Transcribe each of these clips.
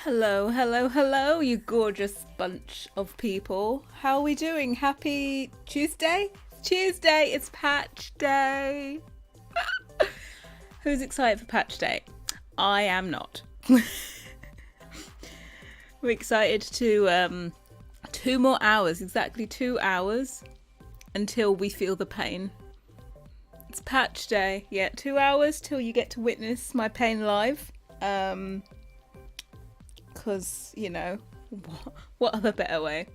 Hello, hello, hello, you gorgeous bunch of people. How are we doing? Happy Tuesday? Tuesday, it's patch day. Who's excited for patch day? I am not. We're excited to 2 more hours, exactly 2 hours until we feel the pain. It's patch day. Yeah, 2 hours till you get to witness my pain live. Because, you know, what other better way?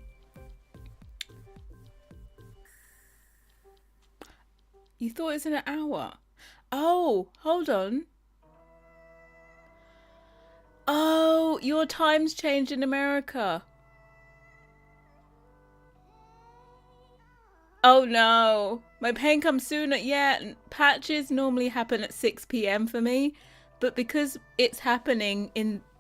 You thought it was in an hour? Oh, hold on. Oh, your time's changed in America. Oh no, my pain comes sooner. Yeah, patches normally happen at 6 p.m. for me, but because it's happening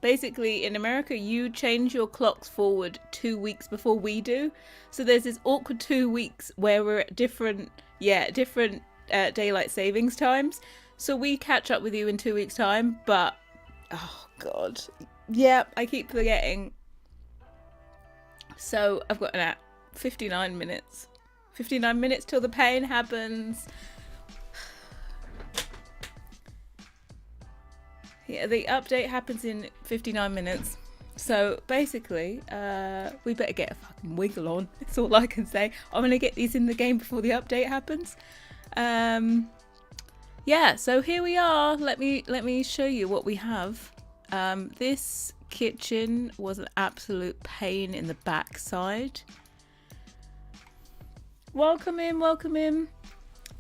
basically in America, you change your clocks forward 2 weeks before we do. So there's this awkward 2 weeks where we're at different daylight savings times. So we catch up with you in 2 weeks' time, but oh god, yeah, I keep forgetting. So I've got 59 minutes. 59 minutes till the pain happens. Yeah, the update happens in 59 minutes. So basically, we better get a fucking wiggle on. That's all I can say. I'm gonna get these in the game before the update happens. Yeah, so here we are. Let me show you what we have. This kitchen was an absolute pain in the backside. Welcome in, welcome in.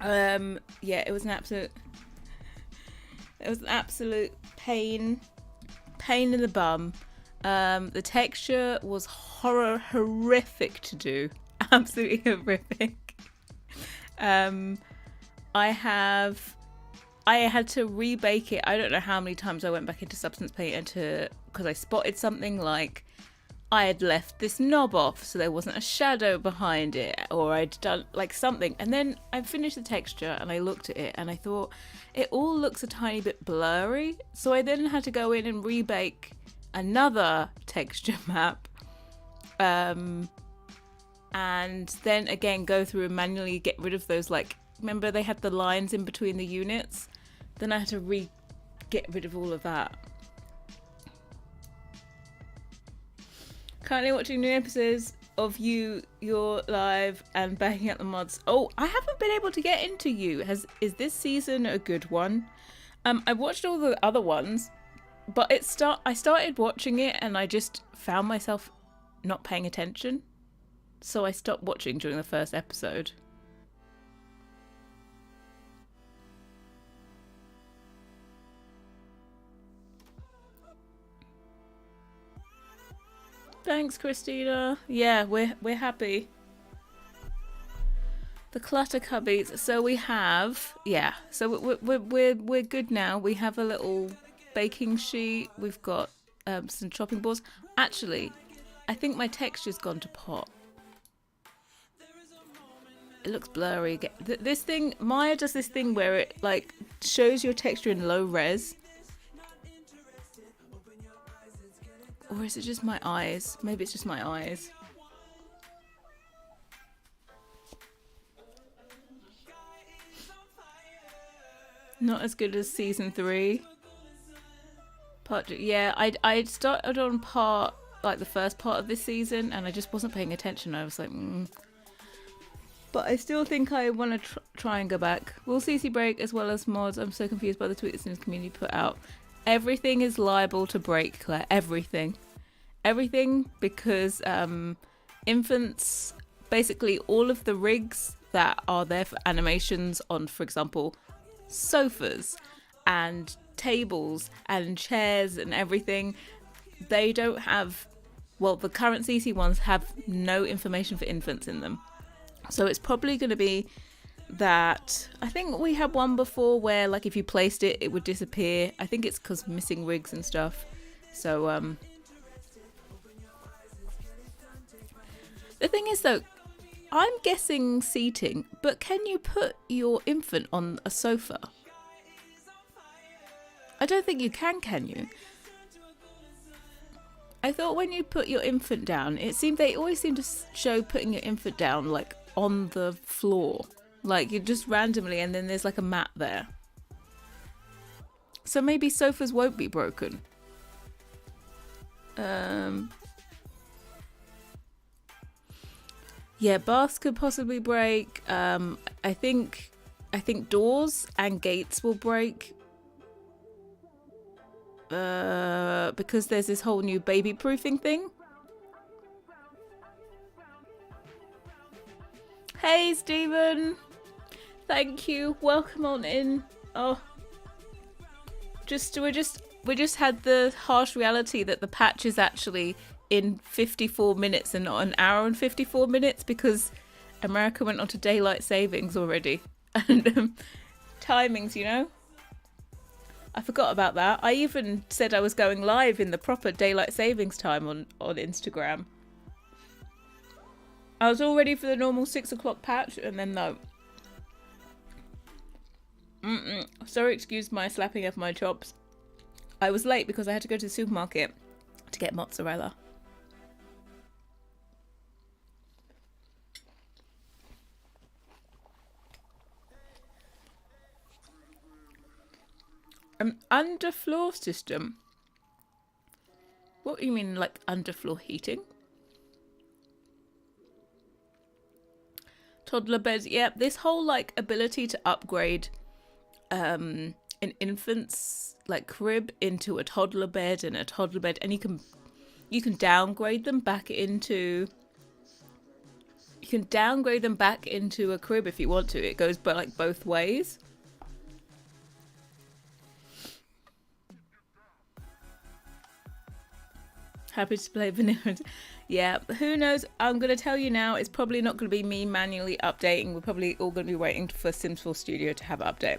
Yeah, it was an absolute pain in the bum. The texture was horrific to do. Absolutely horrific. I had to rebake it. I don't know how many times I went back into Substance Painter because I spotted something like I had left this knob off so there wasn't a shadow behind it, or I'd done like something, and then I finished the texture and I looked at it and I thought it all looks a tiny bit blurry, so I then had to go in and rebake another texture map, and then again go through and manually get rid of those, like, remember they had the lines in between the units, then I had to get rid of all of that. Currently watching new episodes of you're live and banging out the mods. Oh, I haven't been able to get into you. Is this season a good one? I watched all the other ones, but I started watching it and I just found myself not paying attention. So I stopped watching during the first episode. Thanks, Christina. Yeah, we're happy. The clutter cubbies. So we have, yeah. So we're good now. We have a little baking sheet. We've got some chopping boards. Actually, I think my texture's gone to pot. It looks blurry. This thing, Maya does this thing where it like shows your texture in low res. Or is it just my eyes? Maybe it's just my eyes. Not as good as season 3. Yeah, I started on part, like the first part of this season, and I just wasn't paying attention. I was like, But I still think I want to try and go back. Will CC break as well as mods? I'm so confused by the tweet the community put out. Everything is liable to break, Claire. Everything. Everything, because infants, basically all of the rigs that are there for animations on, for example, sofas and tables and chairs and everything, they don't have, well, the current CC ones have no information for infants in them. So it's probably going to be that, I think we had one before where like if you placed it, it would disappear. I think it's because missing rigs and stuff. So the thing is though, I'm guessing seating, but can you put your infant on a sofa? I don't think you can you? I thought when you put your infant down, they always seem to show putting your infant down like on the floor. Like you just randomly, and then there's like a mat there. So maybe sofas won't be broken. Yeah, baths could possibly break. I think doors and gates will break. Because there's this whole new baby proofing thing. Hey Stephen, thank you. Welcome on in. Oh, we just had the harsh reality that the patch is actually in 54 minutes and not an hour and 54 minutes because America went on to daylight savings already. And timings, you know. I forgot about that. I even said I was going live in the proper daylight savings time on Instagram. I was all ready for the normal 6 o'clock patch, and then no. Sorry, excuse my slapping of my chops. I was late because I had to go to the supermarket to get mozzarella. An underfloor system? What do you mean, like underfloor heating? Toddler beds, yeah. This whole like ability to upgrade an infant's like crib into a toddler bed, and you can downgrade them back into. You can downgrade them back into a crib if you want to. It goes but like both ways. Happy to play vanilla. Yeah, who knows? I'm going to tell you now, it's probably not going to be me manually updating. We're probably all going to be waiting for Sims 4 Studio to have an update.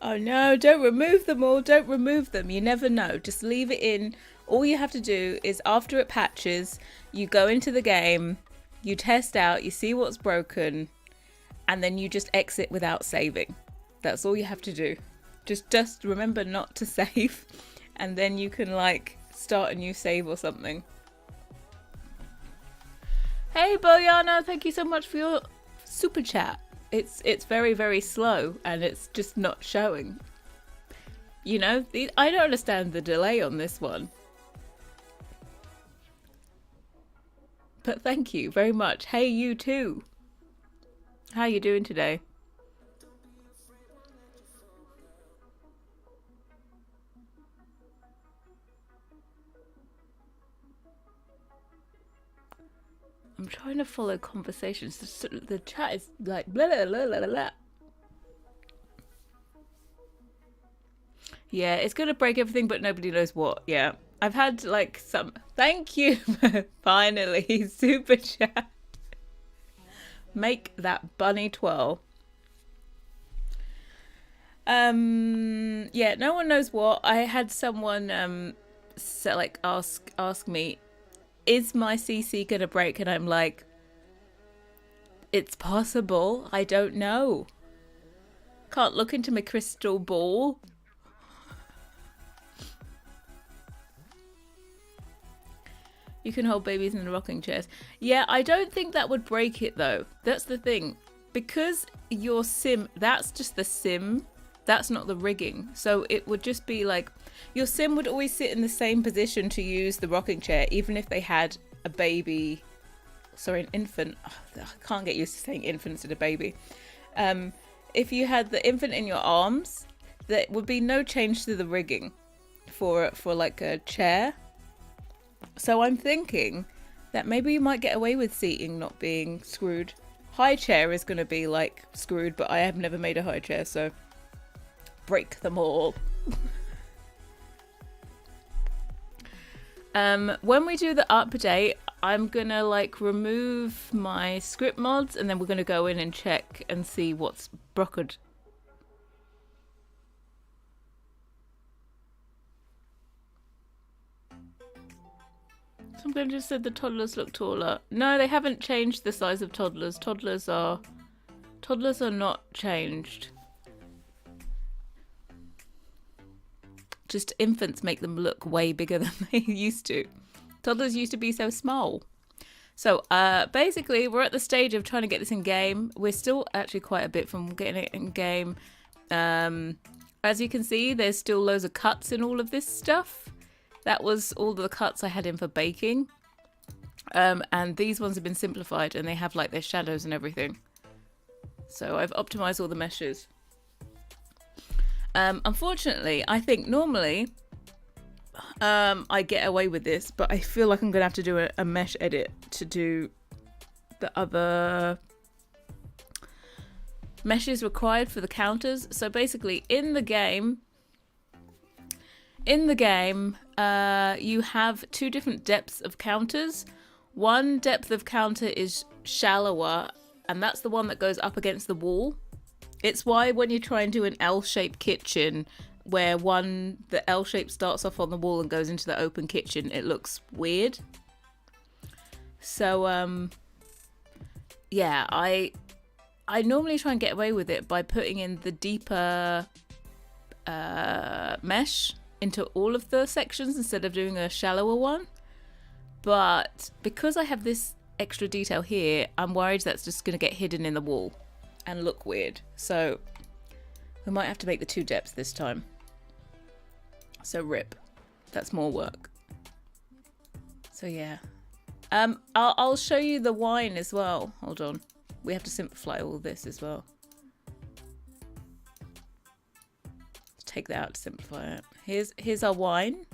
Oh no, don't remove them all. Don't remove them. You never know. Just leave it in. All you have to do is after it patches, you go into the game, you test out, you see what's broken, and then you just exit without saving. That's all you have to do. Just remember not to save, and then you can like start a new save or something. Hey Boyana, thank you so much for your super chat. It's very, very slow and it's just not showing. You know, I don't understand the delay on this one. But thank you very much. Hey, you too. How you doing today? I'm trying to follow conversations. The chat is like blah, blah, blah, blah, blah. Yeah, it's going to break everything, but nobody knows what. Yeah. I've had like some. Thank you. Finally, super chat. Make that bunny twirl. Yeah, no one knows what. I had someone ask me, is my CC gonna break? And I'm like, it's possible. I don't know. Can't look into my crystal ball. You can hold babies in the rocking chairs. Yeah, I don't think that would break it though. That's the thing. Because your sim, that's just the sim. That's not the rigging. So it would just be like, your sim would always sit in the same position to use the rocking chair, even if they had a baby, sorry, an infant. Oh, I can't get used to saying infant instead of baby. If you had the infant in your arms, there would be no change to the rigging for like a chair. So I'm thinking that maybe you might get away with seating not being screwed. High chair is going to be like screwed, but I have never made a high chair, so break them all. When we do the update, I'm going to like remove my script mods and then we're going to go in and check and see what's broken. Someone just said the toddlers look taller. No, they haven't changed the size of toddlers. Toddlers are not changed. Just infants make them look way bigger than they used to. Toddlers used to be so small. So basically, we're at the stage of trying to get this in game. We're still actually quite a bit from getting it in game. As you can see, there's still loads of cuts in all of this stuff. That was all the cuts I had in for baking. And these ones have been simplified and they have like their shadows and everything. So I've optimized all the meshes. Unfortunately, I think normally I get away with this, but I feel like I'm going to have to do a mesh edit to do the other meshes required for the counters. So basically in the game, you have two different depths of counters. One depth of counter is shallower, and that's the one that goes up against the wall. It's why when you try and do an L-shaped kitchen, where the L shape starts off on the wall and goes into the open kitchen, it looks weird. So, yeah, I normally try and get away with it by putting in the deeper mesh into all of the sections instead of doing a shallower one. But because I have this extra detail here, I'm worried that's just going to get hidden in the wall and look weird. So we might have to make the two depths this time. So rip. That's more work. So yeah. I'll show you the wine as well. Hold on. We have to simplify all this as well. Let's take that out to simplify it. Here's our wine.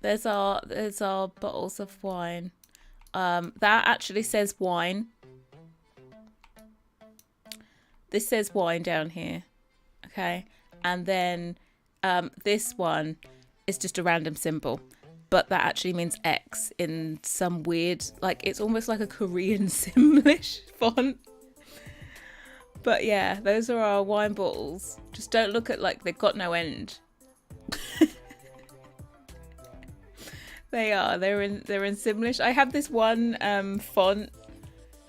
There's our bottles of wine. That actually says wine. This says wine down here. Okay. And then this one is just a random symbol. But that actually means X in some weird, like it's almost like a Korean Simlish font. But yeah, those are our wine bottles. Just don't look at like they've got no end. They're in Simlish. I have this one font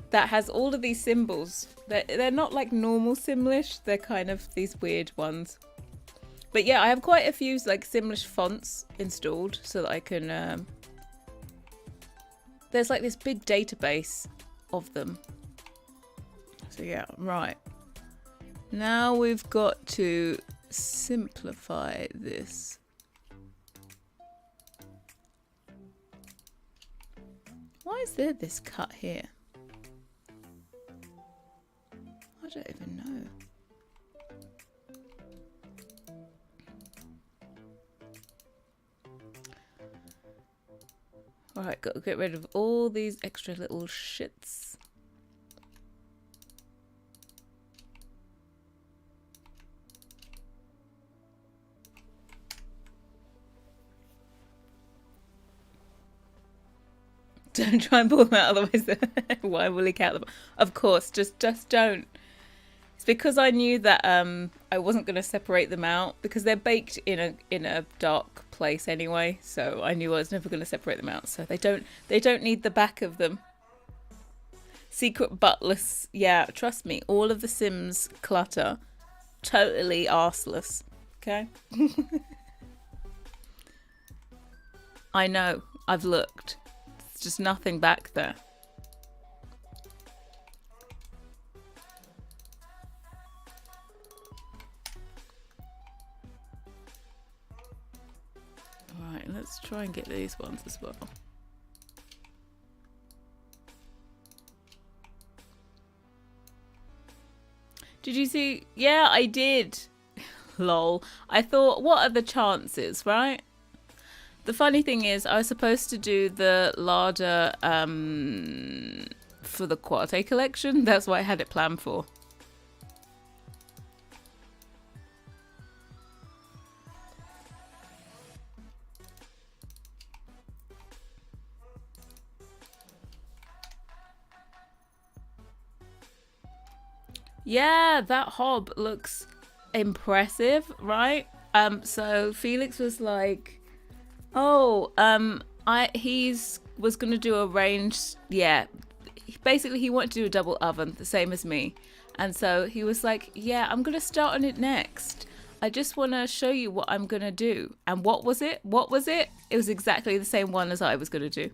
that has all of these symbols. They're not like normal Simlish. They're kind of these weird ones. But yeah, I have quite a few like Simlish fonts installed so that I can. There's like this big database of them. So yeah, right. Now we've got to simplify this. Why is there this cut here? I don't even know. Alright, got to get rid of all these extra little shits. Don't try and pull them out, otherwise why will he count them? Of course, just don't. It's because I knew that I wasn't going to separate them out because they're baked in a dark place anyway. So I knew I was never going to separate them out. So they don't need the back of them. Secret buttless. Yeah, trust me. All of the Sims clutter, totally arseless. Okay. I know. I've looked. There's just nothing back there. Alright, let's try and get these ones as well. Did you see? Yeah, I did. Lol. I thought, what are the chances, right? The funny thing is, I was supposed to do the larder for the Quarte collection. That's what I had it planned for. Yeah, that hob looks impressive, right? So Felix was like, oh, he's was gonna do a range, yeah. Basically, he wanted to do a double oven, the same as me, and so he was like, yeah, I'm gonna start on it next. I just want to show you what I'm gonna do. And what was it? What was it? It was exactly the same one as I was gonna do.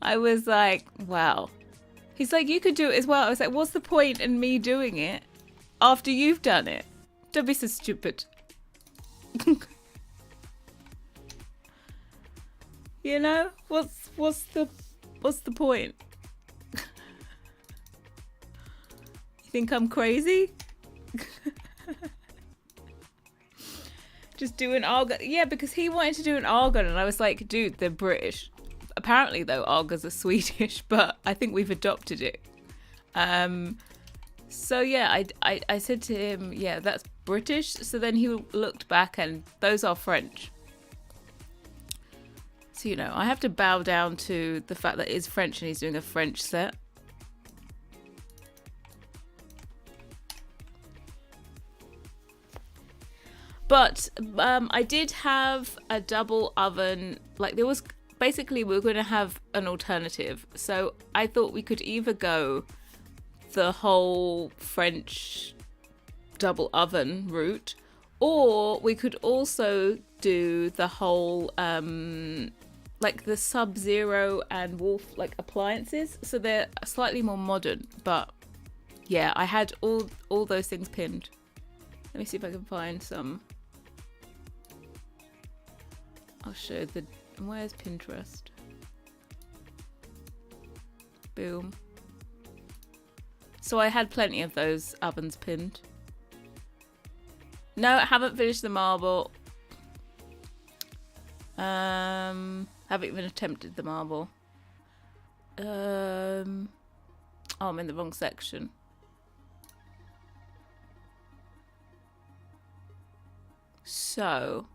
I was like, wow. He's like, you could do it as well. I was like, what's the point in me doing it after you've done it? Don't be so stupid. You know, what's the point? You think I'm crazy? Just do an argon. Yeah, because he wanted to do an argon, and I was like, dude, they're British. Apparently, though, argons are Swedish, but I think we've adopted it. So yeah, I said to him, yeah, that's British. So then he looked back, and those are French. So, you know, I have to bow down to the fact that it is French and he's doing a French set. But I did have a double oven. Like, there was... Basically, we were going to have an alternative. So I thought we could either go the whole French double oven route, or we could also do the whole, like the Sub-Zero and Wolf like appliances. So they're slightly more modern. But yeah, I had all those things pinned. Let me see if I can find some. I'll show the... Where's Pinterest? Boom. So I had plenty of those ovens pinned. No, I haven't finished the marble. Haven't even attempted the marble. Oh, I'm in the wrong section. So...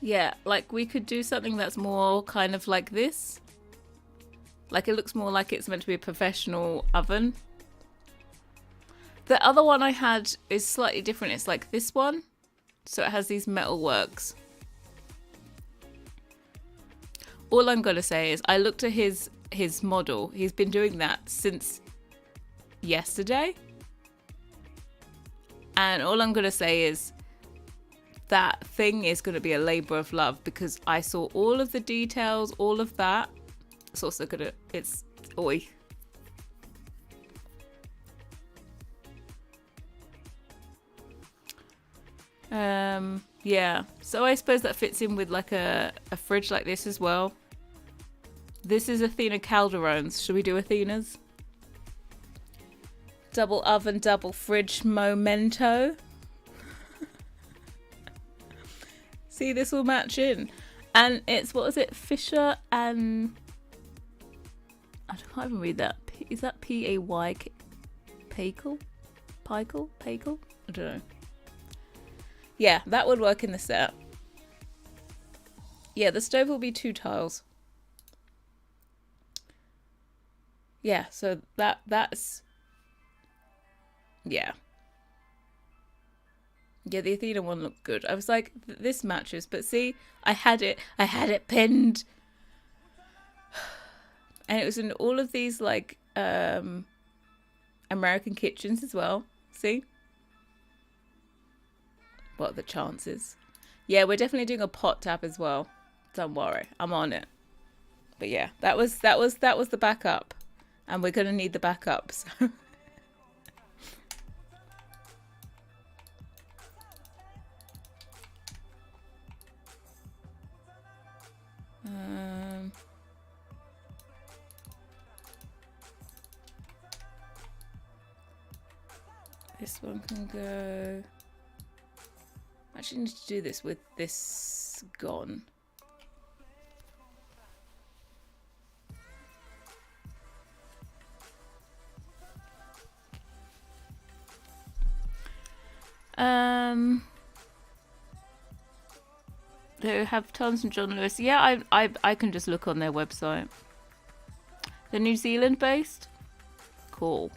Yeah, like we could do something that's more kind of like this. Like it looks more like it's meant to be a professional oven. The other one I had is slightly different. It's like this one. So it has these metal works. All I'm going to say is I looked at his model. He's been doing that since yesterday. And all I'm going to say is that thing is going to be a labor of love, because I saw all of the details, all of that. It's also gonna, it's, oi. Yeah, so I suppose that fits in with like a fridge like this as well. This is Athena Calderones. Should we do Athena's? Double oven, double fridge memento. See, this will match in. And it's, what is it? Fisher and... I can't even read that. Is that P-A-Y? Pakel? Pikel? Pakel? I don't know. Yeah, that would work in the set. Yeah, the stove will be 2 tiles. Yeah, so that's... Yeah. Yeah, the Athena one looked good. I was like, this matches, but see, I had it pinned. And it was in all of these, like, American kitchens as well. See? What are the chances? Yeah, we're definitely doing a pot tab as well. Don't worry, I'm on it. But yeah, that was the backup, and we're gonna need the backup. So. This one can go. I actually need to do this with this gone. They have tons from John Lewis. Yeah, I can just look on their website. They're New Zealand based? Cool.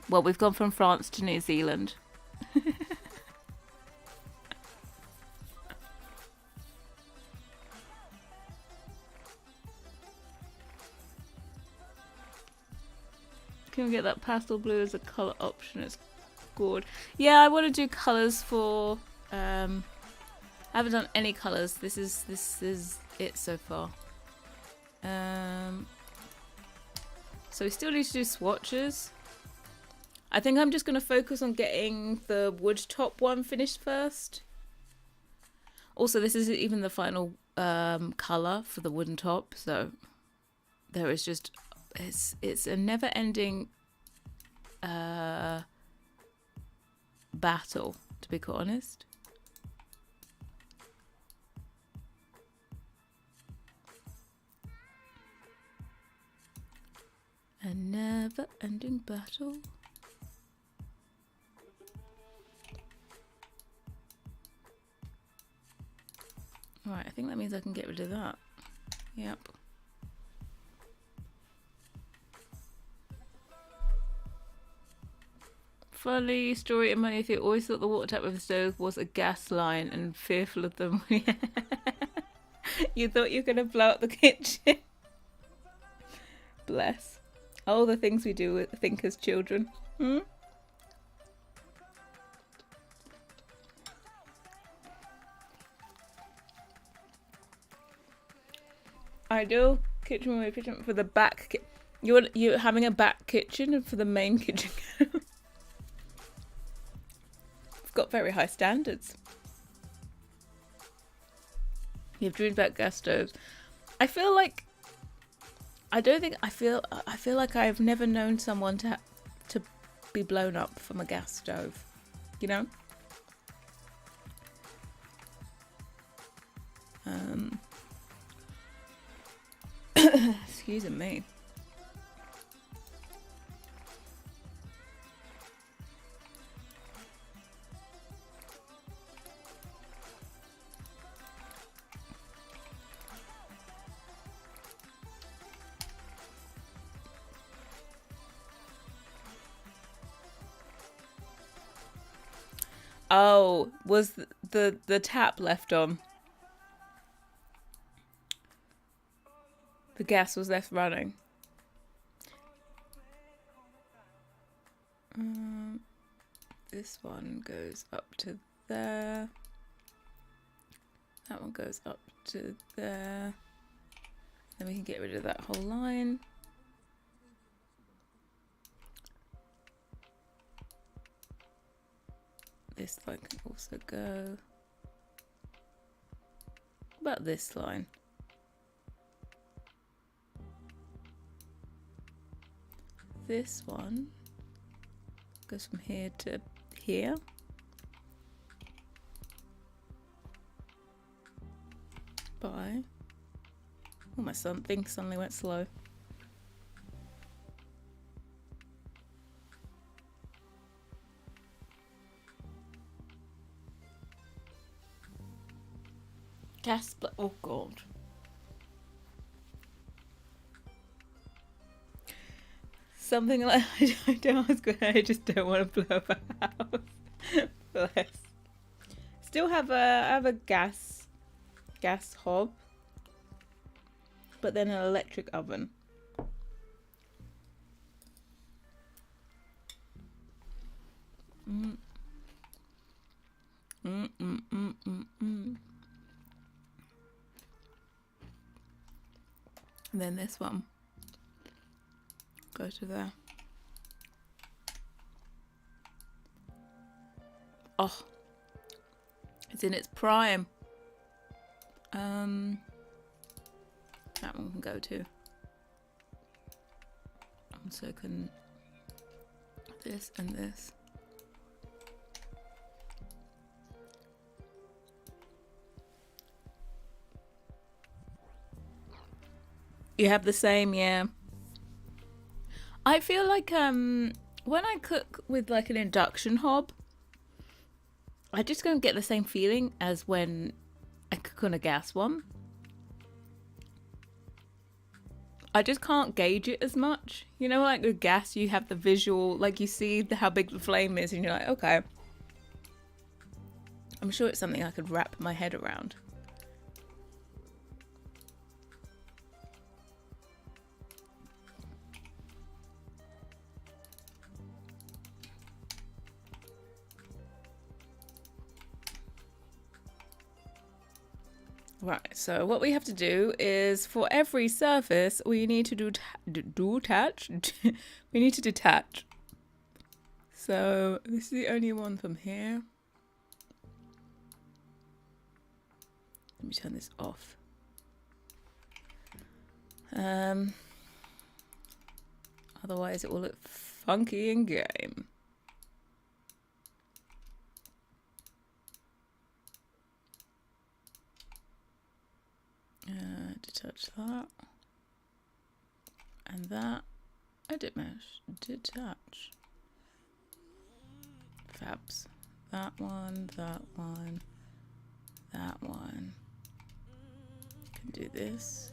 Well, we've gone from France to New Zealand. Can we get that pastel blue as a colour option? It's good. Yeah, I want to do colours for... I haven't done any colours. This is it so far. So we still need to do swatches. I think I'm just going to focus on getting the wood top one finished first. Also, this isn't even the final colour for the wooden top, so there is just... It's a never-ending battle, to be quite honest. A never-ending battle. Alright, I think that means I can get rid of that. Yep. Funny story in my youth, I always thought the water tap of the stove was a gas line and fearful of them. You thought you were going to blow up the kitchen. Bless. All the things we do think as children. Hmm? I do. Kitchen for the back. You're having a back kitchen and for the main kitchen. It's got very high standards. You have dreamed about gas stoves. I feel like I feel like I've never known someone to be blown up from a gas stove. You know? Excuse me. Oh, was the tap left on? The gas was left running. This one goes up to there. That one goes up to there. Then we can get rid of that whole line. This line can also go. What about this line? This one goes from here to here. Bye. Oh, my thing suddenly went slow. Oh god. Something like I just don't want to blow up a house. Bless. Still have a gas hob, but then an electric oven. And then this one. Go to there. Oh, it's in its prime. That one can go to. So can this and this. You have the same, yeah. I feel like when I cook with like an induction hob, I just don't get the same feeling as when I cook on a gas one. I just can't gauge it as much. You know, like with gas, you have the visual, like you see how big the flame is and you're like, okay. I'm sure it's something I could wrap my head around. Right, so what we have to do is for every surface, we need to detach. We need to detach. So this is the only one from here. Let me turn this off. Otherwise it will look funky in game. Detach that and that. Edit mesh, detach. Fabs. That one, that one, that one. Can do this.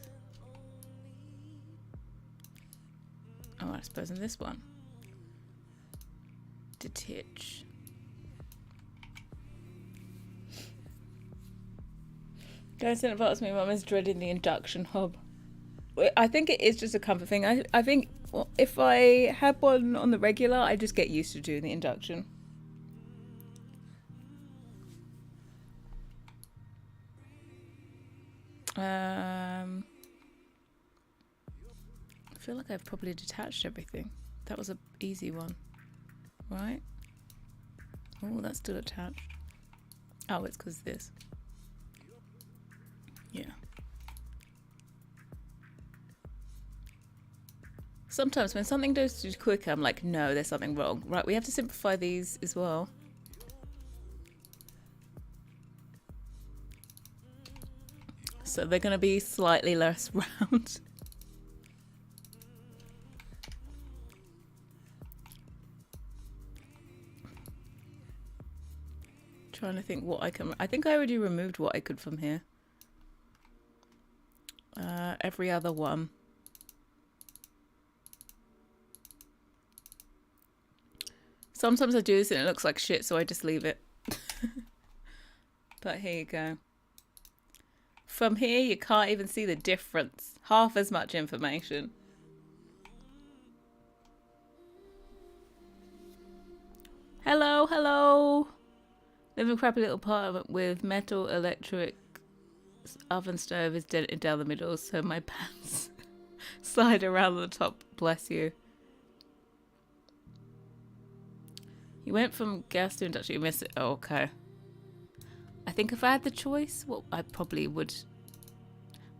Oh, I suppose in this one. Detach. Don't send it past me. Mum is dreading the induction hob. I think it is just a comfort thing. I think if I had one on the regular, I just get used to doing the induction. I feel like I've probably detached everything. That was an easy one, right? Oh, that's still attached. Oh, it's because this. Yeah. Sometimes when something goes too quick, I'm like, no, there's something wrong. Right, we have to simplify these as well. So they're going to be slightly less round. Trying to think what I can... I think I already removed what I could from here. Every other one. Sometimes I do this and it looks like shit, so I just leave it. But here you go. From here, you can't even see the difference. Half as much information. Hello, hello. Live in a crappy little apartment with metal, electric, oven stove is dented down the middle, so my pants slide around the top. Bless you. You went from gas to induction. You missed it. Oh, okay. I think if I had the choice, well, I probably would.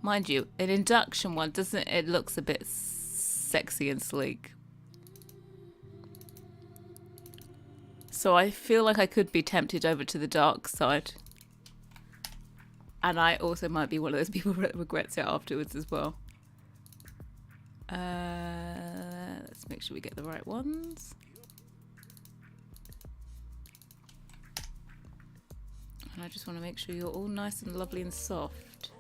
Mind you, an induction one doesn't. It looks a bit sexy and sleek. So I feel like I could be tempted over to the dark side. And I also might be one of those people that regrets it afterwards as well. Let's make sure we get the right ones. And I just want to make sure you're all nice and lovely and soft.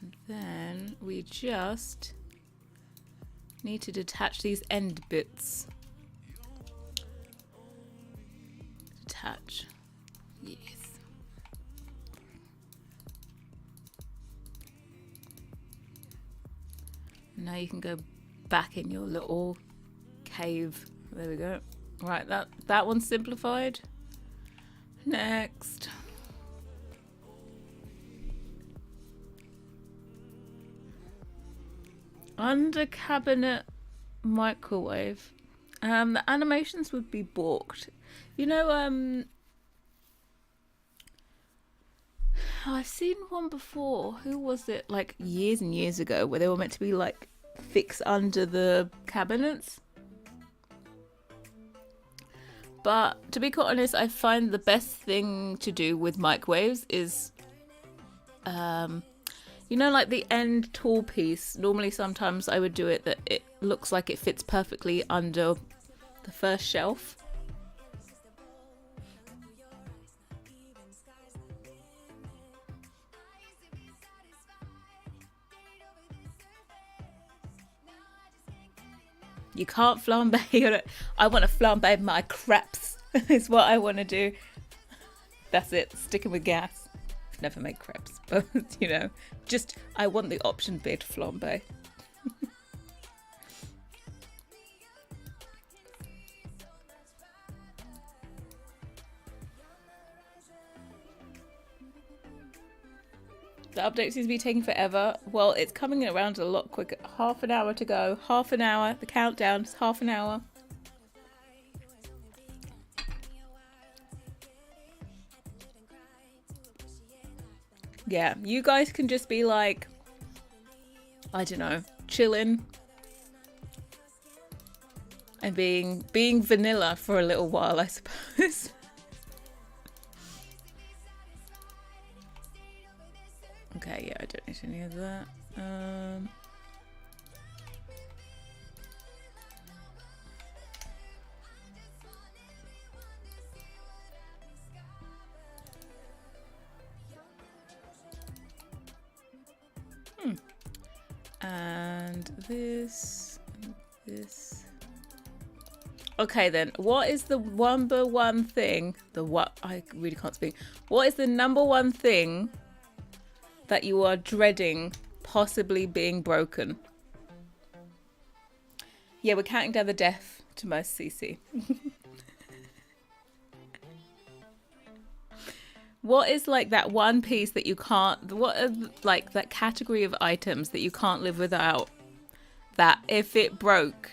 And then we just need to detach these end bits. Detach. Yes. Now you can go back in your little cave. There we go. Right, that one's simplified. Next. Under cabinet microwave. The animations would be balked. You know, I've seen one before. Who was it? Like years and years ago, where they were meant to be like fixed under the cabinets. But to be quite honest, I find the best thing to do with microwaves is, you know, like the end tall piece. Normally, sometimes I would do it that it looks like it fits perfectly under the first shelf. You can't flambe. I want to flambe my crepes. Is what I want to do. That's it. Sticking with gas. I've never made crepes, but you know, just I want the option B to flambe. The update seems to be taking forever. Well, it's coming around a lot quicker. Half an hour to go. Half an hour. The countdown is half an hour. Yeah, you guys can just be like, I don't know, chilling and being vanilla for a little while, I suppose. Okay, yeah, I don't need any of that. And this, and this. Okay then, what is the number one thing? I really can't speak. What is the number one thing that you are dreading possibly being broken? Yeah, we're counting down the death to most CC. What is like that one piece that you can't, what are like that category of items that you can't live without, that if it broke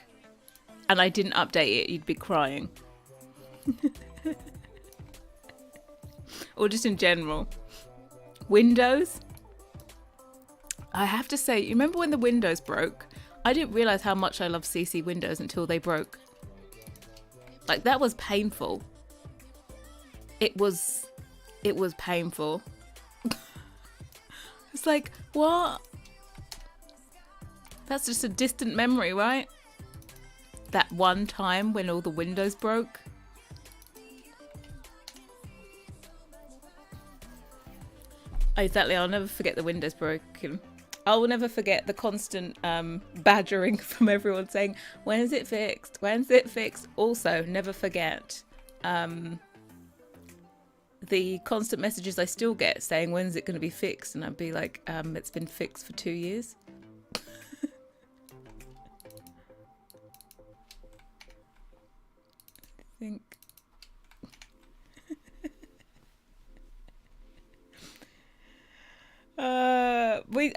and I didn't update it, you'd be crying? Or just in general. Windows? I have to say, you remember when the windows broke? I didn't realise how much I love CC windows until they broke. Like, that was painful. It was painful. It's like, what? That's just a distant memory, right? That one time when all the windows broke. Exactly, I'll never forget the windows broken. I will never forget the constant badgering from everyone saying, when is it fixed? When's it fixed? Also, never forget the constant messages I still get saying, when's it going to be fixed? And I'd be like, it's been fixed for 2 years. I think.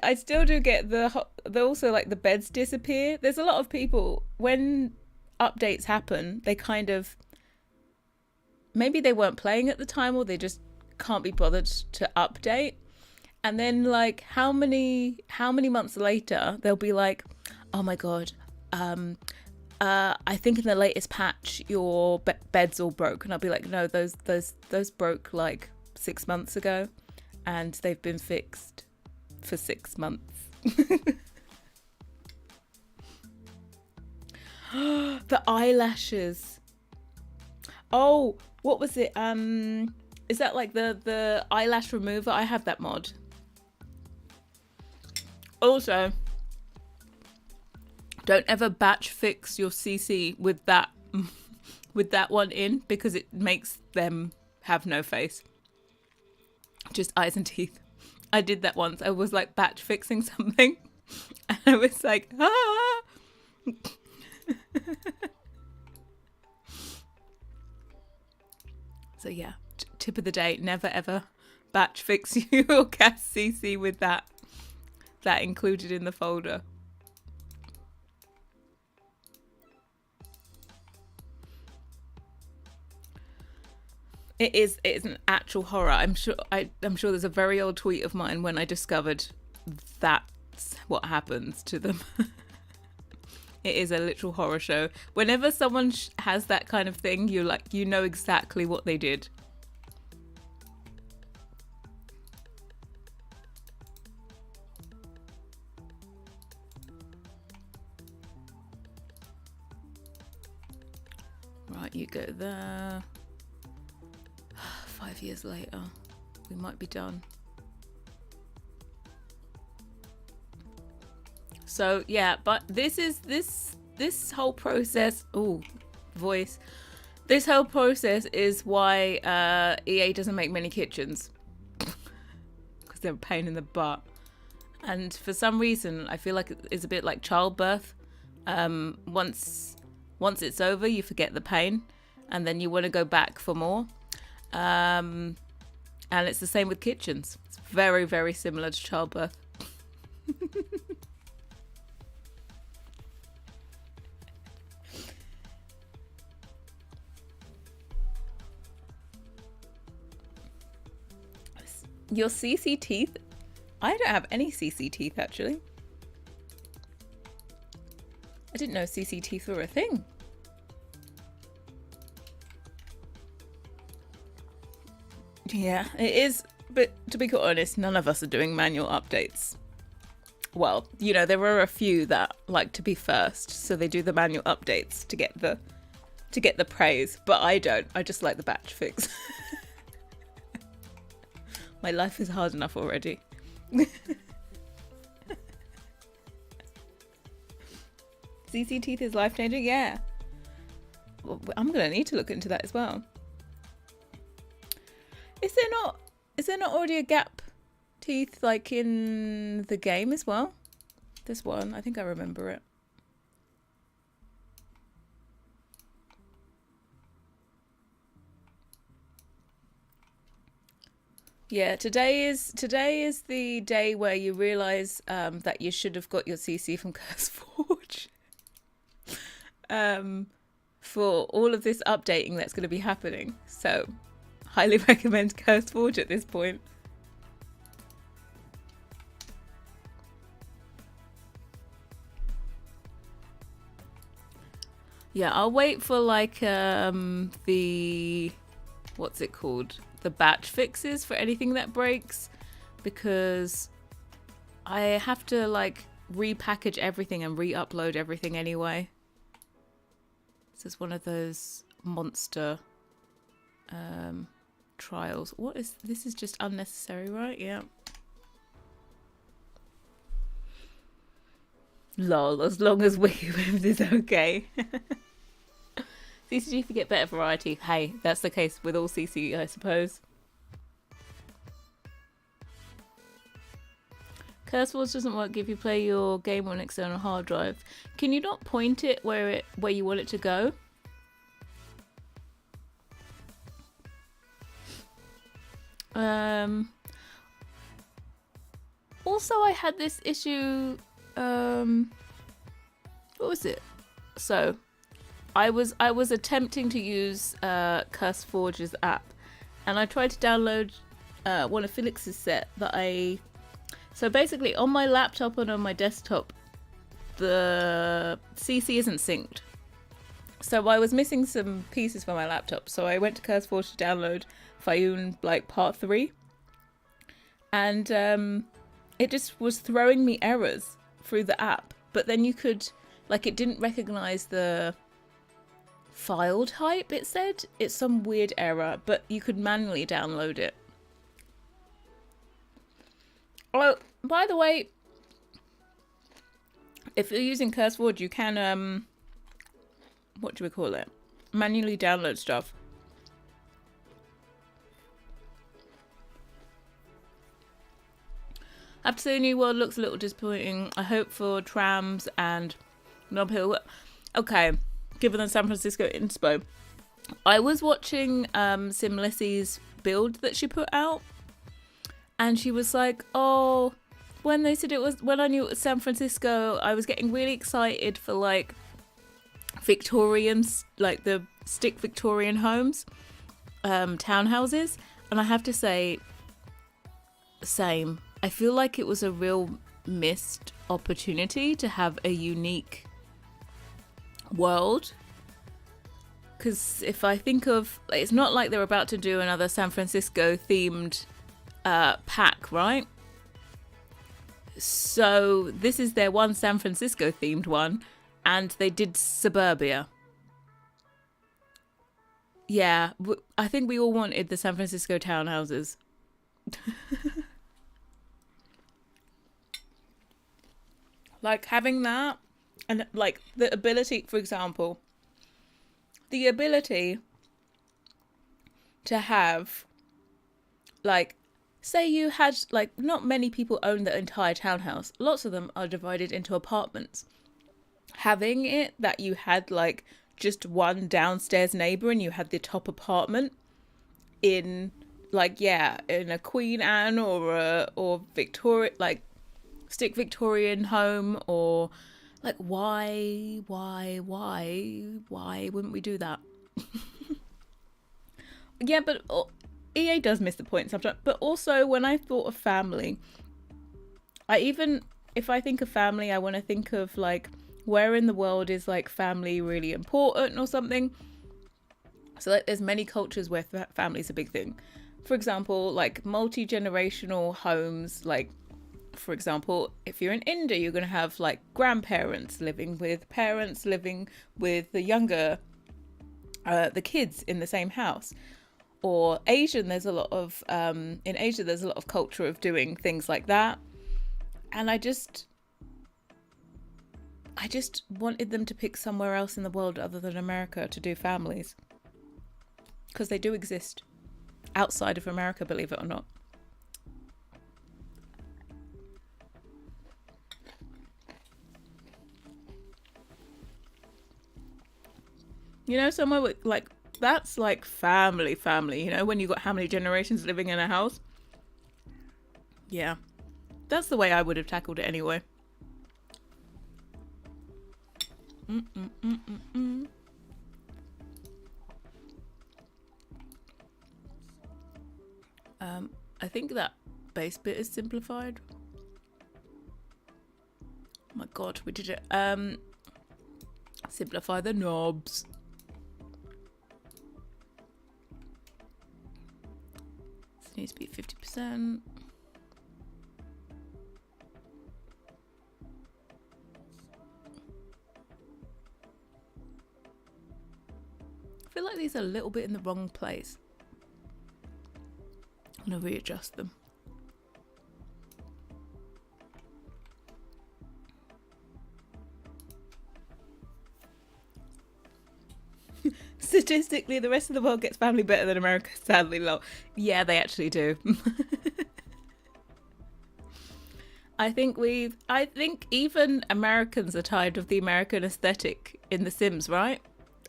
I still do get the also like the beds disappear. There's a lot of people when updates happen, they kind of maybe they weren't playing at the time or they just can't be bothered to update. And then like how many months later they'll be like, "Oh my god, I think in the latest patch your bed's all broke." And I'll be like, "No, those broke like 6 months ago and they've been fixed for 6 months." The eyelashes. Oh, what was it? Is that like the eyelash remover? I have that mod. Also, don't ever batch fix your CC with that one in, because it makes them have no face. Just eyes and teeth. I did that once. I was like batch fixing something and I was like, ah. So yeah, tip of the day, never ever batch fix your cat CC with that included in the folder. It's an actual horror. I'm sure there's a very old tweet of mine when I discovered that's what happens to them. It is a literal horror show. Whenever someone has that kind of thing, you're like, you know exactly what they did. Right, you go there. 5 years later, we might be done. So yeah, but this whole process. Oh, voice. This whole process is why EA doesn't make many kitchens, because they're a pain in the butt. And for some reason, I feel like it's a bit like childbirth. Once it's over, you forget the pain, and then you want to go back for more. And it's the same with kitchens. It's very, very similar to childbirth. Your CC teeth? I don't have any CC teeth, actually. I didn't know CC teeth were a thing. Yeah, it is. But to be quite honest, none of us are doing manual updates. Well, you know, there are a few that like to be first, so they do the manual updates to get the praise. But I don't. I just like the batch fix. My life is hard enough already. CC teeth is life changing? Yeah. Well, I'm gonna need to look into that as well. Is there not already a gap teeth like in the game as well? This one, I think I remember it. Yeah, today is the day where you realise that you should have got your CC from CurseForge. For all of this updating that's going to be happening. So, highly recommend CurseForge at this point. Yeah, I'll wait for like the what's it called? The batch fixes for anything that breaks, because I have to like repackage everything and re-upload everything anyway. This is one of those monster trials. What is this? Is just unnecessary, right? Yeah. Lol, as long as WikiWims is okay. CCG for get better variety. Hey, that's the case with all CC, I suppose. CurseForge doesn't work if you play your game on external hard drive. Can you not point it where you want it to go? Also, I had this issue. What was it? So, I was attempting to use CurseForge's app, and I tried to download one of Felix's set that I. So basically, on my laptop and on my desktop, the CC isn't synced. So I was missing some pieces for my laptop. So I went to CurseForge to download Fayoum like Part 3. And it just was throwing me errors through the app. But then you could, like, it didn't recognize the file type, it said. It's some weird error, but you could manually download it. Oh, by the way, if you're using CurseForge, you can, what do we call it? Manually download stuff. I have to say, New World looks a little disappointing. I hope for Trams and Nob Hill. Okay, given the San Francisco inspo. I was watching Sim Lissy's build that she put out. And she was like, oh, when they said when I knew it was San Francisco, I was getting really excited for like Victorians, like the stick Victorian homes, townhouses. And I have to say, same. I feel like it was a real missed opportunity to have a unique world. Because if I think of, like, it's not like they're about to do another San Francisco themed pack, right? So this is their one San Francisco themed one, and they did suburbia. Yeah, I think we all wanted the San Francisco townhouses. Like having that, and like the ability, for example, the ability to have, like, say you had, like, not many people own the entire townhouse. Lots of them are divided into apartments. Having it that you had, like, just one downstairs neighbour and you had the top apartment in, like, yeah, in a Queen Anne or Victoria, like, stick Victorian home, or, like, why wouldn't we do that? Yeah, but EA does miss the point sometimes. But also, when I thought of family, if I think of family, I want to think of, like, where in the world is, like, family really important or something. So, like, there's many cultures where family is a big thing. For example, like, multi-generational homes, like, for example, if you're in India, you're going to have, like, grandparents living with parents living with the younger, the kids in the same house. Or Asian, there's a lot of, in Asia, there's a lot of culture of doing things like that. And I just wanted them to pick somewhere else in the world other than America to do families. Because they do exist outside of America, believe it or not. You know, somewhere with, like, that's like family, you know, when you got how many generations living in a house. Yeah, that's the way I would have tackled it anyway. I think that base bit is simplified. Oh my god, we did it. Simplify the knobs. This needs to be 50%. I feel like these are a little bit in the wrong place. I'm gonna readjust them. Statistically, the rest of the world gets family better than America, sadly. Lol. Yeah, they actually do. I think even Americans are tired of the American aesthetic in The Sims, right?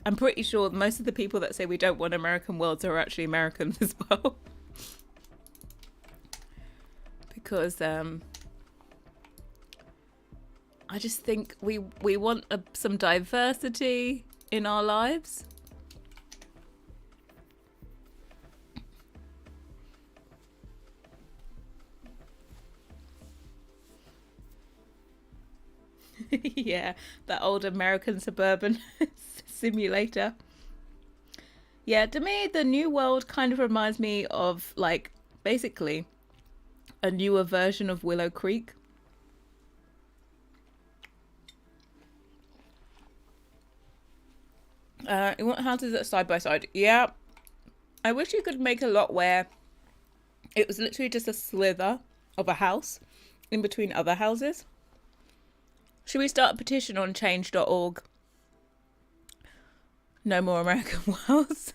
I'm pretty sure most of the people that say we don't want American worlds are actually Americans as well. Because I just think we want some diversity in our lives. Yeah, that old American suburban simulator. Yeah, to me, the new world kind of reminds me of, like, basically a newer version of Willow Creek. You want houses that are side by side? Yeah. I wish you could make a lot where it was literally just a slither of a house in between other houses. Should we start a petition on change.org? No more American Wells.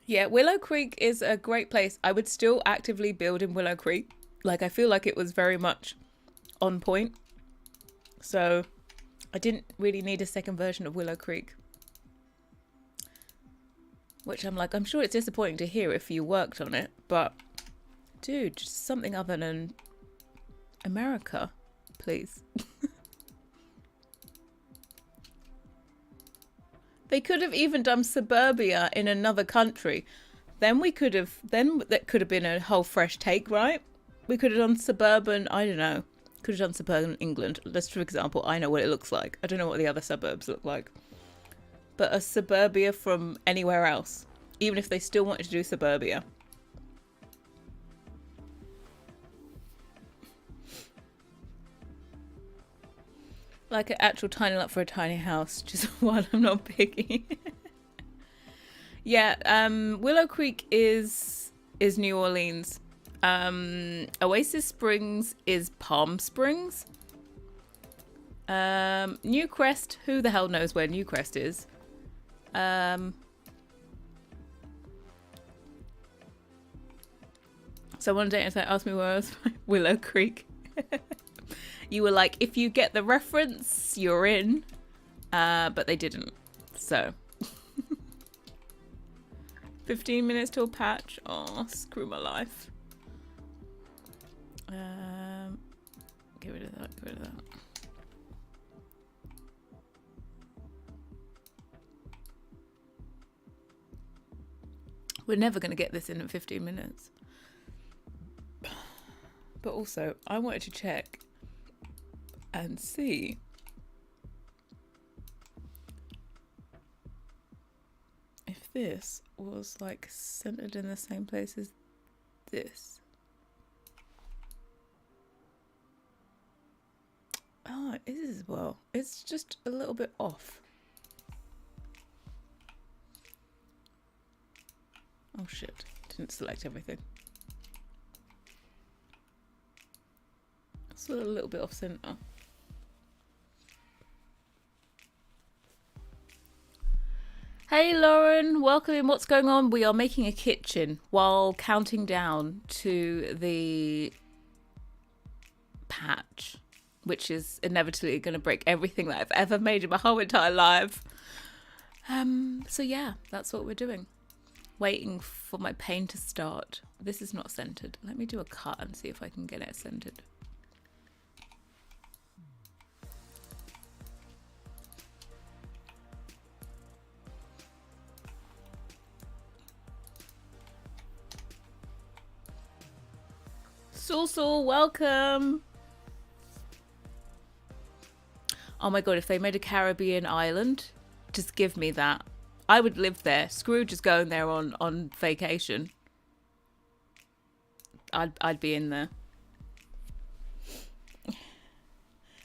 Yeah, Willow Creek is a great place. I would still actively build in Willow Creek. Like, I feel like it was very much on point. So I didn't really need a second version of Willow Creek. Which I'm like, I'm sure it's disappointing to hear if you worked on it. But, dude, just something other than America, please. They could have even done suburbia in another country. Then that could have been a whole fresh take, right? We could have done suburban, I don't know. Could have done suburban England. Just for example, I know what it looks like. I don't know what the other suburbs look like. But a suburbia from anywhere else. Even if they still wanted to do suburbia. Like an actual tiny lot for a tiny house, just while I'm not picky. Yeah, Willow Creek is New Orleans. Oasis Springs is Palm Springs. Newcrest, who the hell knows where Newcrest is? Someone on dating site asked me where I was from. Willow Creek. You were like, if you get the reference, you're in. But they didn't. So. 15 minutes till patch. Oh, screw my life. Get rid of that, get rid of that. We're never going to get this in 15 minutes. But also, I wanted to check and see if this was like centered in the same place as this. Oh, it is as well. It's just a little bit off. Oh shit, didn't select everything. It's a little bit off center. Hey Lauren, welcome in. What's going on? We are making a kitchen while counting down to the patch, which is inevitably going to break everything that I've ever made in my whole entire life. So yeah, that's what we're doing. Waiting for my paint to start. This is not centered. Let me do a cut and see if I can get it centered. Sul, welcome. Oh my god, if they made a Caribbean island, just give me that. I would live there. Screw just going there on vacation. I'd be in there.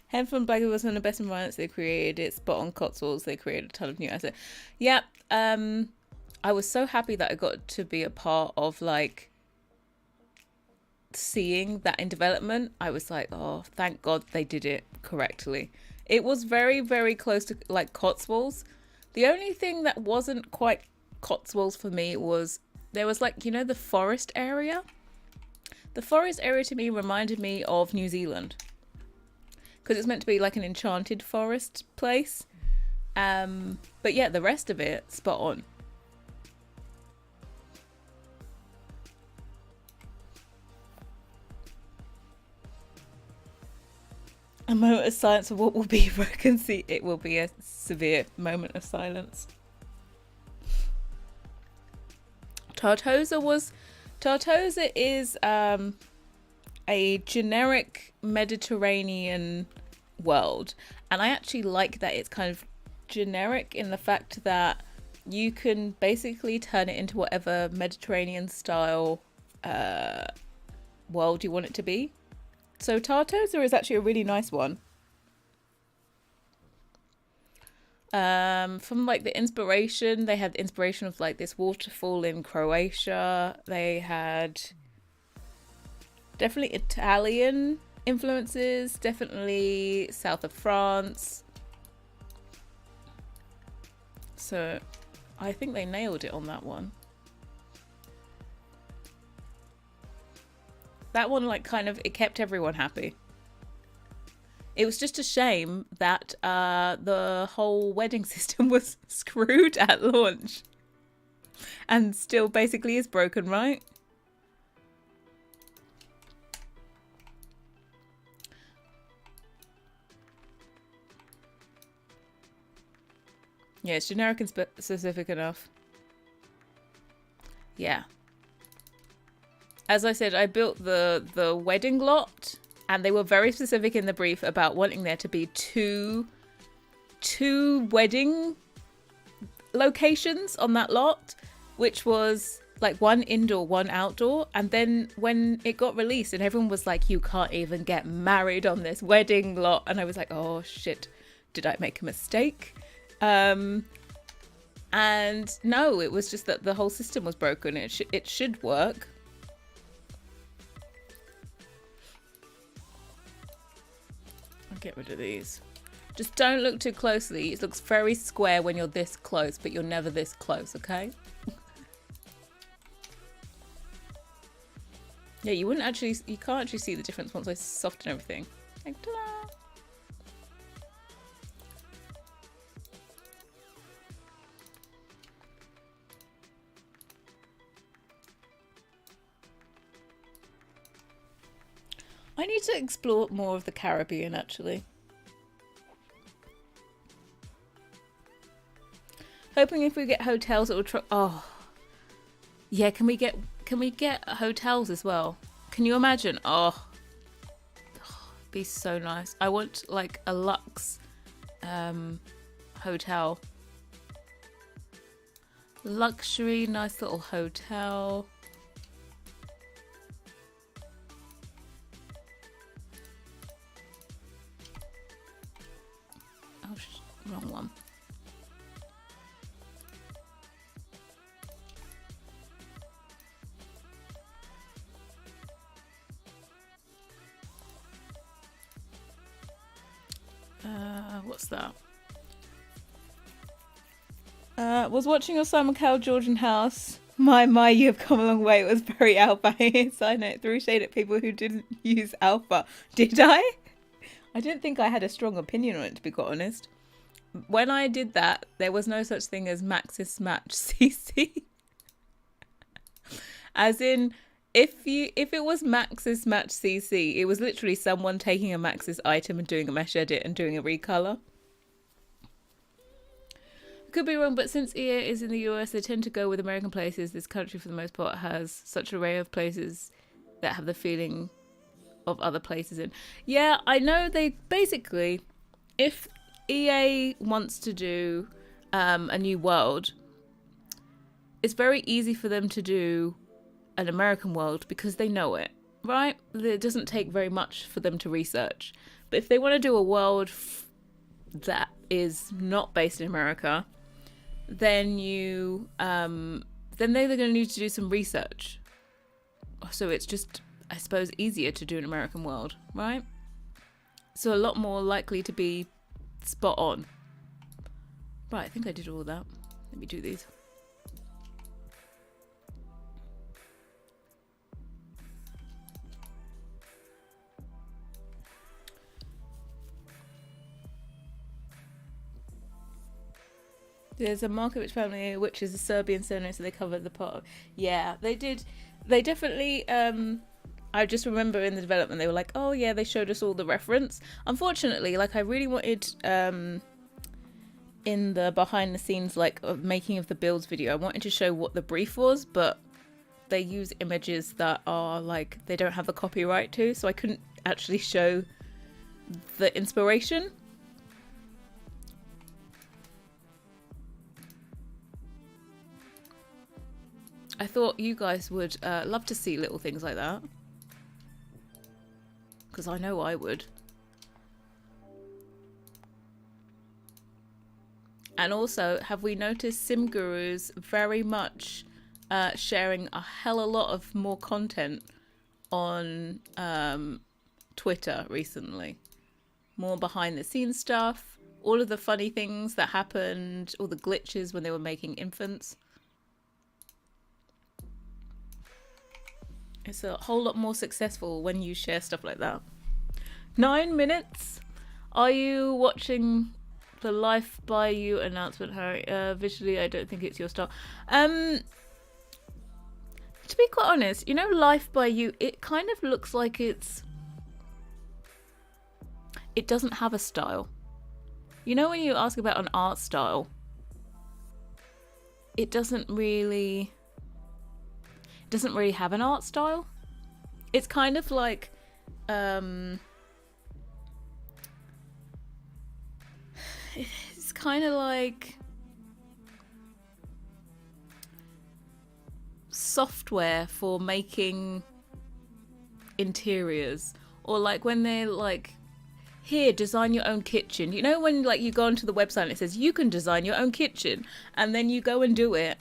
Head from Blackwood was one of the best environments they created. It's spot on Cotswolds. They created a ton of new assets. Yeah. I was so happy that I got to be a part of like seeing that in development. I was like, oh, thank God they did it correctly. It was very, very close to like Cotswolds. The only thing that wasn't quite Cotswolds for me was there was like, you know, the forest area. The forest area to me reminded me of New Zealand because it's meant to be like an enchanted forest place. But yeah, the rest of it, spot on. A moment of silence for what will be broken. See, it will be a severe moment of silence. Tartosa is a generic Mediterranean world, and I actually like that it's kind of generic in the fact that you can basically turn it into whatever Mediterranean style world you want it to be. So Tartosa is actually a really nice one. From like the inspiration, they had the inspiration of like this waterfall in Croatia. They had definitely Italian influences, definitely south of France. So I think they nailed it on that one. That one, like, kind of, it kept everyone happy. It was just a shame that the whole wedding system was screwed at launch. And still basically is broken, right? Yeah, it's generic and specific enough. Yeah. As I said, I built the wedding lot, and they were very specific in the brief about wanting there to be two wedding locations on that lot, which was like one indoor, one outdoor. And then when it got released and everyone was like, you can't even get married on this wedding lot, and I was like, oh shit, did I make a mistake? And no, it was just that the whole system was broken. It should work. I'll get rid of these. Just don't look too closely. It looks very square when you're this close, but you're never this close, okay? Yeah, you can't actually see the difference once I soften everything. Like, ta-da! I need to explore more of the Caribbean, actually. Hoping if we get hotels, it will oh, yeah. Can we get hotels as well? Can you imagine? Oh, it'd be so nice. I want like a luxe hotel, luxury, nice little hotel. Oh, wrong one. What's that? Was watching your Simon Cowell Georgian house. My, you have come a long way. It was very alpha. Side note, threw shade at people who didn't use alpha. Did I? I didn't think I had a strong opinion on it, to be quite honest. When I did that, there was no such thing as Maxis Match CC. As in, if it was Maxis Match CC, it was literally someone taking a Maxis item and doing a mesh edit and doing a recolor. Could be wrong, but since EA is in the US, they tend to go with American places. This country, for the most part, has such an array of places that have the feeling of other places in. Yeah, I know they basically, if EA wants to do a new world, it's very easy for them to do an American world because they know it, right? It doesn't take very much for them to research. But if they want to do a world that is not based in America, then they're going to need to do some research. So it's just, I suppose, easier to do an American world, right? So a lot more likely to be spot on. Right, I think I did all that. Let me do these. There's a Markovic family, which is a Serbian surname, so they covered the part. Yeah, they did. They definitely I just remember in the development they were like, oh yeah, they showed us all the reference. Unfortunately, like I really wanted in the behind the scenes like of making of the builds video, I wanted to show what the brief was, but they use images that are like they don't have the copyright to, so I couldn't actually show the inspiration. I thought you guys would love to see little things like that, because I know I would. And also, have we noticed Sim Gurus very much sharing a hell of a lot of more content on Twitter recently? More behind the scenes stuff, all of the funny things that happened, all the glitches when they were making infants. It's a whole lot more successful when you share stuff like that. 9 minutes? Are you watching the Life by You announcement, Harry? Visually, I don't think it's your style. To be quite honest, you know, Life by You, it kind of looks like it doesn't have a style. You know when you ask about an art style, it doesn't really have an art style. It's kind of like it's kind of like software for making interiors, or like when they're like, here, design your own kitchen. You know when like you go onto the website and it says you can design your own kitchen, and then you go and do it.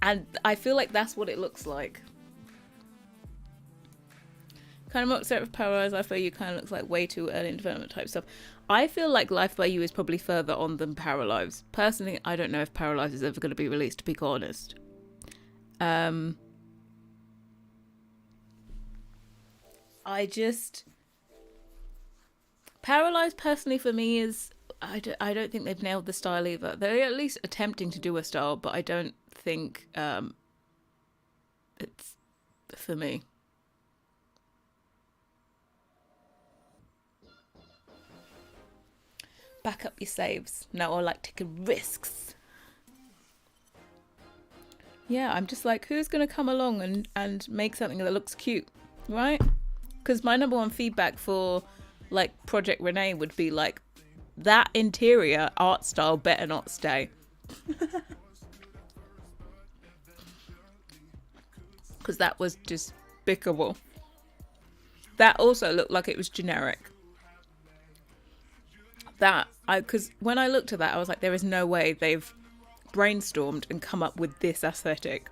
And I feel like that's what it looks like. Kind of more upset with Paralyze. I feel you kind of looks like way too early in development type stuff. I feel like Life by You is probably further on than Paralyze. Personally, I don't know if Paralyze is ever going to be released, to be quite honest. Paralyze personally for me is, I don't think they've nailed the style either. They're at least attempting to do a style, but I don't think it's for me. Back up your saves. No, I like taking risks. Yeah, I'm just like, who's going to come along and make something that looks cute, right? Because my number one feedback for like Project Renee would be like, that interior art style better not stay. Because that was despicable. That also looked like it was generic. Because when I looked at that, I was like, there is no way they've brainstormed and come up with this aesthetic.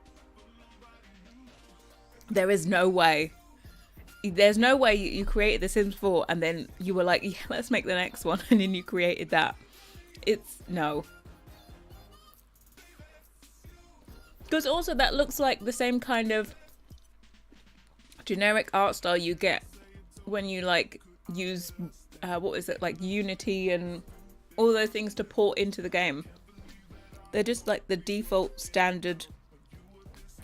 There is no way. There's no way you created The Sims 4 and then you were like, yeah, let's make the next one, and then you created that. No. Because also that looks like the same kind of generic art style you get when you like use what is it, like Unity and all those things to port into the game. They're just like the default standard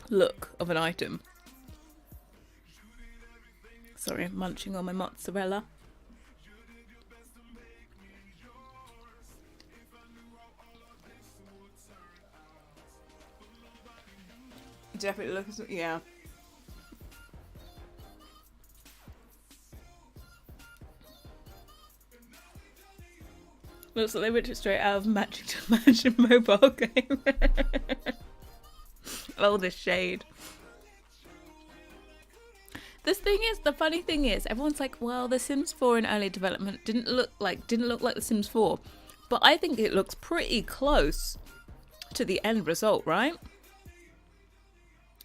look of an item. Sorry, I'm munching on my mozzarella. Definitely looks, yeah. Looks like they ripped it straight out of Matching to Mansion mobile game. Oh, the shade. The funny thing is, everyone's like, well, The Sims 4 in early development didn't look like The Sims 4. But I think it looks pretty close to the end result, right?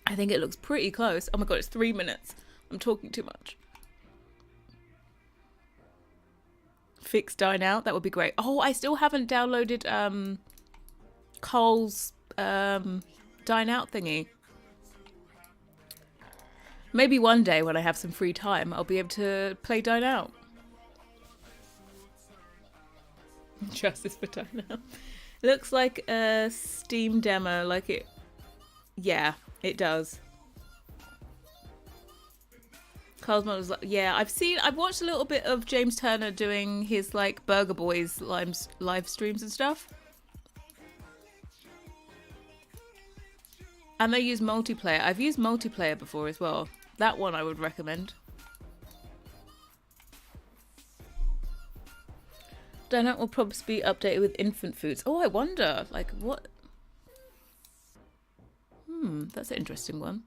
I think it looks pretty close. Oh my god, it's 3 minutes. I'm talking too much. Fix Dine Out, that would be great. Oh, I still haven't downloaded Cole's Dine Out thingy. Maybe one day when I have some free time, I'll be able to play Dine Out. Justice for Dine Out. Looks like a Steam demo, like it... Yeah, it does. Carl's mum was like, yeah, I've watched a little bit of James Turner doing his like Burger Boys live streams and stuff. And they use multiplayer. I've used multiplayer before as well. That one I would recommend. Donut will probably be updated with infant foods. Oh, I wonder, like what? That's an interesting one.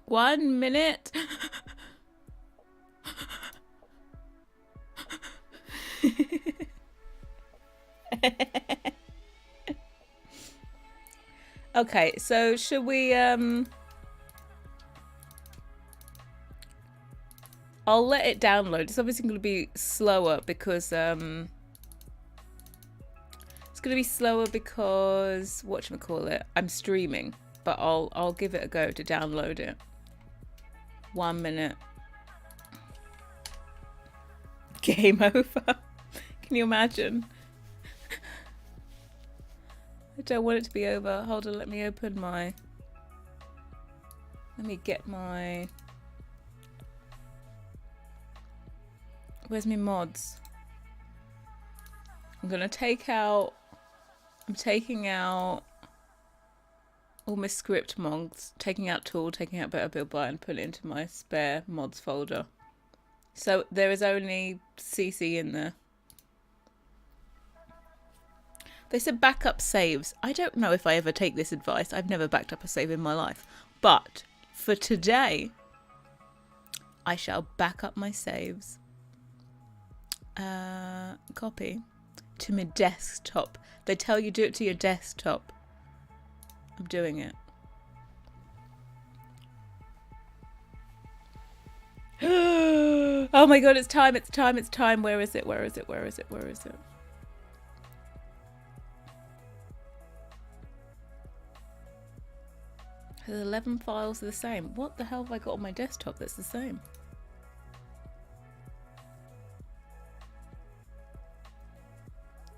One minute. Okay, so should we I'll let it download. It's obviously going to be slower because whatchamacallit, I'm streaming, but I'll give it a go to download it. 1 minute. Game over. Can you imagine? I don't want it to be over. Hold on, let me open my... Let me get my... Where's my mods? I'm gonna take out... I'm taking out all my script mods, taking out tool, taking out better build by, and put it into my spare mods folder. So there is only CC in there. They said backup saves. I don't know if I ever take this advice. I've never backed up a save in my life. But for today, I shall back up my saves. Copy to my desktop. They tell you do it to your desktop. I'm doing it. Oh my god, it's time, it's time, it's time. Where is it? Where is it? Where is it? Where is it? The 11 files are the same. What the hell have I got on my desktop that's the same?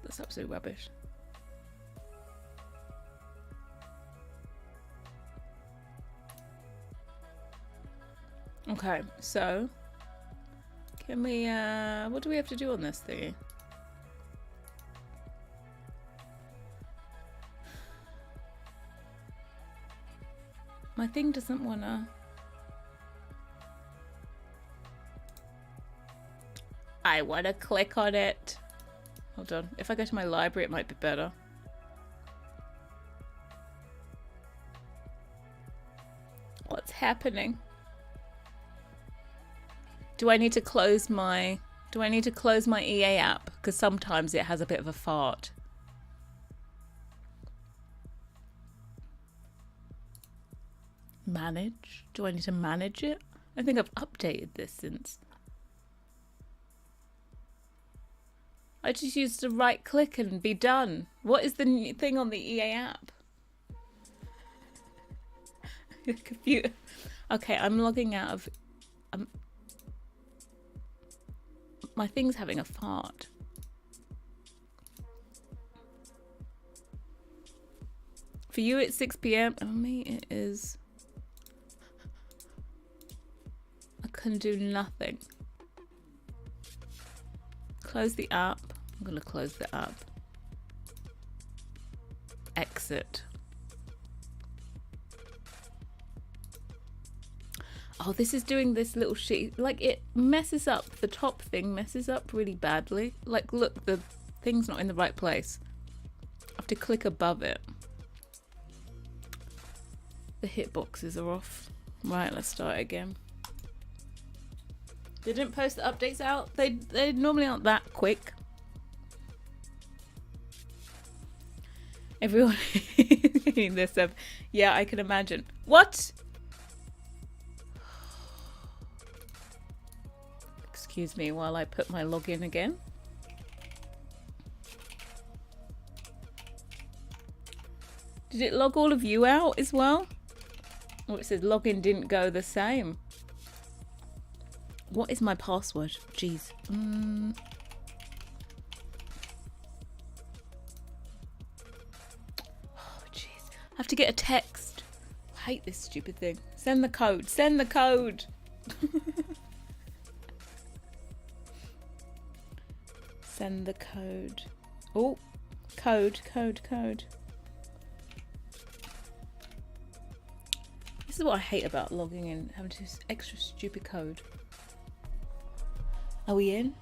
That's absolute rubbish. Okay, so can we what do we have to do on this thing? My thing doesn't wanna... I wanna click on it. Hold on. If I go to my library, it might be better. What's happening? Do I need to close my... Do I need to close my EA app? Because sometimes it has a bit of a fart. Manage? Do I need to manage it? I think I've updated this since. I just used to right click and be done. What is the new thing on the EA app? Computer. Okay, I'm logging out of... my thing's having a fart. For you it's 6 PM. For me it is... I can do nothing. Close the app. I'm gonna close the app. Exit. Oh, this is doing this little sheet. Like, it messes up. The top thing messes up really badly. Like, look, the thing's not in the right place. I have to click above it. The hitboxes are off. Right, let's start again. They didn't post the updates out. They normally aren't that quick. Everyone in this up. Yeah, I can imagine. What? Excuse me while I put my login again. Did it log all of you out as well? Oh, it says login didn't go the same. What is my password? Jeez. Oh, jeez. I have to get a text. I hate this stupid thing. Send the code. Send the code. Send the code. Oh, code. This is what I hate about logging in, having to use extra stupid code. Are we in?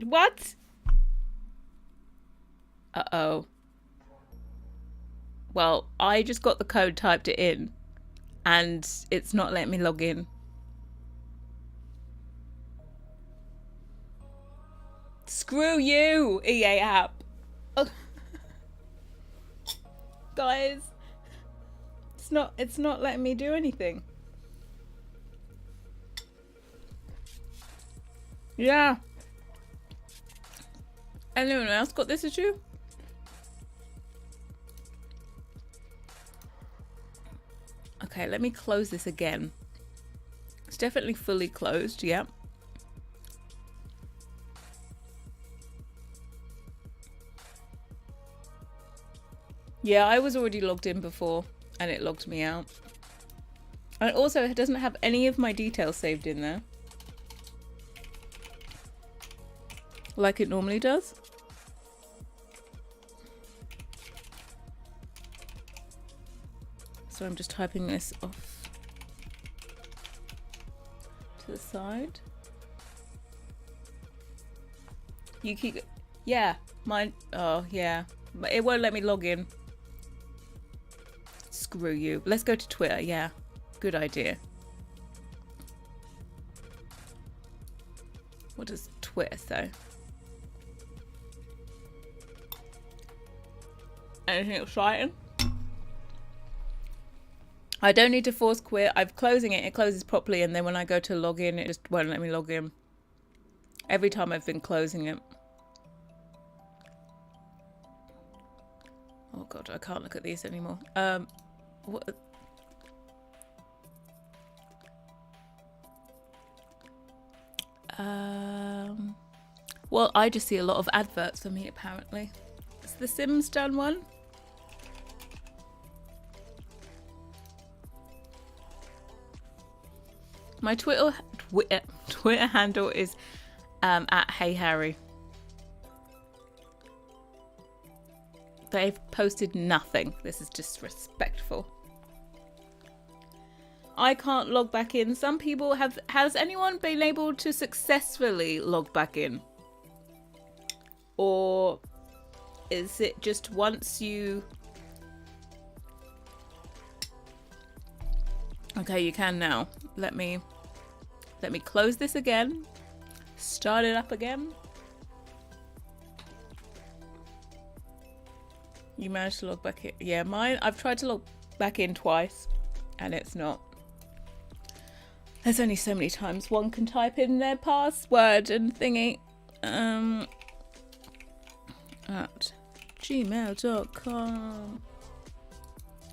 What? Uh-oh. Well, I just got the code, typed it in, and it's not letting me log in. Screw you, EA app. Guys, it's not letting me do anything. Yeah. Anyone else got this issue? Okay, let me close this again. It's definitely fully closed, yeah. Yeah, I was already logged in before and it logged me out. And also, it doesn't have any of my details saved in there, like it normally does. So I'm just typing this off to the side. You keep, yeah, mine, oh yeah, but it won't let me log in. Screw you. Let's go to Twitter, yeah, good idea. What does Twitter say? Anything exciting? I don't need to force quit. I'm closing it. It closes properly, and then when I go to log in, it just won't let me log in. Every time I've been closing it. Oh god, I can't look at these anymore. What? Well, I just see a lot of adverts for me, apparently. Is the Sims done one? My Twitter handle is at Hey Harrie. They've posted nothing. This is disrespectful. I can't log back in. Some people have. Has anyone been able to successfully log back in? Or is it just once you... Okay, you can now. Let me close this again. Start it up again. You managed to log back in. Yeah, mine, I've tried to log back in twice and it's not. There's only so many times one can type in their password and thingy. At gmail.com.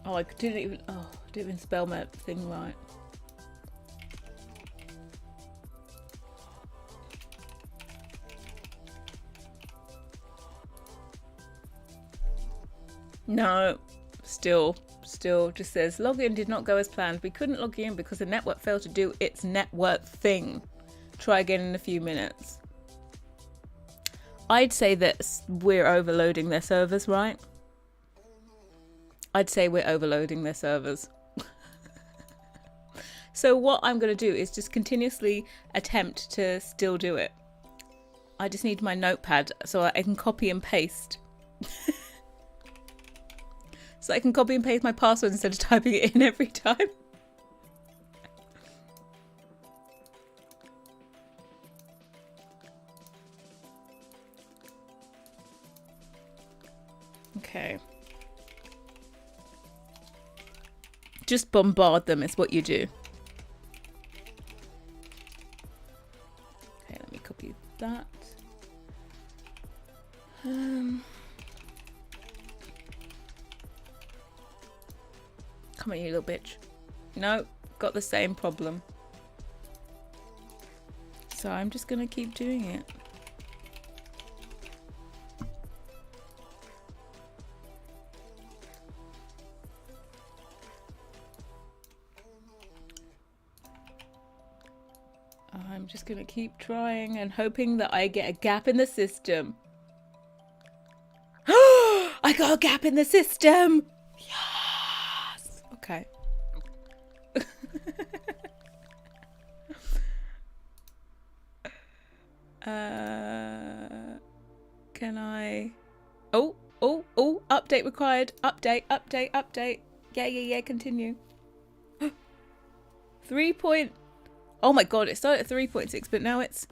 Oh, I didn't even spell my thing right. No, still just says login did not go as planned. We couldn't log in because the network failed to do its network thing. Try again in a few minutes. I'd say that we're overloading their servers, right? I'd say we're overloading their servers. So what I'm going to do is just continuously attempt to still do it. I just need my notepad so I can copy and paste. So I can copy and paste my password instead of typing it in every time. Okay. Just bombard them is what you do. Okay, let me copy that. Come on, you little bitch. No, got the same problem. So I'm just gonna keep doing it. I'm just gonna keep trying and hoping that I get a gap in the system. I got a gap in the system! Yes! Okay. Can I... Oh, update required. Update. Yeah, continue. 3 point... Oh my god, it started at 3.6, but now it's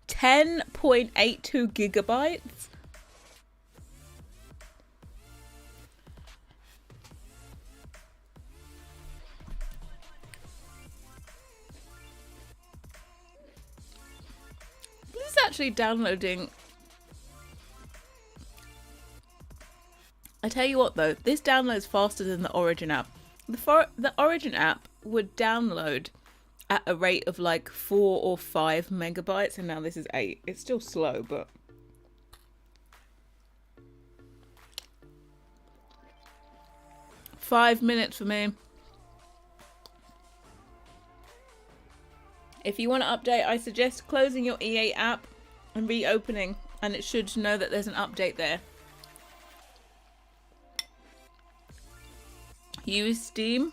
10.82 gigabytes. This is actually downloading. I tell you what though, this downloads faster than the Origin app. The Origin app would download at a rate of like 4 or 5 megabytes, and now this is 8. It's still slow, but five minutes for me. If you want to update, I suggest closing your EA app and reopening, and it should know that there's an update there. Use Steam.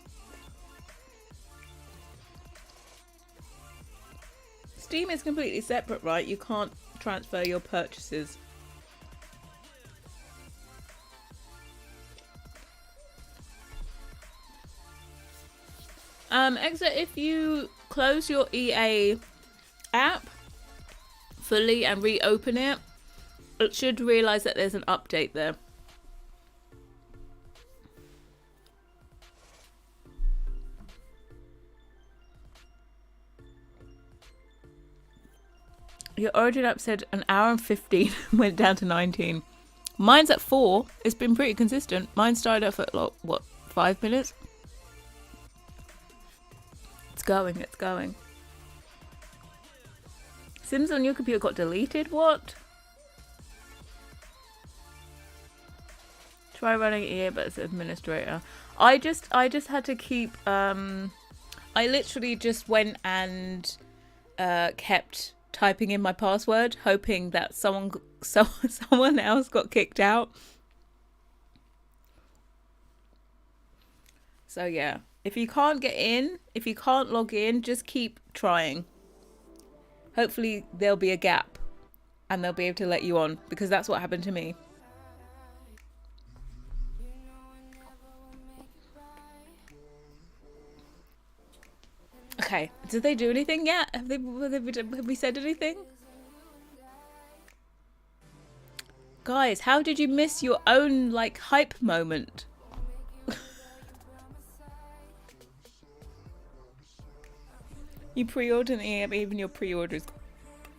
Steam is completely separate, right? You can't transfer your purchases. Except if you close your EA app fully and reopen it, it should realise that there's an update there. Your Origin app said an hour and 15, went down to 19. Mine's at 4. It's been pretty consistent. Mine started off at, like, what, 5 minutes? It's going. Sims on your computer got deleted? What? Try running EA, but it's administrator. I just had to keep, I literally just went and kept typing in my password, hoping that someone else got kicked out. So yeah, if you can't get in, if you can't log in, just keep trying. Hopefully there'll be a gap and they'll be able to let you on, because that's what happened to me. Okay, did they do anything yet? Have we said anything? Guys, how did you miss your own, like, hype moment? You pre-order an EA, even your pre-orders.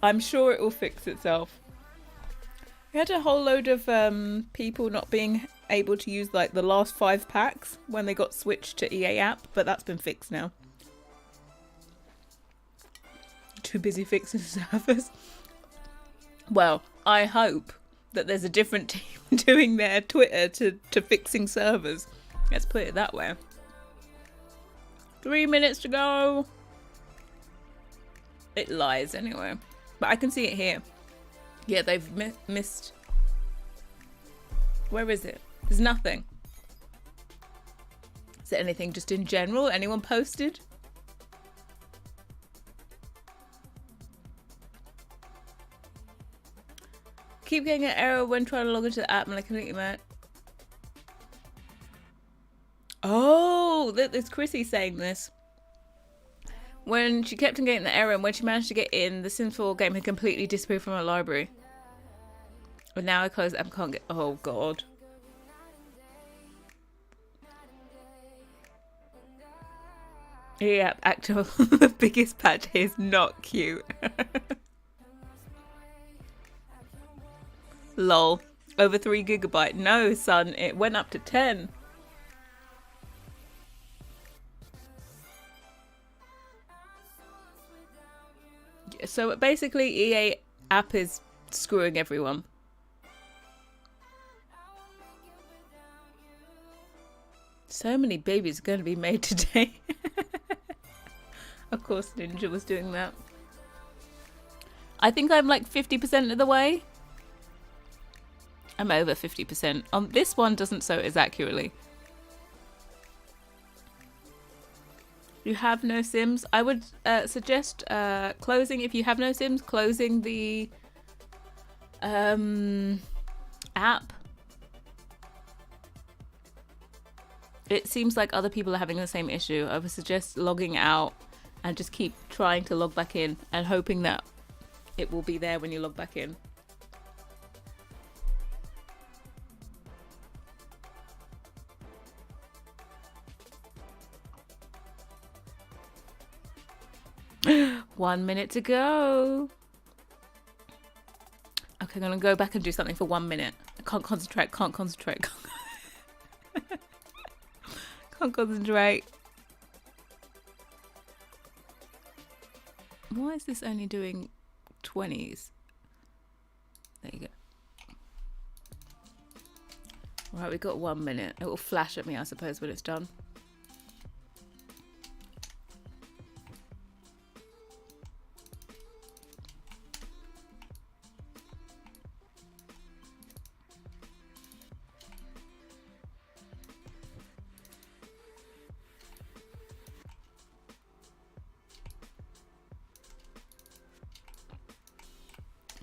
I'm sure it will fix itself. We had a whole load of people not being able to use, like, the last 5 packs when they got switched to EA app, but that's been fixed now. Too busy fixing servers. Well, I hope that there's a different team doing their Twitter to fixing servers. Let's put it that way. 3 minutes to go. It lies anyway. But I can see it here. Yeah, they've missed. Where is it? There's nothing. Is there anything just in general? Anyone posted? Keep getting an error when trying to log into the app and I completely met. Oh, it's Chrissy saying this. When she kept on getting the error and when she managed to get in, the Sims 4 game had completely disappeared from her library. But now I close the app and can't get... Oh, God. Yeah, actual the biggest patch is not cute. Lol. Over 3 gigabyte. No, son, it went up to 10. So basically, EA app is screwing everyone. So many babies are going to be made today. Of course, Ninja was doing that. I think I'm like 50% of the way. I'm over 50%. This one doesn't sew as accurately. You have no Sims. I would suggest closing, if you have no Sims, closing the app. It seems like other people are having the same issue. I would suggest logging out and just keep trying to log back in and hoping that it will be there when you log back in. One minute to go. Okay, I'm gonna go back and do something for 1 minute. I can't concentrate, can't concentrate. Can't concentrate. Why is this only doing 20s? There you go. Right, we've got 1 minute. It will flash at me, I suppose, when it's done.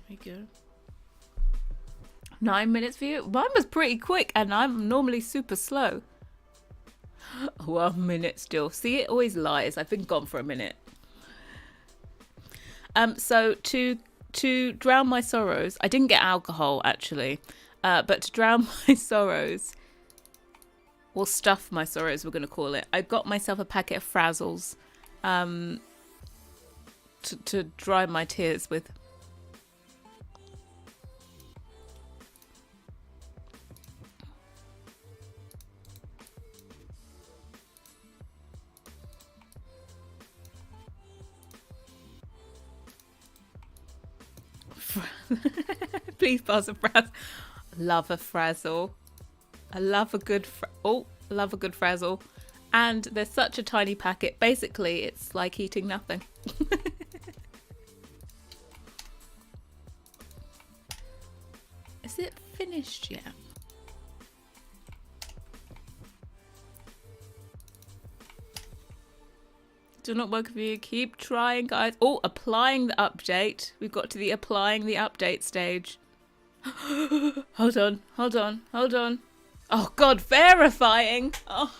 There you go. 9 minutes for you? Mine was pretty quick and I'm normally super slow. 1 minute still. See, it always lies. I've been gone for a minute. So to drown my sorrows, I didn't get alcohol actually, but to drown my sorrows, or stuff my sorrows, we're going to call it, I got myself a packet of Frazzles to dry my tears with. Please pass a frazzle. Love a frazzle. I love a good love a good frazzle. And they're such a tiny packet. Basically, it's like eating nothing. Is it finished yet? Do not work for you. Keep trying, guys. Oh, applying the update. We've got to the applying the update stage. Hold on, hold on, hold on. Oh God, verifying. Oh.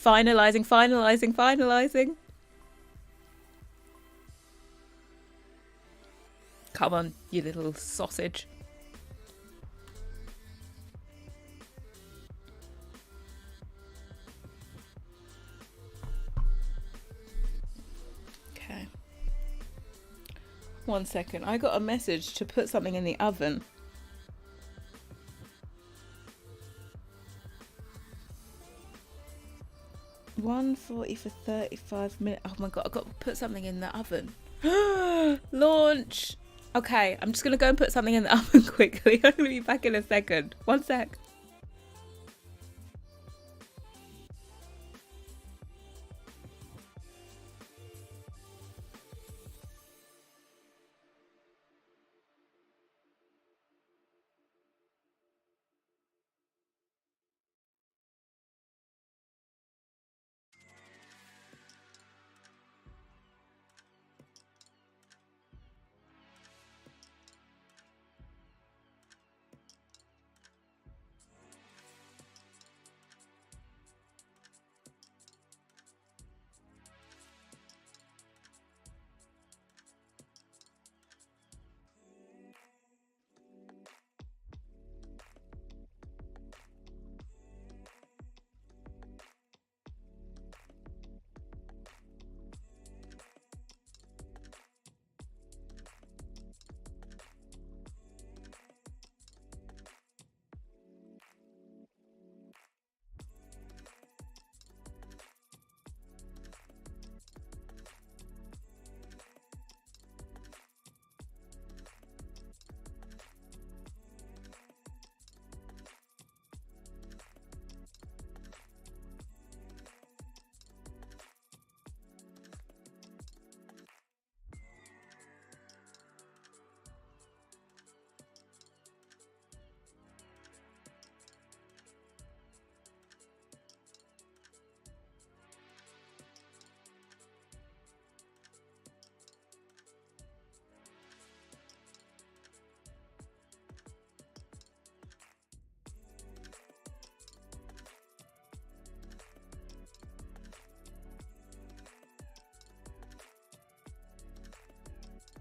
Finalizing, finalizing, finalizing. Come on, you little sausage. Okay. 1 second. I got a message to put something in the oven. $140 for 35 minutes. Oh my God, I've got to put something in the oven. Launch. Okay, I'm just going to go and put something in the oven quickly. I'm going to be back in a second. 1 sec.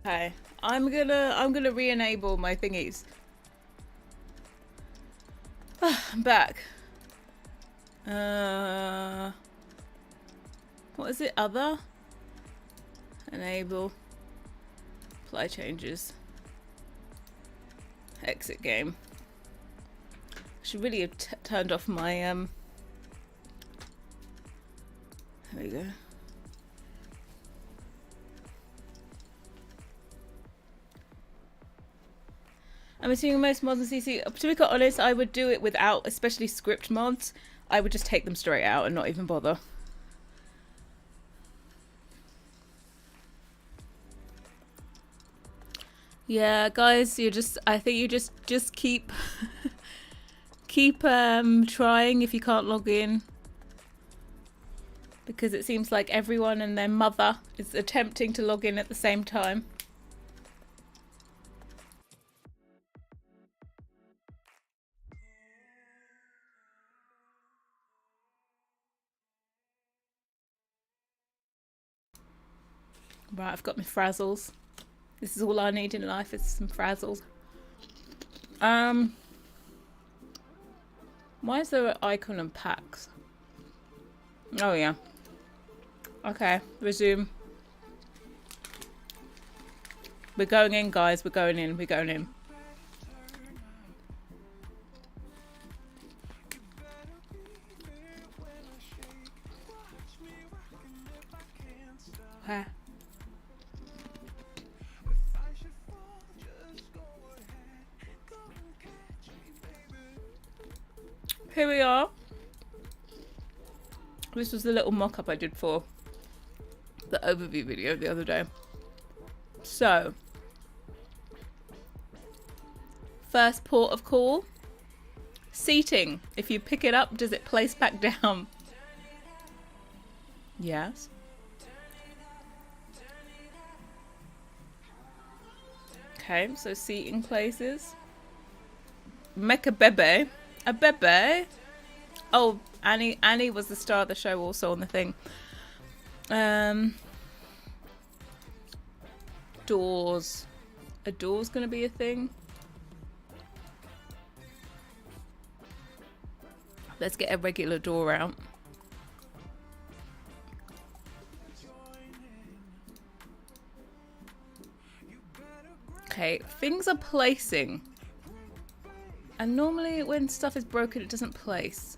Okay, I'm gonna re-enable my thingies. I'm back. What is it? Other? Enable. Apply changes. Exit game. I should really have turned off my There we go. I'm assuming most mods on CC. To be quite honest, I would do it without, especially script mods. I would just take them straight out and not even bother. Yeah, guys, I think you just keep keep trying if you can't log in, because it seems like everyone and their mother is attempting to log in at the same time. Right, I've got my frazzles. This is all I need in life, is some frazzles. Why is there an icon and packs? Oh yeah. Okay, resume. We're going in, guys. We're going in. We're going in. Okay. Here we are. This was the little mock-up I did for the overview video the other day. So, first port of call. Seating. If you pick it up, does it place back down? Yes. Okay, so seating places. Make a bebe. A bebe? Oh, Annie was the star of the show also on the thing. Doors. A door's gonna be a thing. Let's get a regular door out. Okay, things are placing. And normally when stuff is broken, it doesn't place.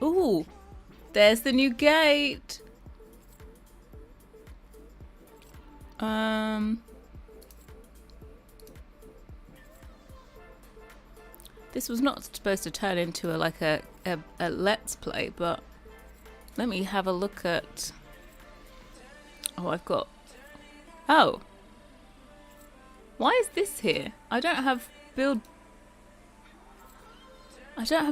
Ooh, there's the new gate. This was not supposed to turn into a let's play, but let me have a look at. Oh, I've got. Oh. Why is this here? I don't have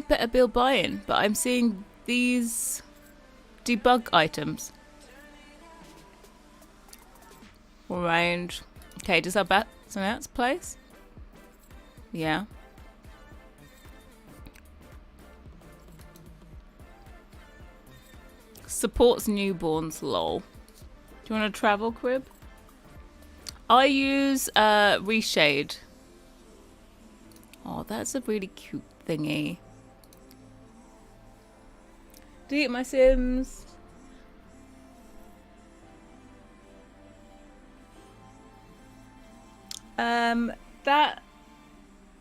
better build buy-in, but I'm seeing these debug items. Around. Okay, does our bat so now it's place? Yeah. Supports newborns, lol. Do you want a travel crib? I use Reshade. Oh, that's a really cute thingy. Delete my Sims. That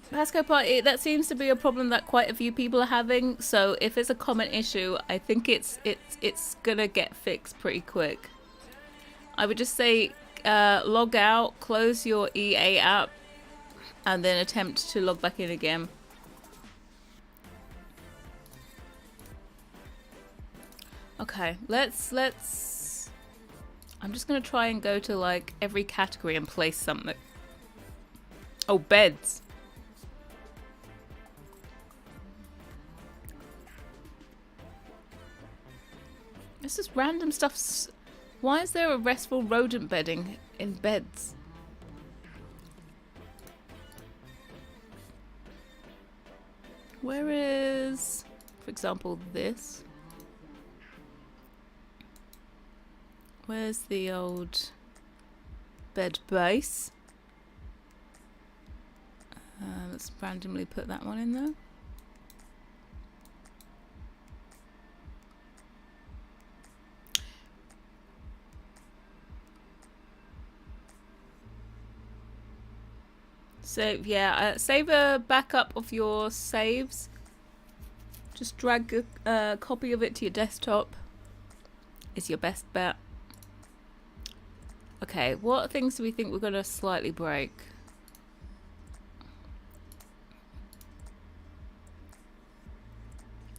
Pasco party, that seems to be a problem that quite a few people are having. So if it's a common issue, I think it's gonna get fixed pretty quick. I would just say log out, close your EA app, and then attempt to log back in again. Okay, let's I'm just gonna try and go to like every category and place something. Oh, beds. This is random stuff. Why is there a restful rodent bedding in beds? Where is, for example, this? Where's the old bed base? Let's randomly put that one in there. Save, yeah, save a backup of your saves. Just drag a copy of it to your desktop. Is your best bet. Okay, what things do we think we're going to slightly break?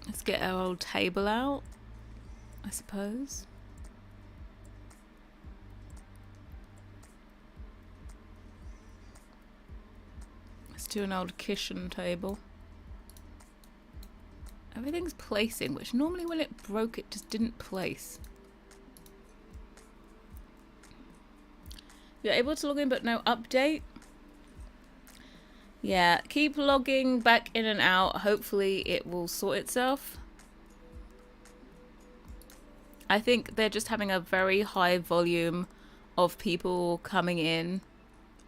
Let's get our old table out, I suppose. Let's do an old kitchen table. Everything's placing, which normally when it broke it just didn't place. You're able to log in but no update. Yeah, keep logging back in and out. Hopefully it will sort itself. I think they're just having a very high volume of people coming in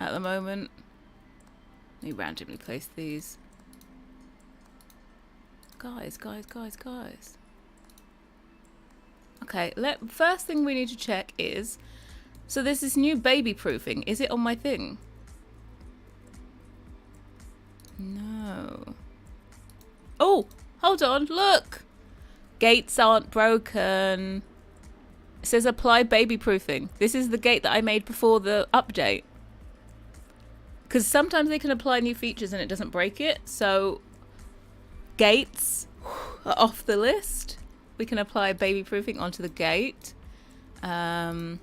at the moment. Let me randomly place these. Guys. Okay, first thing we need to check is, so there's this new baby proofing. Is it on my thing? No. Oh, hold on, look! Gates aren't broken. It says apply baby proofing. This is the gate that I made before the update. Because sometimes they can apply new features and it doesn't break it. So gates are off the list. We can apply baby proofing onto the gate. Hold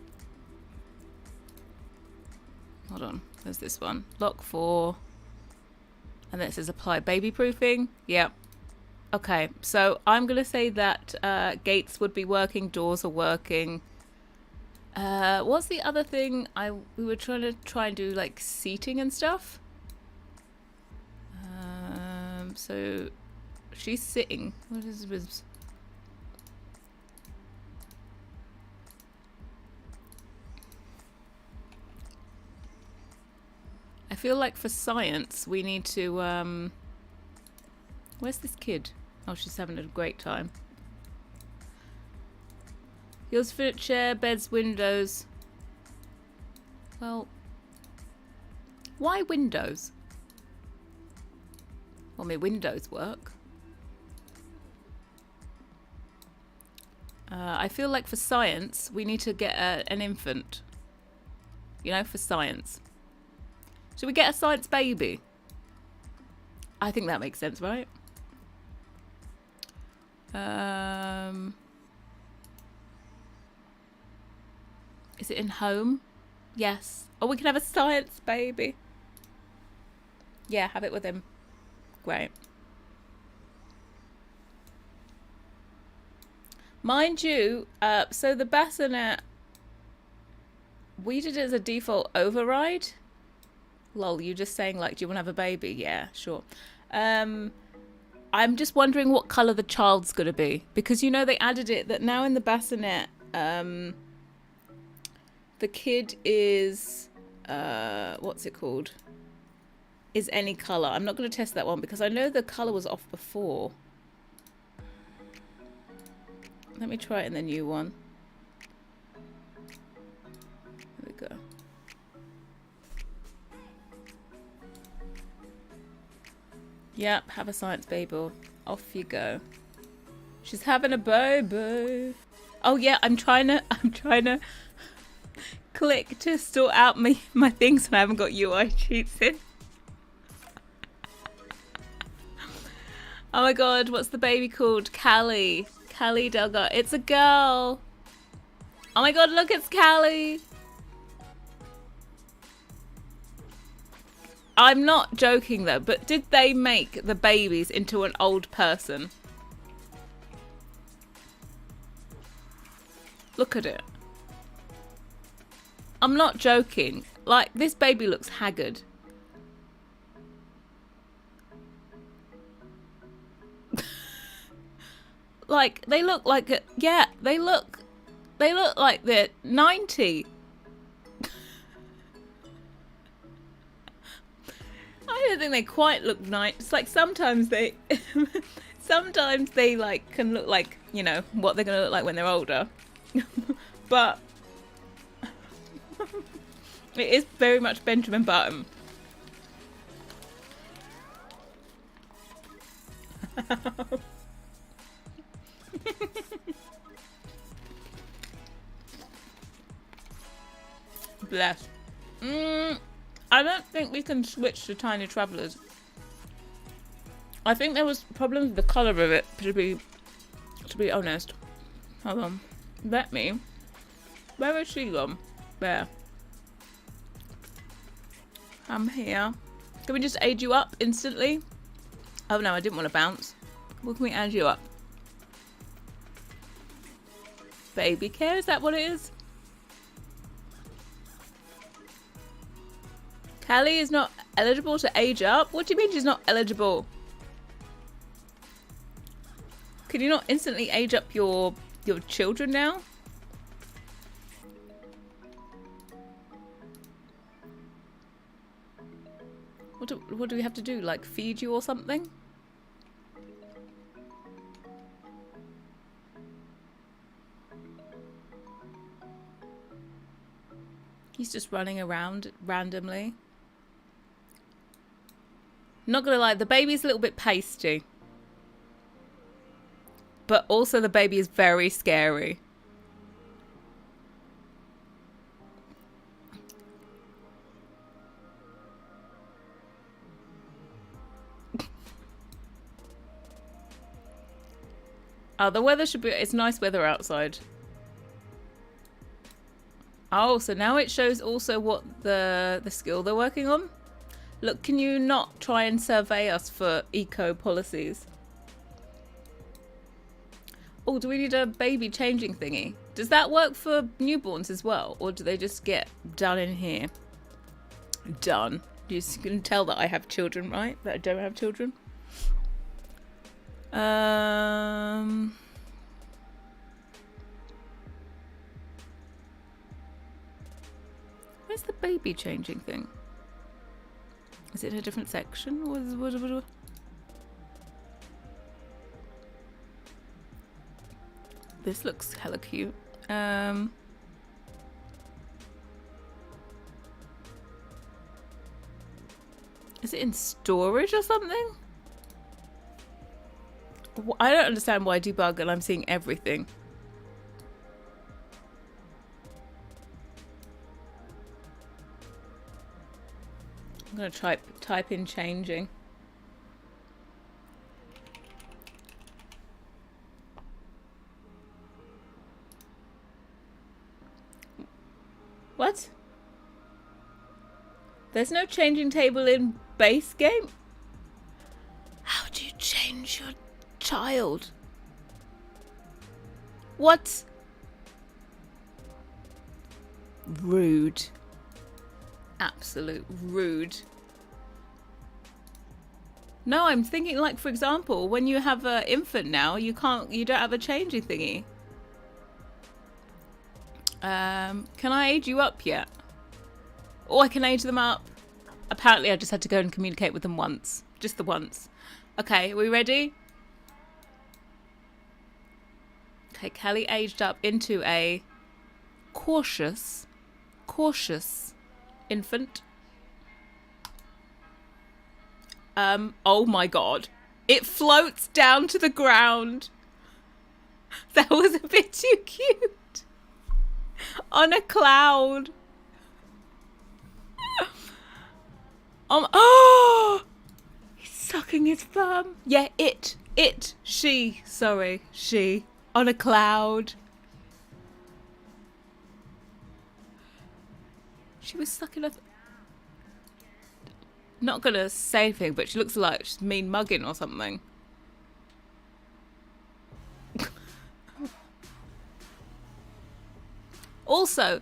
on, there's this one. Lock 4. And then it says apply baby proofing. Yep. Okay, so I'm going to say that gates would be working, doors are working. What's the other thing? We were trying to do like seating and stuff. So she's sitting. What is this? I feel like for science we need to where's this kid? Oh, she's having a great time. Yours furniture, beds, windows. Well, why windows? Well, my windows work. I feel like for science we need to get an infant. You know, for science. Should we get a science baby? I think that makes sense, right? Is it in home? Yes. Oh, we can have a science baby. Yeah, have it with him. Great. Mind you, so the bassinet, we did it as a default override. Lol, you just saying like, do you want to have a baby? Yeah, sure. I'm just wondering what colour the child's going to be. Because, you know, they added it that now in the bassinet, the kid is, what's it called? Is any colour. I'm not going to test that one because I know the colour was off before. Let me try it in the new one. There we go. Yep, have a science baby. Off you go. She's having a baby. Oh yeah, I'm trying to click to sort out my things and I haven't got UI cheats in. Oh my god, what's the baby called? Callie. Callie Delga. It's a girl. Oh my god, look, it's Callie. I'm not joking though, but did they make the babies into an old person? Look at it. I'm not joking. Like, this baby looks haggard. Like, they look like yeah, they look They look like they're 90. I don't think they quite look nice. It's like sometimes they like can look like, you know, what they're gonna look like when they're older. But it is very much Benjamin Button. Bless. I don't think we can switch to Tiny Travelers. I think there was problems with the colour of it, to be honest. Hold on. Let me. Where is she gone? There. I'm here. Can we just age you up instantly? Oh no, I didn't want to bounce. What can we age you up? Baby care, is that what it is? Callie is not eligible to age up? What do you mean she's not eligible? Can you not instantly age up your children now? What do we have to do? Like feed you or something? He's just running around randomly. Not gonna lie, the baby's a little bit pasty. But also the baby is very scary. Oh, the weather should be... It's nice weather outside. Oh, so now it shows also what the skill they're working on. Look, can you not try and survey us for eco policies? Oh, do we need a baby changing thingy? Does that work for newborns as well? Or do they just get done in here? Done. You can tell that I have children, right? That I don't have children. Where's the baby changing thing? Is it in a different section? What? This looks hella cute. Is it in storage or something? I don't understand why I debug and I'm seeing everything. I'm gonna type in changing. What? There's no changing table in base game? How do you change your child? What? Rude. Absolute rude. No, I'm thinking like, for example, when you have an infant now, you don't have a changing thingy. Can I age you up yet? Or I can age them up. Apparently I just had to go and communicate with them once. Just the once. Okay, are we ready? Okay, Callie aged up into a cautious infant. Oh my god. It floats down to the ground. That was a bit too cute. On a cloud. Oh! He's sucking his thumb. Yeah, she. On a cloud. She was sucking her... Not gonna say anything, but she looks like she's mean mugging or something. Also,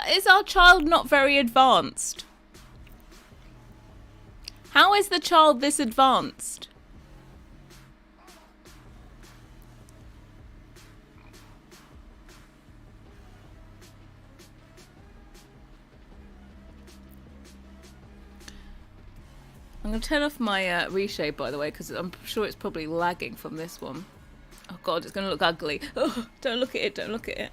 is our child not very advanced? How is the child this advanced? I'm going to turn off my reshape, by the way, because I'm sure it's probably lagging from this one. Oh god, it's going to look ugly. Oh, don't look at it, don't look at it.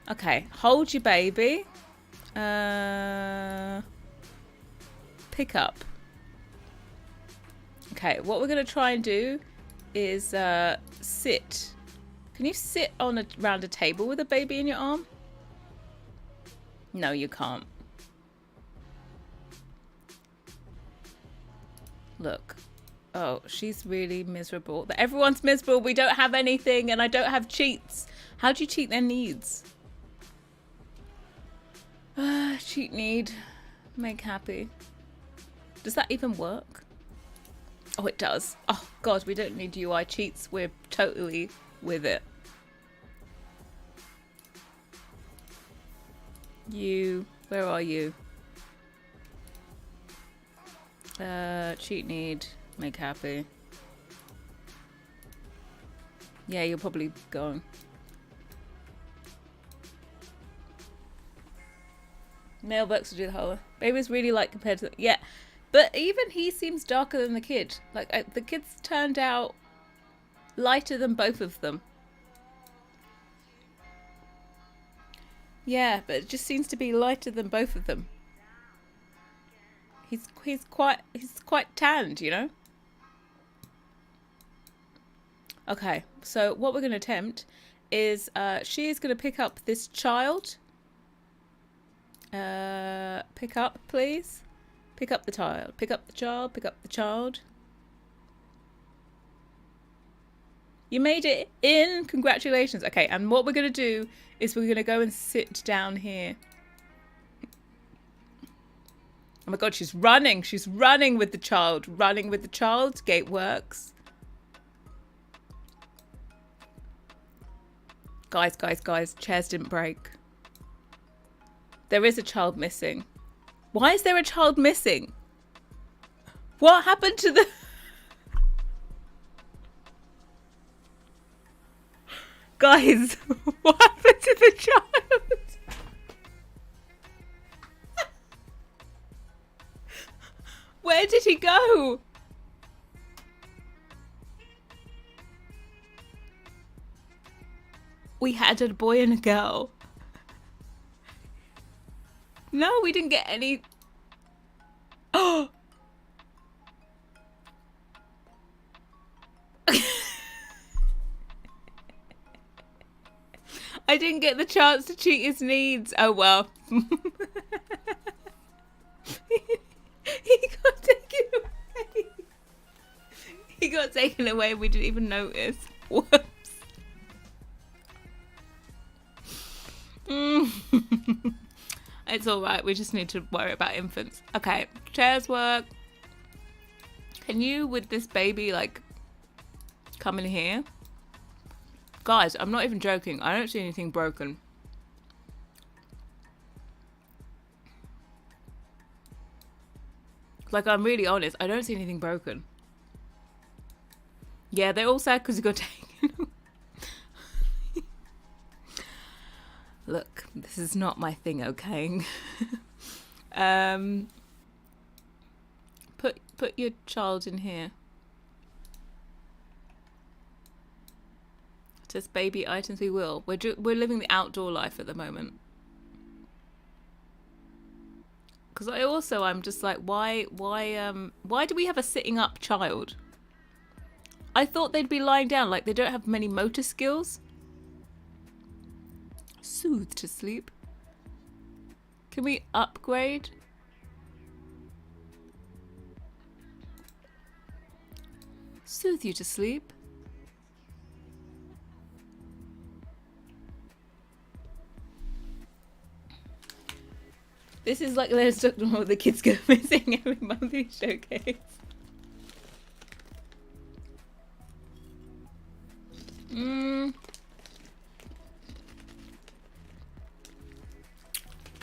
Okay, hold your baby. Pick up. Okay, what we're going to try and do is sit. Can you sit on around a table with a baby in your arm? No, you can't. Look. Oh, she's really miserable. Everyone's miserable. We don't have anything and I don't have cheats. How do you cheat their needs? Cheat need. Make happy. Does that even work? Oh, it does. Oh, God, we don't need UI cheats. We're totally with it. You. Where are you? Cheat need. Make happy. Yeah, you're probably gone. Mailbox to do the whole. Baby's really light compared to... Yeah. But even he seems darker than the kid. Like, the kids turned out lighter than both of them. Yeah, but it just seems to be lighter than both of them. He's quite tanned, you know? Okay, so what we're going to attempt is she's going to pick up this child. Pick up, please. Pick up the child. Pick up the child. Pick up the child. You made it in. Congratulations. Okay, and what we're going to do is we're going to go and sit down here. Oh my god, she's running. She's running with the child. Running with the child. Gate works. Guys. Chairs didn't break. There is a child missing. Why is there a child missing? What happened to the... Guys, what happened to the child? Where did he go? We had a boy and a girl. No, we didn't get any... Oh! I didn't get the chance to cheat his needs. Oh well. He got taken away. He got taken away. We didn't even notice. Whoops. It's alright. We just need to worry about infants. Okay. Chairs work. Can you, with this baby, like, come in here? Guys, I'm not even joking. I don't see anything broken. Like, I'm really honest. I don't see anything broken. Yeah, they're all sad because he got taken. Look, this is not my thing, okay? Put your child in here. Just baby items we will. We're living the outdoor life at the moment. Because I'm just like, why do we have a sitting up child? I thought they'd be lying down, like they don't have many motor skills. Soothe to sleep. Can we upgrade? Soothe you to sleep. This is like Let's Talk More, the kids go missing every monthly showcase.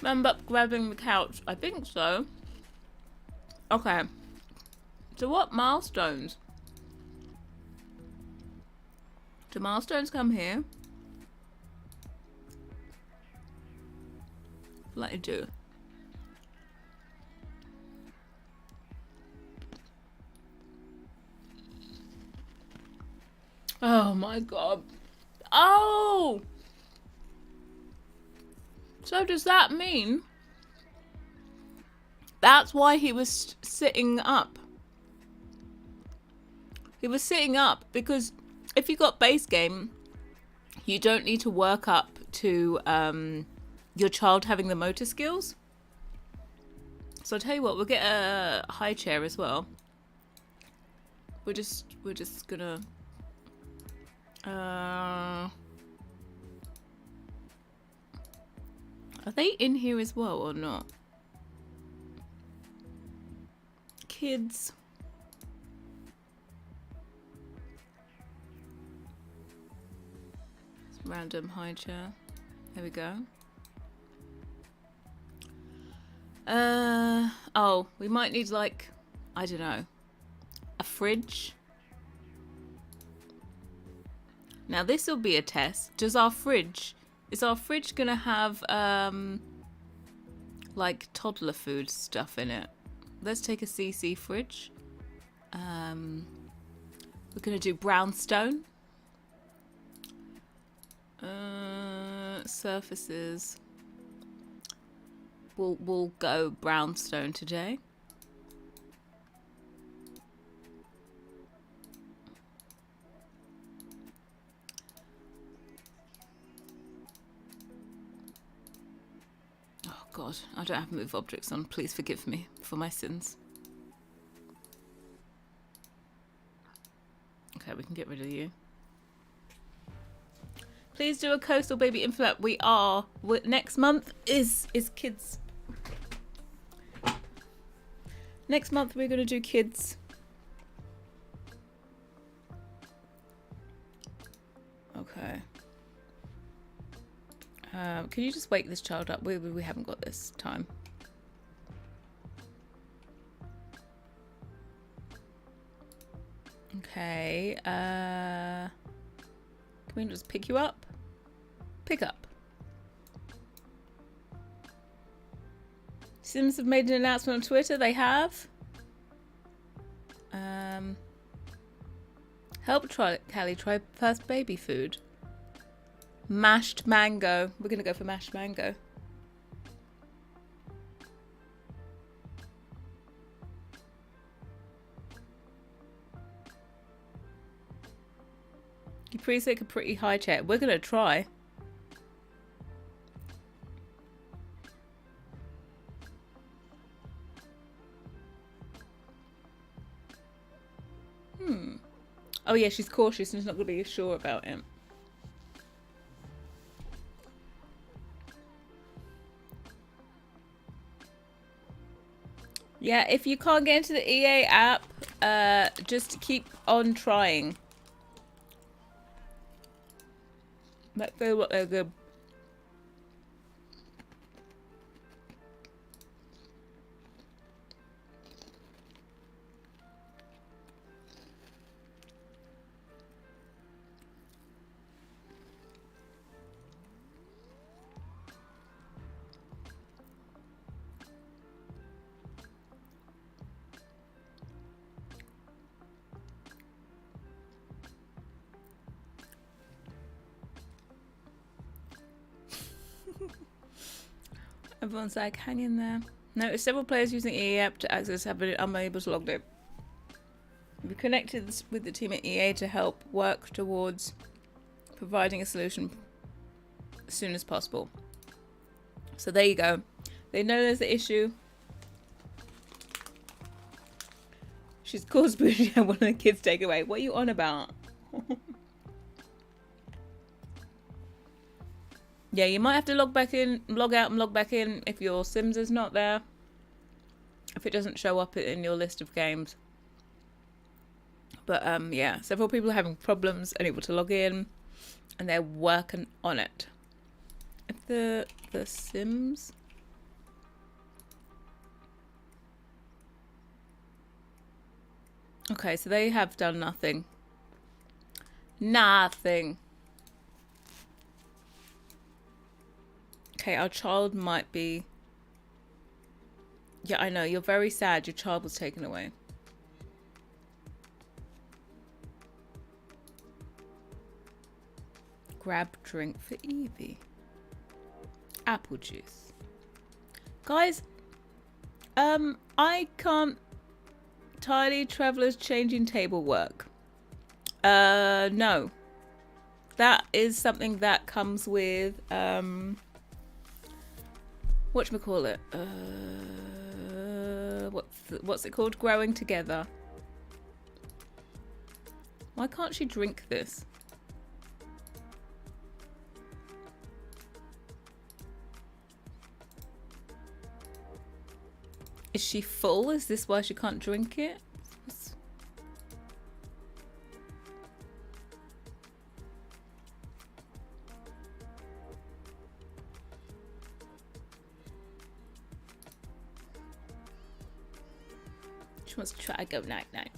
Remember grabbing the couch? I think so. Okay. So what milestones? Do milestones come here? Like I do. Oh my god. Oh! So does that mean that's why he was sitting up? He was sitting up because if you got base game, you don't need to work up to your child having the motor skills. So I'll tell you what, we'll get a high chair as well. We're just gonna are they in here as well or not? Kids. Random high chair. There we go. Oh, we might need like, I don't know, a fridge. Now this will be a test. Is our fridge gonna have like toddler food stuff in it? Let's take a CC fridge. We're gonna do brownstone. Surfaces. We'll go brownstone today. Oh god, I don't have move objects on. Please forgive me for my sins. Okay, we can get rid of you. Please do a coastal baby inflat. We are. Next month is kids. Next month we're gonna do kids. Okay. Can you just wake this child up? We haven't got this time. Okay. Can we just pick you up? Pick up. Sims have made an announcement on Twitter. They have. Help Callie try first baby food. Mashed mango. We're gonna go for mashed mango. You pre-sick a pretty high chair. We're gonna try. Oh yeah, she's cautious and she's not gonna be sure about it. Yeah, if you can't get into the EA app, just keep on trying. Let's see what they're good. Everyone's like, hang in there. Notice several players using EA app to access have been unable to log in. We connected with the team at EA to help work towards providing a solution as soon as possible. So there you go. They know there's an issue. She's caused booty and one of the kids take away. What are you on about? Yeah, you might have to log back in, log out and log back in if your Sims is not there. If it doesn't show up in your list of games. But yeah, several people are having problems unable to log in and they're working on it. If the Sims... Okay, so they have done nothing. Nothing. Okay, our child might be... Yeah, I know. You're very sad. Your child was taken away. grab drink for Evie. Apple juice. Guys, I can't Tiny Traveler's changing table work. No. That is something that comes with whatchamacallit? What's it called? Growing Together. Why can't she drink this? Is she full? Is this why she can't drink it? She wants to try go night-night.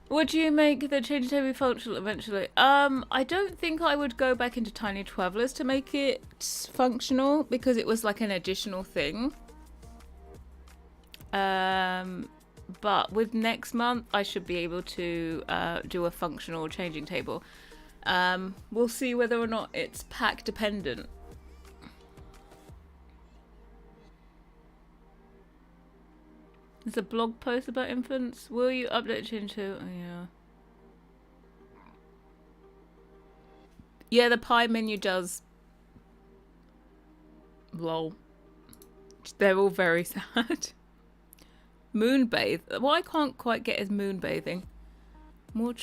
Would you make the change table functional eventually? I don't think I would go back into Tiny Travelers to make it functional because it was like an additional thing. But with next month, I should be able to do a functional changing table. We'll see whether or not it's pack dependent. There's a blog post about infants. Will you update it into? Oh, yeah. Yeah, the pie menu does. Lol. They're all very sad. Moonbathe. What I can't quite get is moonbathing. More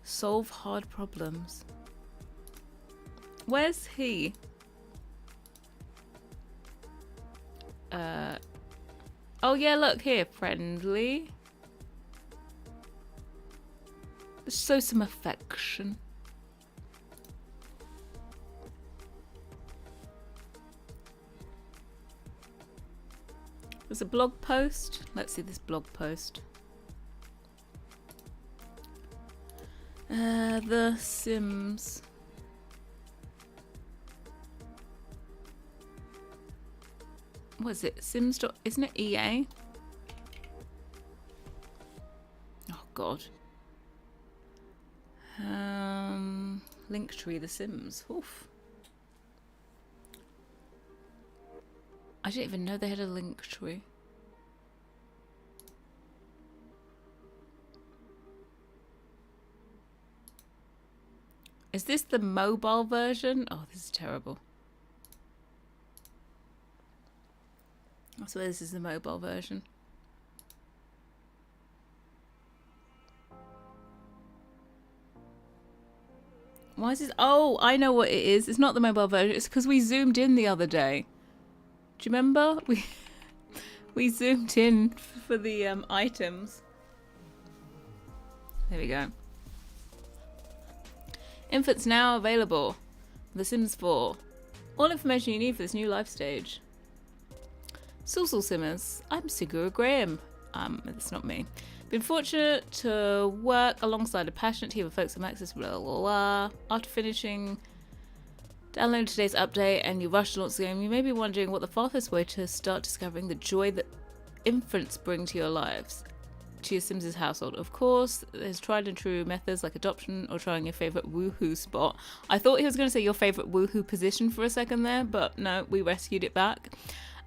solve hard problems. Where's he? Oh yeah, look here, friendly. Show some affection. There's a blog post. Let's see this blog post. The Sims. What is it? Sims. Isn't it EA? Oh God. Linktree The Sims. Oof. I didn't even know they had a Linktree. Is this the mobile version? Oh, this is terrible. I swear this is the mobile version. Why is this? Oh, I know what it is. It's not the mobile version. It's because we zoomed in the other day. Do you remember? We zoomed in for the items. There we go. Infants now available. The Sims 4. All information you need for this new life stage. Sulsul Simmers. I'm Sigura Graham. It's not me. Been fortunate to work alongside a passionate team of folks at Maxis, blah, blah, blah. After finishing downloading today's update and you rush to launch the game, you may be wondering what the fastest way to start discovering the joy that infants bring to your lives, to your Sims' household. Of course, there's tried and true methods like adoption or trying your favourite woohoo spot. I thought he was going to say your favourite woohoo position for a second there, but no, we rescued it back.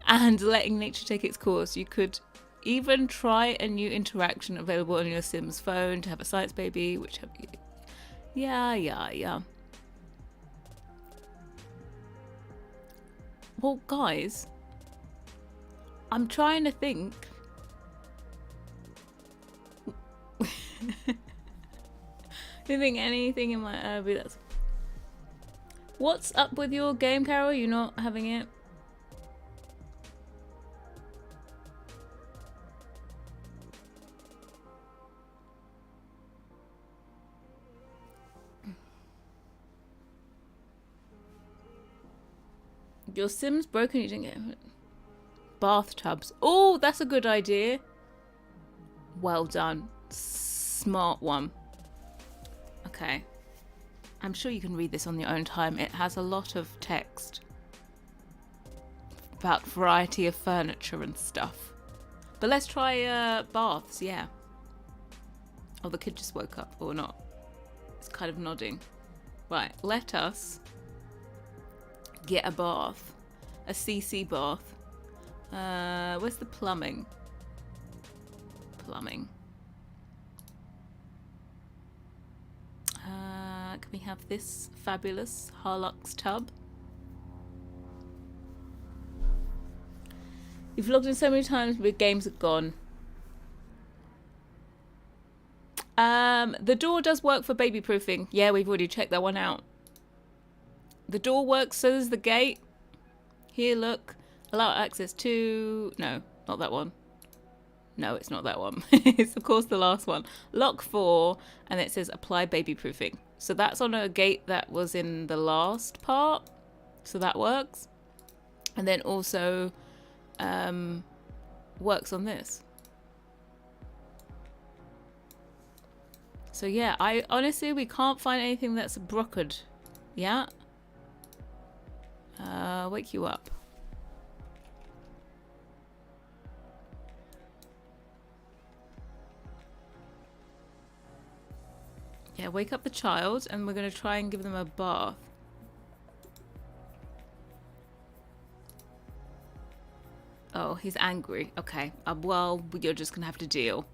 And letting nature take its course. You could even try a new interaction available on your Sims phone to have a science baby, which have you. Yeah. Well, guys, I'm trying to think. Do you think anything in my that's. What's up with your game, Carol? You're not having it? Your Sim's broken, you didn't get it. Bathtubs. Oh, that's a good idea. Well done. Smart one. Okay. I'm sure you can read this on your own time. It has a lot of text about variety of furniture and stuff. But let's try baths, yeah. Oh, the kid just woke up, or not. It's kind of nodding. Right, let us get a bath. A CC bath. Where's the plumbing? Plumbing. Can we have this fabulous Harlux tub? You've logged in so many times, but games are gone. The door does work for baby proofing. Yeah, we've already checked that one out. The door works, so does the gate. Here, look. Allow access to... No, not that one. No, it's not that one. It's, of course, the last one. Lock 4, and it says apply baby proofing. So that's on a gate that was in the last part. So that works. And then also works on this. So yeah, I honestly, we can't find anything that's brokered. Yeah? Wake you up. Yeah, wake up the child, and we're going to try and give them a bath. Oh, he's angry. Okay. Well, you're just going to have to deal.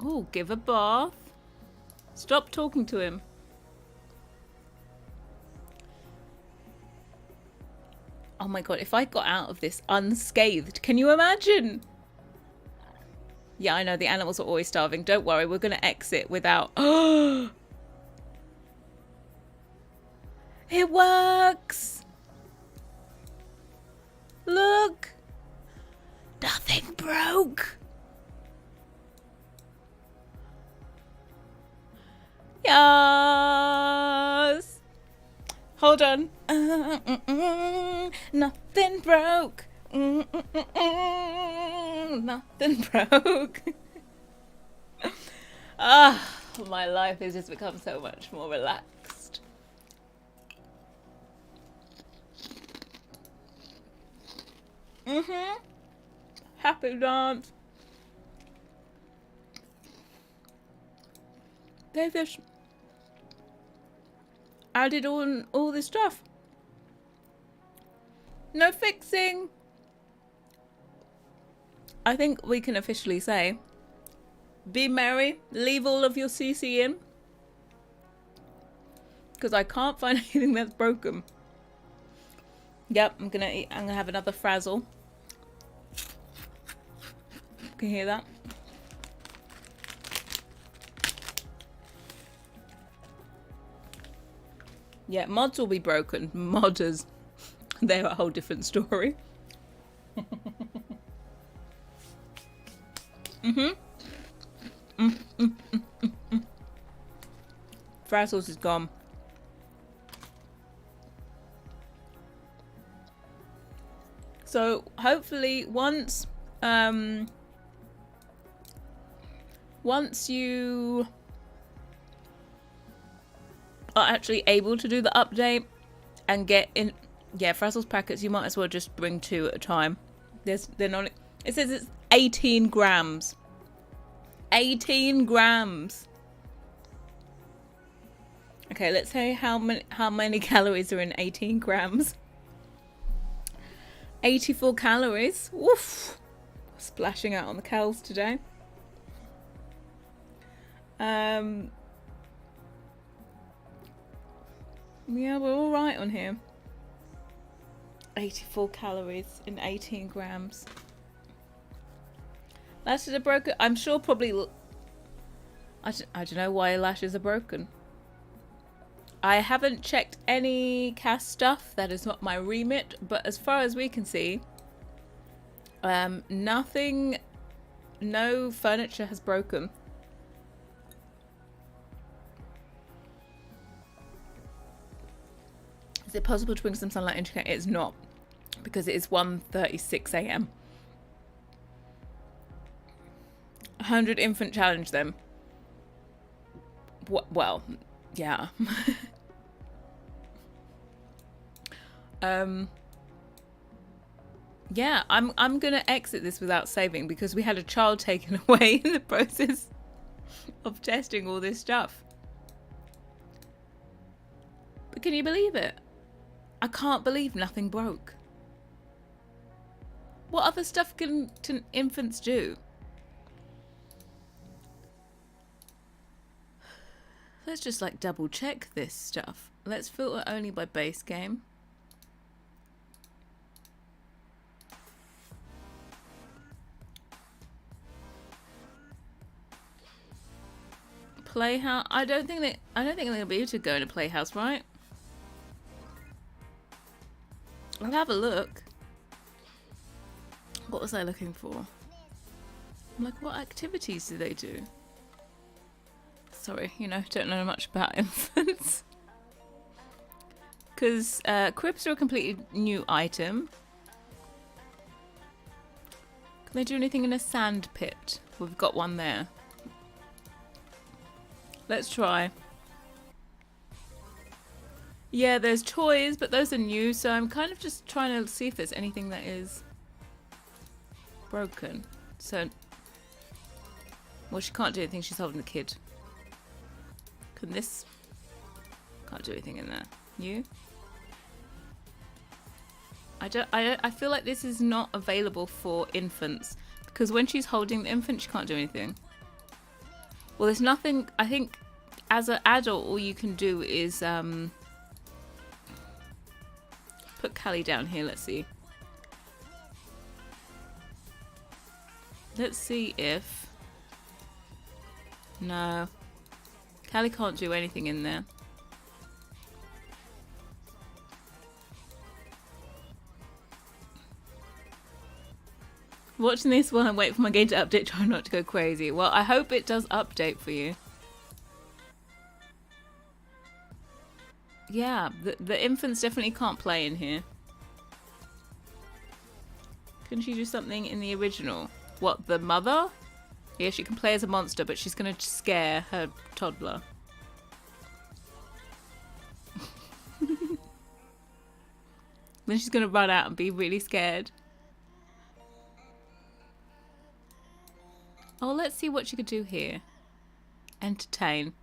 Oh, give a bath. Stop talking to him. Oh my god, if I got out of this unscathed, can you imagine? Yeah, I know, the animals are always starving. Don't worry, we're going to exit without... Oh! It works! Look! Nothing broke! Yes! Hold on. Nothing broke. Nothing broke. Ah, my life has just become so much more relaxed. Happy dance. They've just added on all this stuff. No fixing. I think we can officially say, be merry, leave all of your CC in. Because I can't find anything that's broken. Yep, I'm gonna have another frazzle. Can you hear that? Yeah, mods will be broken. Modders. They're a whole different story. Frazzles is gone. So hopefully once you are actually able to do the update and get in, yeah, Frazzles packets, you might as well just bring 2 at a time. They're not. It says it's 18 grams. 18 grams. Okay, let's say how many calories are in 18 grams. 84 calories. Woof. Splashing out on the cows today. Yeah, we're all right on here. 84 calories in 18 grams. Lashes are broken. I'm sure probably... I don't know why lashes are broken. I haven't checked any cast stuff. That is not my remit. But as far as we can see, nothing... No furniture has broken. Is it possible to bring some sunlight into it? It's not, because it is 1:36 a.m. 100 infant challenge them. Well, yeah. Yeah, I'm gonna exit this without saving because we had a child taken away in the process of testing all this stuff. But can you believe it? I can't believe nothing broke. What other stuff can infants do? Let's just like double check this stuff. Let's filter only by base game. Playhouse. I don't think they'll be able to go in a playhouse, right? I'll have a look. What was I looking for? I'm like, what activities do they do? Sorry, don't know much about infants. Because cribs are a completely new item. Can they do anything in a sand pit? We've got one there. Let's try. Yeah, there's toys, but those are new, so I'm kind of just trying to see if there's anything that is broken. So, well, she can't do anything. She's holding the kid. Can this? Can't do anything in there. You? I feel like this is not available for infants because when she's holding the infant, she can't do anything. Well, there's nothing. I think as an adult, all you can do is put Callie down here. Let's see. Let's see if... No. Callie can't do anything in there. Watching this while I wait for my game to update, trying not to go crazy. Well, I hope it does update for you. Yeah, the infants definitely can't play in here. Can she do something in the original? What, the mother? Yeah, she can play as a monster, but she's going to scare her toddler. Then she's going to run out and be really scared. Oh, let's see what she could do here. Entertain.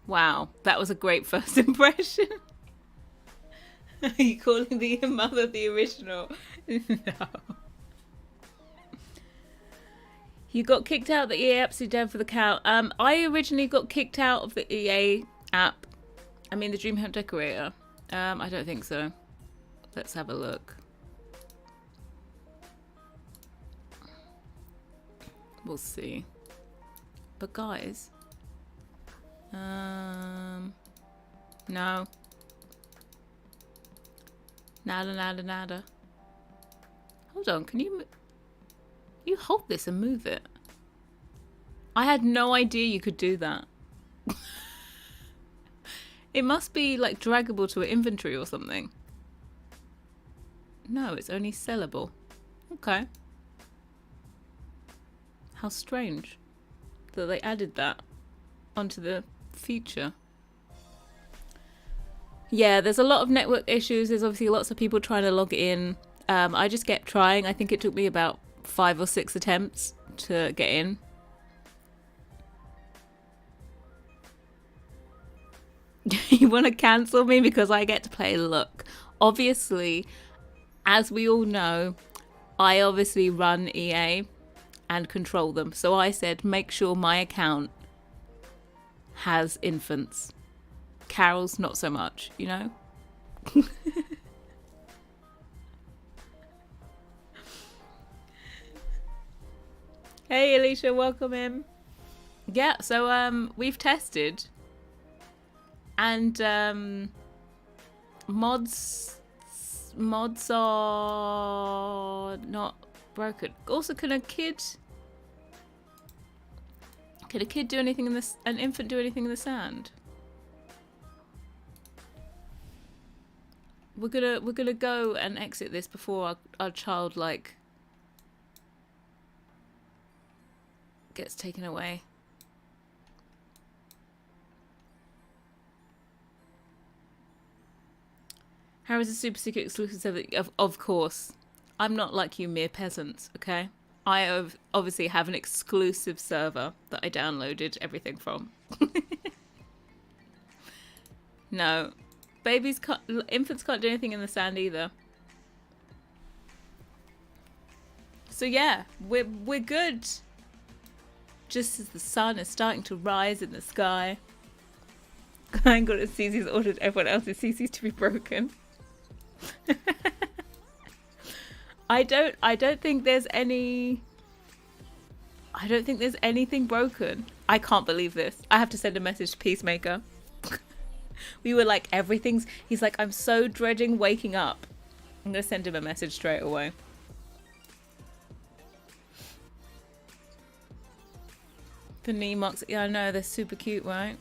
Wow, that was a great first impression. Are you calling the mother the original? No. You got kicked out of the EA app, so you're down for the count. I originally got kicked out of the EA app. I mean, the Dream Home Decorator. I don't think so. Let's have a look. We'll see. But guys... no. Nada. Hold on, can you hold this and move it? I had no idea you could do that. It must be like draggable to an inventory or something. No, it's only sellable. Okay. How strange that they added that onto the feature. Yeah, there's a lot of network issues. There's obviously lots of people trying to log in. I just kept trying. I think it took me about 5 or 6 attempts to get in. You want to cancel me because I get to play? Look, obviously, as we all know, I obviously run EA and control them. So I said, make sure my account has infants. Carol's not so much, you know? Hey Alicia, welcome in. Yeah, so we've tested and mods are not broken. Also, can a kid do anything in this? An infant do anything in the sand? We're gonna go and exit this before our child gets taken away. How is a super secret exclusive server? Of course. I'm not like you mere peasants, okay? Obviously have an exclusive server that I downloaded everything from. No. Infants can't do anything in the sand either. So yeah, we're good. Just as the sun is starting to rise in the sky. Thank God Cece's ordered everyone else's Cece's to be broken. I don't think there's any. I don't think there's anything broken. I can't believe this. I have to send a message to Peacemaker. We were like, everything's. He's like, I'm so dreading waking up. I'm gonna send him a message straight away. The knee marks. Yeah, I know, they're super cute, right?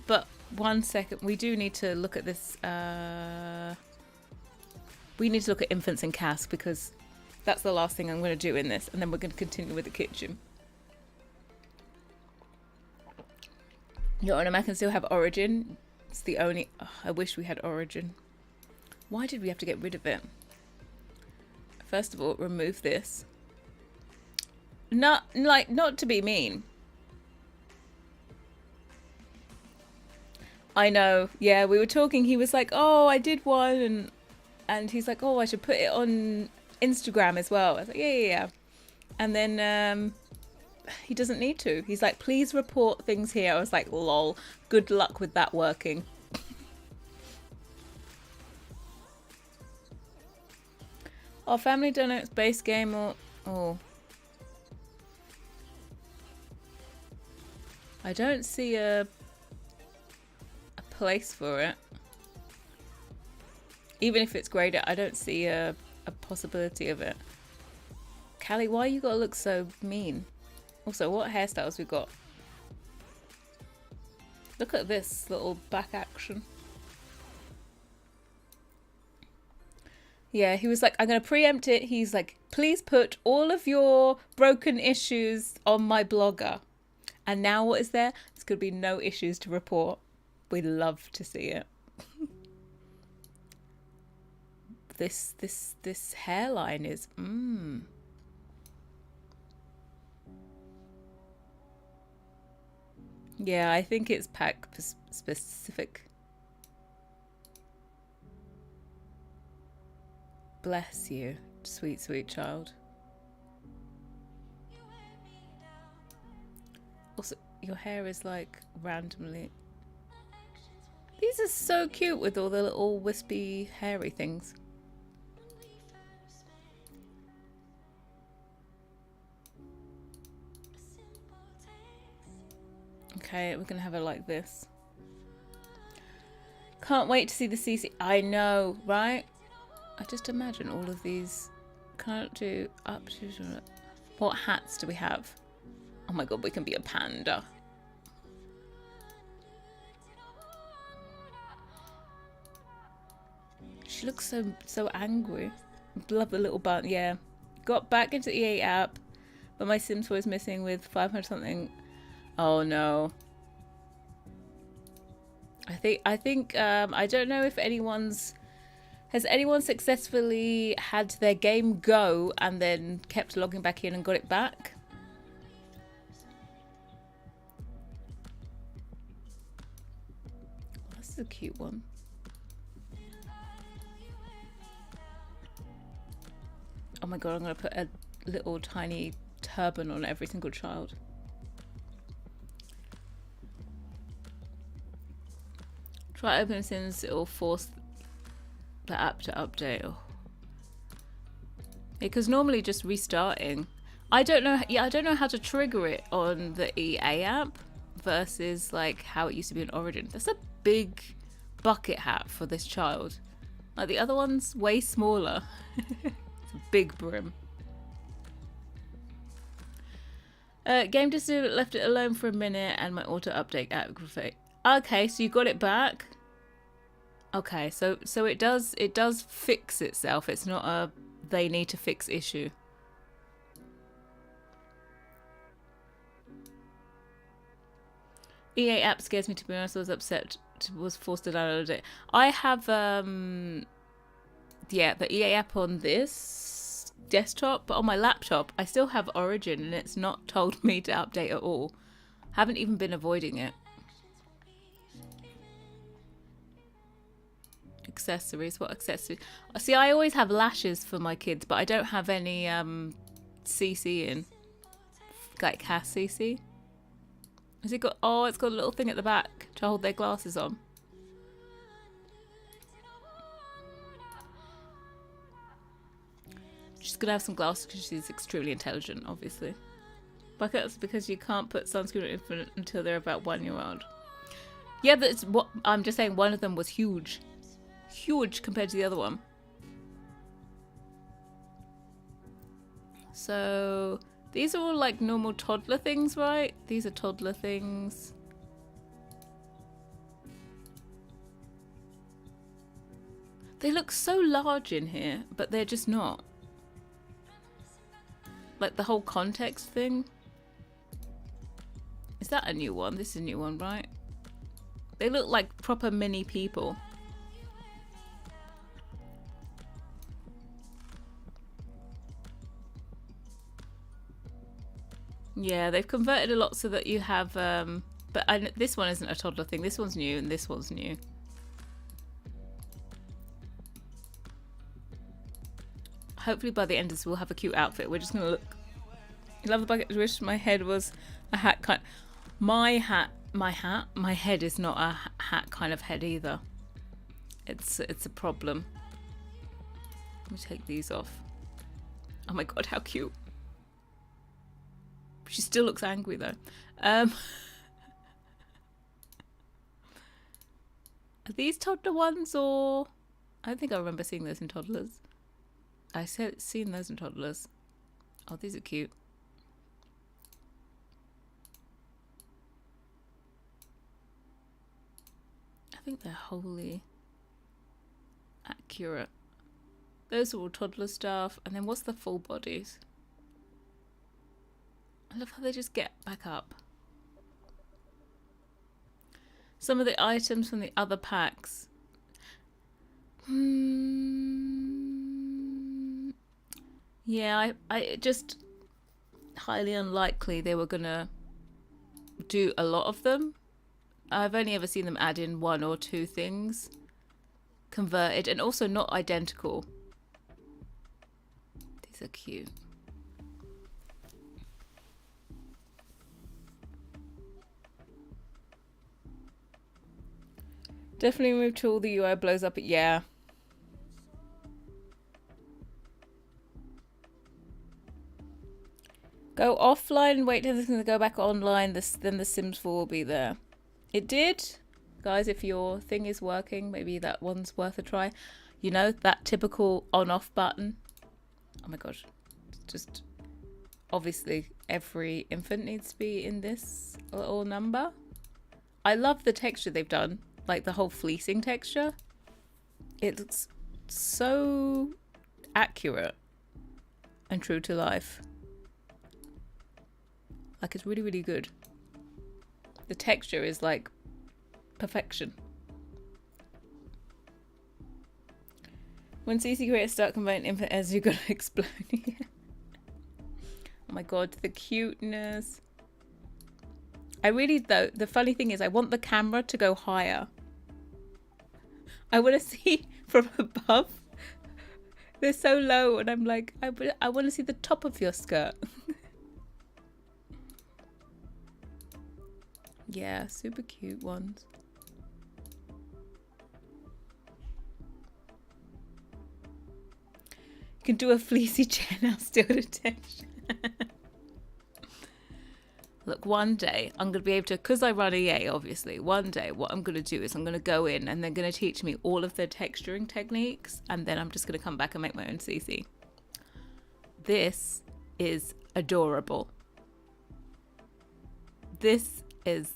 But 1 second, we do need to look at this. We need to look at infants and Cass because that's the last thing I'm going to do in this, and then we're going to continue with the kitchen. Your Honor, I can still have Origin. It's the only. Oh, I wish we had Origin. Why did we have to get rid of it? First of all, remove this. Not to be mean. I know. Yeah, we were talking. He was like, "Oh, I did one," and he's like, "Oh, I should put it on Instagram as well." I was like, "Yeah." And then he doesn't need to. He's like, "Please report things here." I was like, "Lol. Good luck with that working." Our family donates base game or I don't see a place for it. Even if it's graded, I don't see a possibility of it. Callie, why you gotta look so mean? Also, what hairstyles we got? Look at this little back action. Yeah, he was like, I'm gonna preempt it. He's like, please put all of your broken issues on my blogger. And now what is there? There's gonna be no issues to report. We'd love to see it. This hairline is Yeah, I think it's pack specific. Bless you, sweet, sweet child. Also, your hair is like randomly. These are so cute with all the little wispy, hairy things. Okay, we're gonna have it like this. Can't wait to see the CC. I know, right? I just imagine all of these. Can't do up to. What hats do we have? Oh my god, we can be a panda. She looks so angry. Love the little bun. Yeah, got back into the EA app, but my Sims was missing with 500 something. Oh no. I think I don't know if has anyone successfully had their game go and then kept logging back in and got it back? Oh, this is a cute one. Oh my god, I'm gonna put a little tiny turban on every single child. Try opening Sims, it'll force the app to update. Oh. Because normally just restarting. I don't know. Yeah, I don't know how to trigger it on the EA app versus like how it used to be in Origin. That's a big bucket hat for this child. Like the other one's way smaller. It's a big brim. Game just left it alone for a minute and my auto update activate. Okay, so you got it back. Okay, so it does fix itself. It's not a they need to fix issue. EA app scares me, to be honest. I was upset was forced to download it. I have yeah, the EA app on this desktop, but on my laptop I still have Origin and it's not told me to update at all. Haven't even been avoiding it. Accessories, what accessories? See, I always have lashes for my kids, but I don't have any CC in. Like Cass CC. Has it got, oh, it's got a little thing at the back to hold their glasses on. She's gonna have some glasses because she's extremely intelligent, obviously. But that's because you can't put sunscreen on infant until they're about 1 year old. Yeah, that's what I'm just saying. One of them was huge. Huge compared to the other one. So these are all like normal toddler things, right? These are toddler things. They look so large in here, but they're just not. Like the whole context thing. Is that a new one? This is a new one, right? They look like proper mini people. Yeah, they've converted a lot so that you have, but this one isn't a toddler thing. This one's new and this one's new. Hopefully by the end of this we'll have a cute outfit. We're just going to look. I love the bucket. I wish my head was a hat kind. My head is not a hat kind of head either. It's a problem. Let me take these off. Oh my god, how cute. She still looks angry though. Are these toddler ones or... I don't think I remember seeing those in toddlers. I said seen those in toddlers. Oh, these are cute. I think they're wholly accurate. Those are all toddler stuff. And then what's the full bodies? I love how they just get back up. Some of the items from the other packs. Yeah, I just highly unlikely they were gonna do a lot of them. I've only ever seen them add in 1 or 2 things converted and also not identical. These are cute. Definitely move to all the UI blows up. Yeah. Go offline, wait till this is going to go back online, then the Sims 4 will be there. It did. Guys, if your thing is working, maybe that one's worth a try. You know, that typical on-off button. Oh my gosh. Just, obviously, every infant needs to be in this little number. I love the texture they've done. Like the whole fleecing texture. It looks so accurate and true to life. Like it's really, really good. The texture is like perfection. When CC creators start converting infant as you're gonna explode. Oh my god, the cuteness. I really, though, the funny thing is I want the camera to go higher. I want to see from above. They're so low and I'm like, I want to see the top of your skirt. Yeah, super cute ones. You can do a fleecy chair now, still detection. Look, one day I'm going to be able to, because I run EA, obviously, one day what I'm going to do is I'm going to go in and they're going to teach me all of their texturing techniques and then I'm just going to come back and make my own CC. This is adorable. This is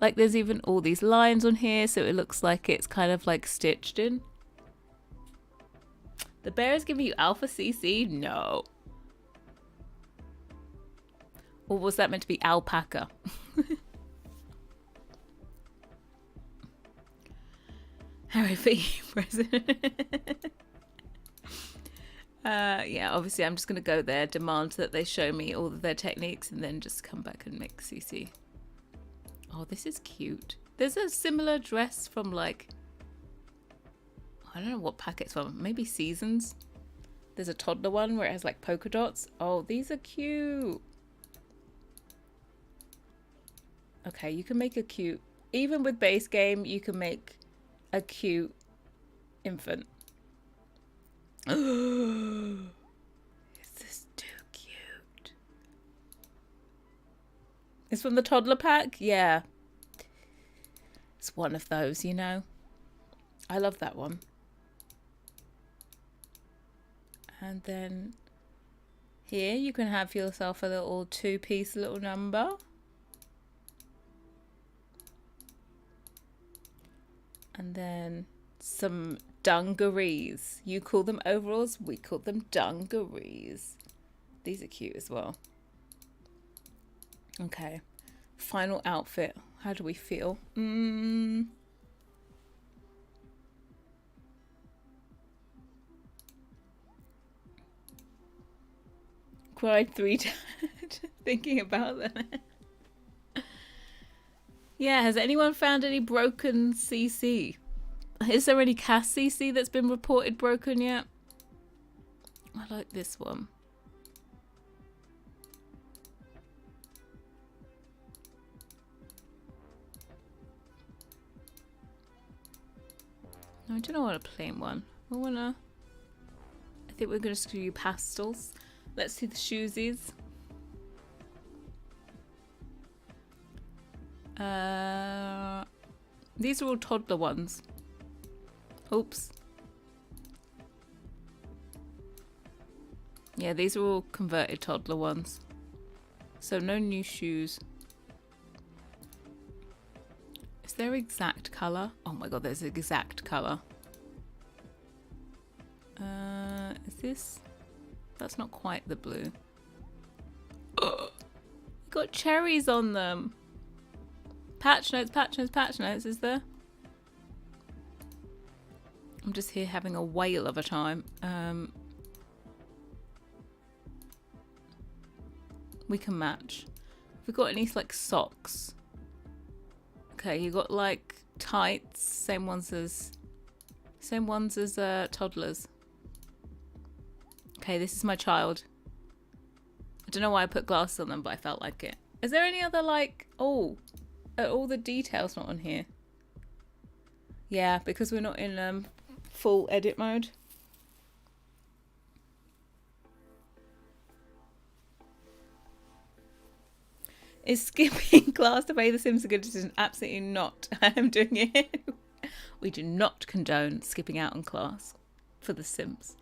like there's even all these lines on here so it looks like it's kind of like stitched in. The bear is giving you alpha CC? No. Or was that meant to be alpaca? Harrie for you, president. Yeah, obviously I'm just going to go there, demand that they show me all of their techniques, and then just come back and make CC. Oh, this is cute. There's a similar dress from, like, I don't know what pack it's from. Maybe Seasons. There's a toddler one where it has, like, polka dots. Oh, these are cute. Okay, you can make a cute... Even with base game, you can make a cute infant. Is this too cute? It's from the toddler pack? Yeah. It's one of those, you know. I love that one. And then here you can have yourself a little two-piece little number. And then some dungarees. You call them overalls, we call them dungarees. These are cute as well. Okay, final outfit. How do we feel? Cried 3 times thinking about that. Yeah, has anyone found any broken CC? Is there any cast CC that's been reported broken yet? I like this one. No, I don't want a plain one. I think we're gonna screw you pastels. Let's see the shoesies. These are all toddler ones. Oops. Yeah, these are all converted toddler ones. So no new shoes. Is there exact colour? Oh my god, there's exact colour. Is this? That's not quite the blue. Got cherries on them. Patch notes, patch notes, patch notes, is there? I'm just here having a whale of a time. We can match. Have we got any like socks? Okay, you got like tights, same ones as toddlers. Okay, this is my child. I don't know why I put glasses on them, but I felt like it. Is there any other like... Oh, are all the details not on here? Yeah, because we're not in full edit mode. Is skipping class to play The Sims a good decision? Absolutely not. I am doing it. We do not condone skipping out on class for The Sims.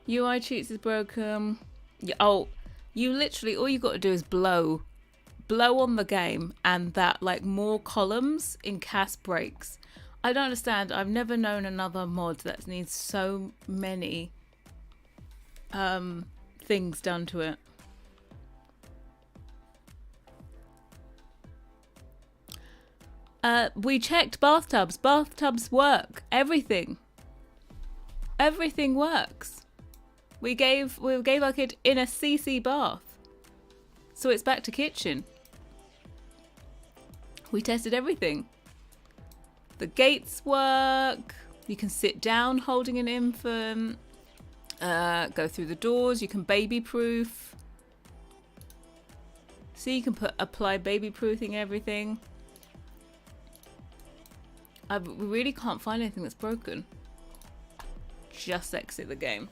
UI cheats is broken. Yeah, oh, you literally, all you got to do is blow on the game, and that like more columns in cast breaks. I don't understand. I've never known another mod that needs so many things done to it. We checked bathtubs. Bathtubs work. Everything works. We gave our kid in a CC bath, so it's back to kitchen. We tested everything. The gates work. You can sit down holding an infant. Go through the doors. You can baby proof. See, you can apply baby proofing everything. We really can't find anything that's broken. Just exit the game.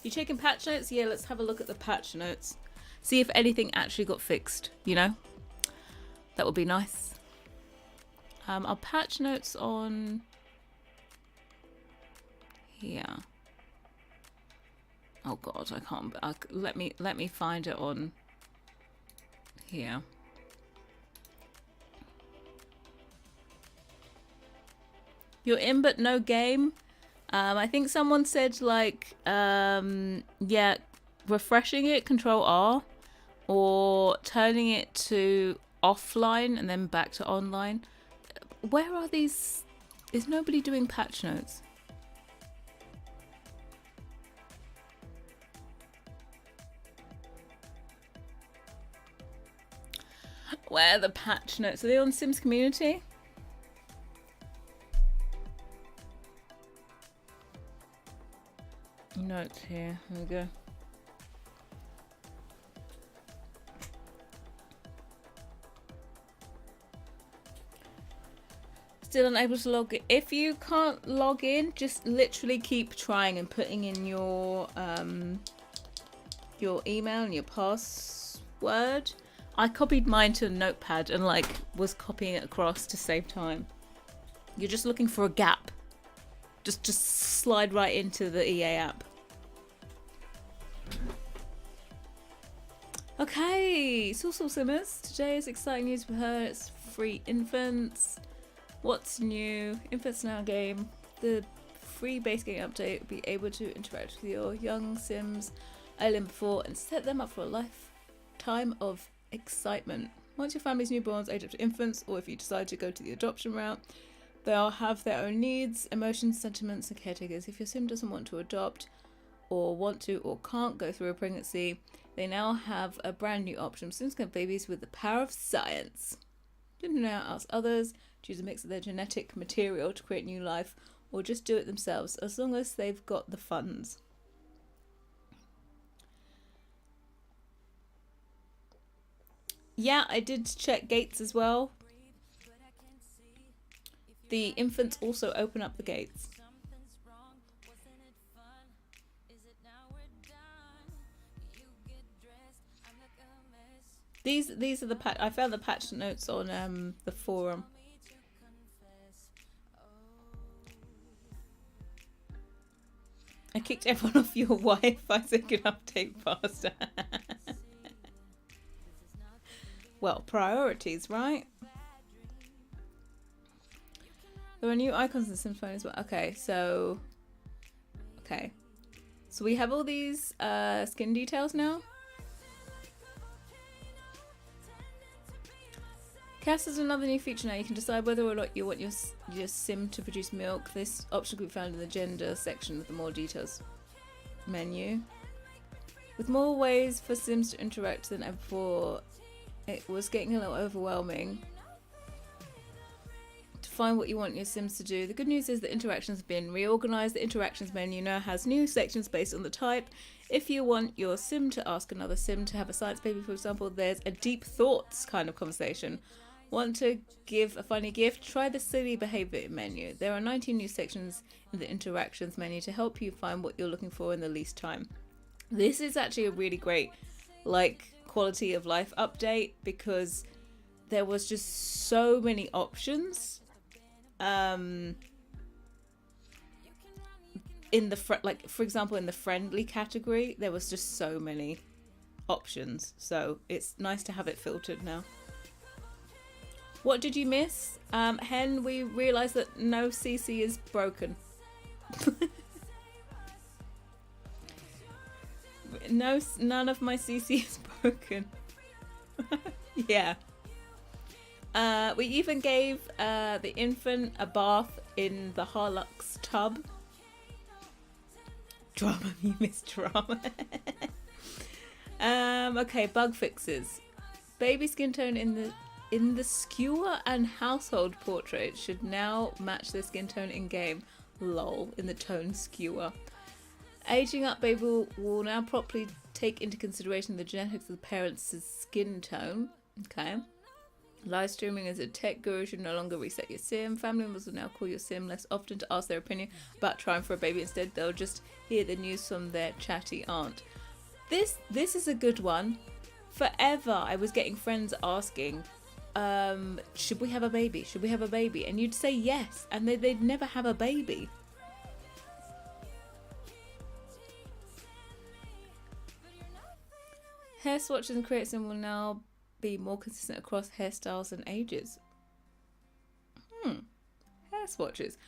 You checking patch notes? Yeah, let's have a look at the patch notes. See if anything actually got fixed, you know? That would be nice. Our patch notes on here. Oh god, I can't. Let me find it on here. You're in but no game. I think someone said like, yeah, refreshing it, Control R, or turning it to offline and then back to online. Where are these? Is nobody doing patch notes? Where are the patch notes? Are they on Sims Community? Notes here. There we go. Still unable to log in. If you can't log in, just literally keep trying and putting in your email and your password. I copied mine to a notepad and like was copying it across to save time. You're just looking for a gap. Just slide right into the EA app. Okay, Sauce Simmers. Today is exciting news for her. It's free infants. What's new? Infants Now game. The free base game update will be able to interact with your young Sims early before and set them up for a lifetime of excitement. Once your family's newborns age up to infants, or if you decide to go to the adoption route, they'll have their own needs, emotions, sentiments, and caretakers. If your Sim doesn't want to adopt, or want to, or can't go through a pregnancy, they now have a brand new option. Sims can have babies with the power of science. Didn't now ask others to use a mix of their genetic material to create new life, or just do it themselves, as long as they've got the funds. Yeah, I did check gates as well. The infants also open up the gates. These are the patch. I found the patch notes on the forum. I kicked everyone off your Wi-Fi so you can update faster. Well, priorities, right? There are new icons in the Sims phone as well. Okay, so we have all these skin details now. Cast is another new feature now. You can decide whether or not you want your Sim to produce milk. This option can be found in the gender section of the more details menu. With more ways for Sims to interact than ever before, it was getting a little overwhelming to find what you want your Sims to do. The good news is that interactions have been reorganized. The interactions menu now has new sections based on the type. If you want your Sim to ask another Sim to have a science baby, for example, there's a deep thoughts kind of conversation. Want to give a funny gift? Try the silly behavior menu. There are 19 new sections in the interactions menu to help you find what you're looking for in the least time. This is actually a really great quality of life update, because there was just so many options in the for example, in the friendly category there was just so many options, so it's nice to have it filtered now. What did you miss? Hen, we realised that no CC is broken. None of my CC is broken. Yeah. We even gave the infant a bath in the Harlux tub. Drama, you missed drama. Okay, bug fixes. Baby skin tone in the skewer and household portrait should now match the skin tone in game. Lol, in the tone skewer. Aging up baby will now properly take into consideration the genetics of the parents' skin tone. Okay. Live streaming as a tech guru should no longer reset your Sim. Family members will now call your Sim less often to ask their opinion about trying for a baby. Instead, they'll just hear the news from their chatty aunt. This is a good one. Forever, I was getting friends asking, should we have a baby? Should we have a baby? And you'd say yes, and they'd never have a baby. Hair swatches and create Sim will now be more consistent across hairstyles and ages. Hair swatches.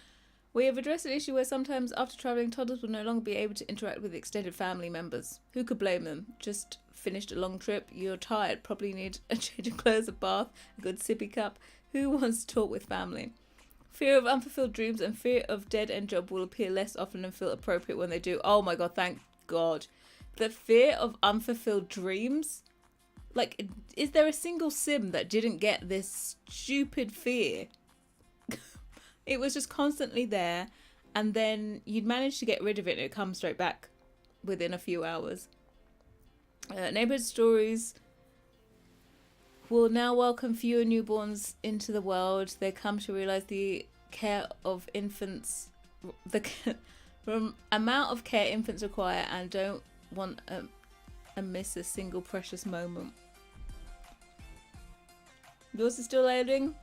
We have addressed an issue where sometimes after travelling, toddlers will no longer be able to interact with extended family members. Who could blame them? Just finished a long trip, you're tired, probably need a change of clothes, a bath, a good sippy cup. Who wants to talk with family? Fear of unfulfilled dreams and fear of dead-end job will appear less often and feel appropriate when they do. Oh my god, thank god. The fear of unfulfilled dreams? Like, is there a single sim that didn't get this stupid fear? It was just constantly there, and then you'd manage to get rid of it and it comes straight back within a few hours. Neighbourhood stories will now welcome fewer newborns into the world. They come to realise the care of infants, the amount of care infants require, and don't want to miss a single precious moment. Yours is still loading?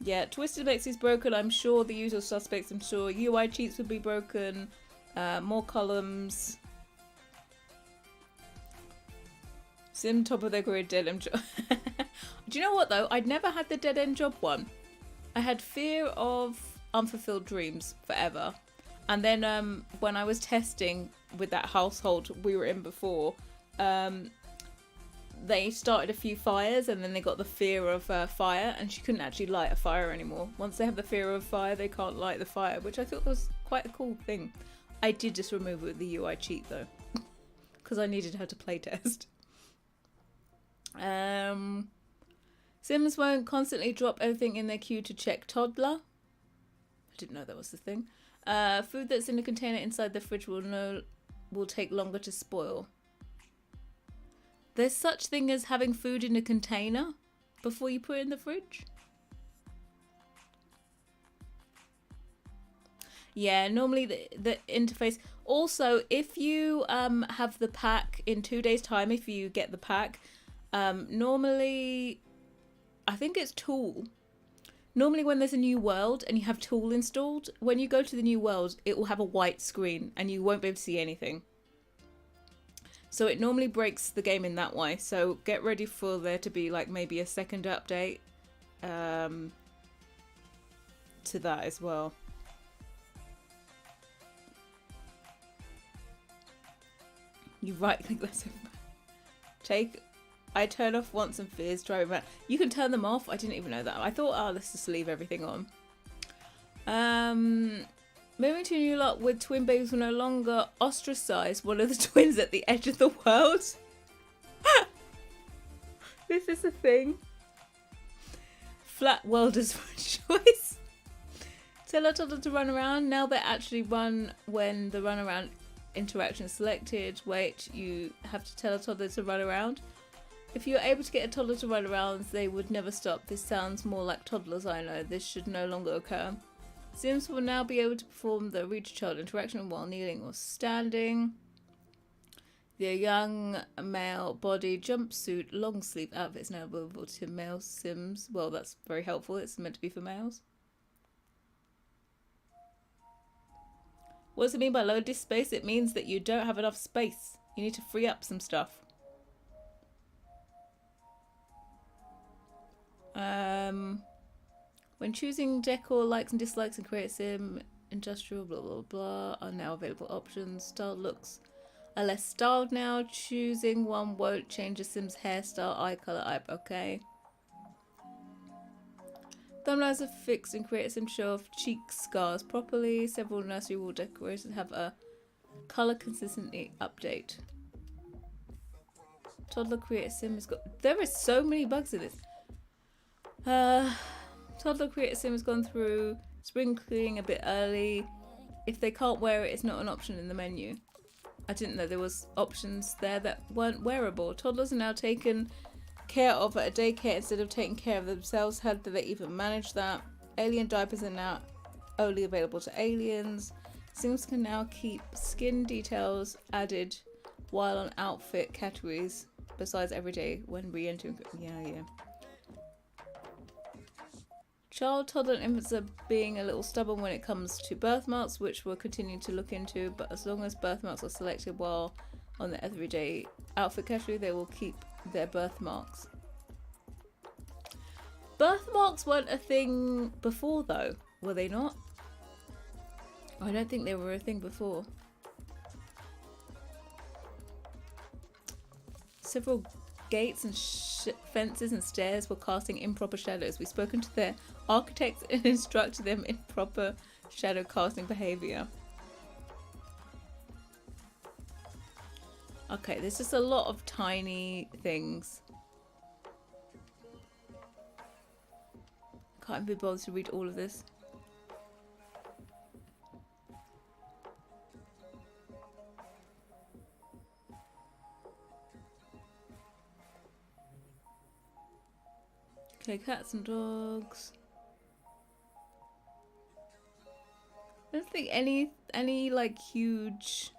Yeah, Twisted Makes is broken. I'm sure the usual suspects. I'm sure UI cheats would be broken. More columns. Sim top of their career dead end job. Do you know what though? I'd never had the dead end job one. I had fear of unfulfilled dreams forever. And then when I was testing with that household we were in before, they started a few fires and then they got the fear of fire, and she couldn't actually light a fire anymore. Once they have the fear of fire, they can't light the fire, which I thought was quite a cool thing. I did just remove it with the UI cheat though, because I needed her to playtest. Sims won't constantly drop everything in their queue to check toddler. I didn't know that was the thing. Food that's in a container inside the fridge will take longer to spoil. There's such thing as having food in a container before you put it in the fridge? Yeah, normally the interface. Also, if you have the pack in 2 days' time, if you get the pack, normally, I think it's Tool. Normally when there's a new world and you have Tool installed, when you go to the new world, it will have a white screen and you won't be able to see anything. So it normally breaks the game in that way. So get ready for there to be like maybe a second update to that as well. You right click that. I turn off wants and fears, drive around. You can turn them off. I didn't even know that. I thought, oh, let's just leave everything on. Moving to a new lot with twin babies will no longer ostracize one of the twins at the edge of the world. This is a thing. Flat welders for choice. Tell a toddler to run around. Now they actually run when the run around interaction is selected. Wait, you have to tell a toddler to run around. If you're able to get a toddler to run around, they would never stop. This sounds more like toddlers I know. This should no longer occur. Sims will now be able to perform the read-to-child interaction while kneeling or standing. The young male body jumpsuit long sleeve outfit is now available to male Sims. Well, that's very helpful. It's meant to be for males. What does it mean by low disk space? It means that you don't have enough space. You need to free up some stuff. When choosing decor, likes and dislikes and create sim, industrial, blah blah blah are now available options. Style looks are less styled now. Choosing one won't change a sim's hairstyle, eye color, okay. Thumbnails are fixed and create a sim show off cheek scars properly. Several nursery wall decorations have a color consistency update. Toddler create a sim has got. There are so many bugs in this. Toddler create a sim has gone through spring cleaning a bit early. If they can't wear it, it's not an option in the menu. I didn't know there was options there that weren't wearable. Toddlers are now taken care of at a daycare instead of taking care of themselves. How did they even manage that? Alien diapers are now only available to aliens. Sims can now keep skin details added while on outfit categories besides everyday when re-entering. Yeah. Child, toddler and infants are being a little stubborn when it comes to birthmarks, which we'll continue to look into, but as long as birthmarks are selected while on the everyday outfit category, they will keep their birthmarks. Birthmarks weren't a thing before though. Were they not? I don't think they were a thing before. Several gates and fences and stairs were casting improper shadows. We've spoken to their architects and instructed them in proper shadow casting behavior. Okay, there's just a lot of tiny things. Can't be bothered to read all of this. Okay, cats and dogs. I don't think any like huge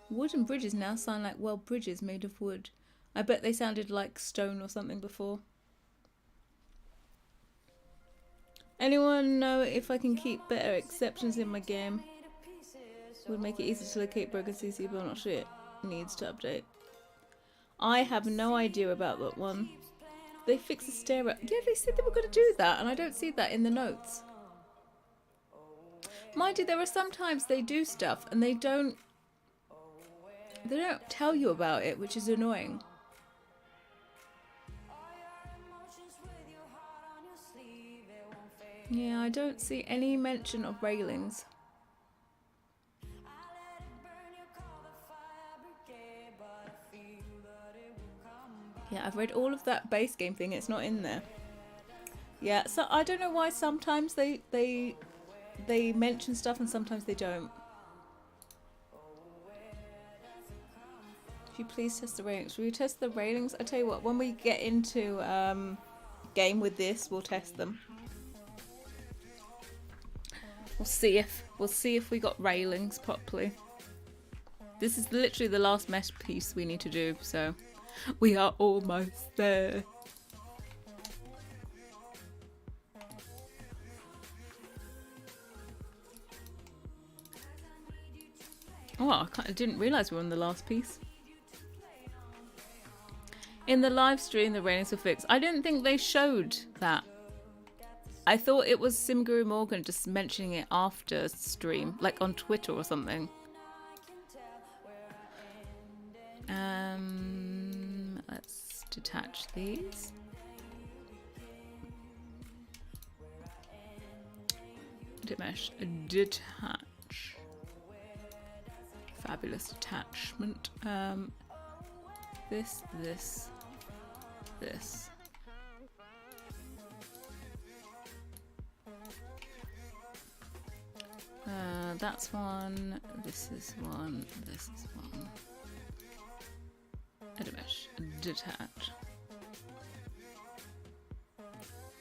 wooden bridges now sound like, well, bridges made of wood. I bet they sounded like stone or something before. Anyone know if I can keep better exceptions in my game? Would make it easy to locate broken CC, but I'm not sure it needs to update. I have no idea about that one. They fixed the stair up. Yeah, they said they were going to do that, and I don't see that in the notes. Mind you, there are sometimes they do stuff and they don't tell you about it, which is annoying. Yeah, I don't see any mention of railings. Yeah, I've read all of that base game thing. It's not in there. Yeah, so I don't know why sometimes they mention stuff and sometimes they don't. Could you please test the railings? Will you test the railings? I tell you what, when we get into game with this, we'll test them. We'll see if we got railings properly. This is literally the last mesh piece we need to do, so we are almost there. Oh, I didn't realise we were on the last piece. In the live stream, the railings were fixed. I didn't think they showed that. I thought it was Simguru Morgan just mentioning it after stream, like on Twitter or something. Let's detach these. Mesh, detach. Fabulous attachment. This. That's one. This is one. This is one. Edit mesh. Detach.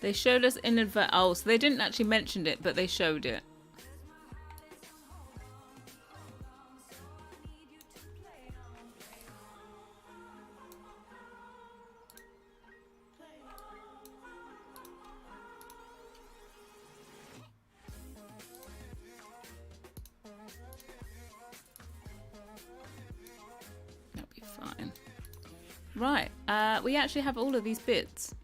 They showed us in advert. Oh, so they didn't actually mention it, but they showed it. Right, we actually have all of these bits.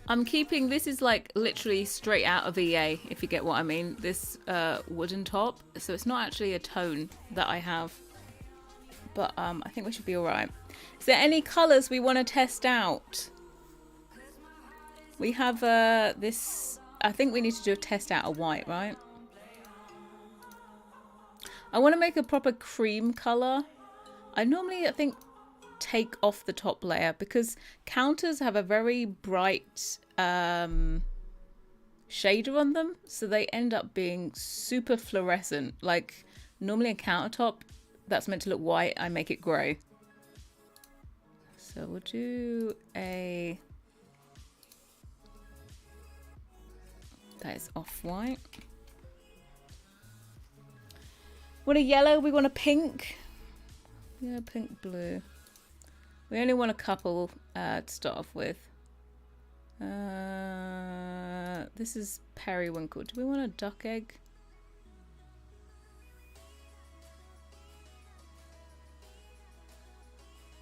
I'm keeping, this is like literally straight out of EA, if you get what I mean, this wooden top. So it's not actually a tone that I have. But I think we should be alright. Is there any colours we want to test out? We have this, I think we need to do a test out of white, right? I want to make a proper cream colour. I normally, I think, take off the top layer because counters have a very bright shader on them, so they end up being super fluorescent. Like normally a countertop that's meant to look white, I make it grey. So we'll do a, that is off-white. Want a yellow? We want a pink. Yeah, pink, blue. We only want a couple to start off with. This is periwinkle. Do we want a duck egg?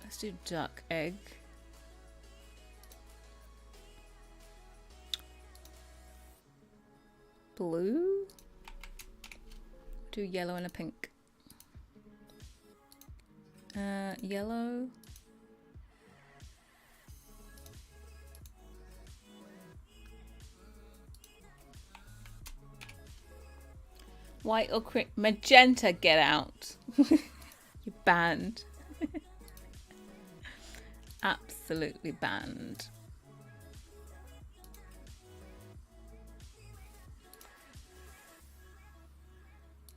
Let's do duck egg. blue. Do yellow and a pink. Yellow. White or magenta, get out. You're banned. Absolutely banned.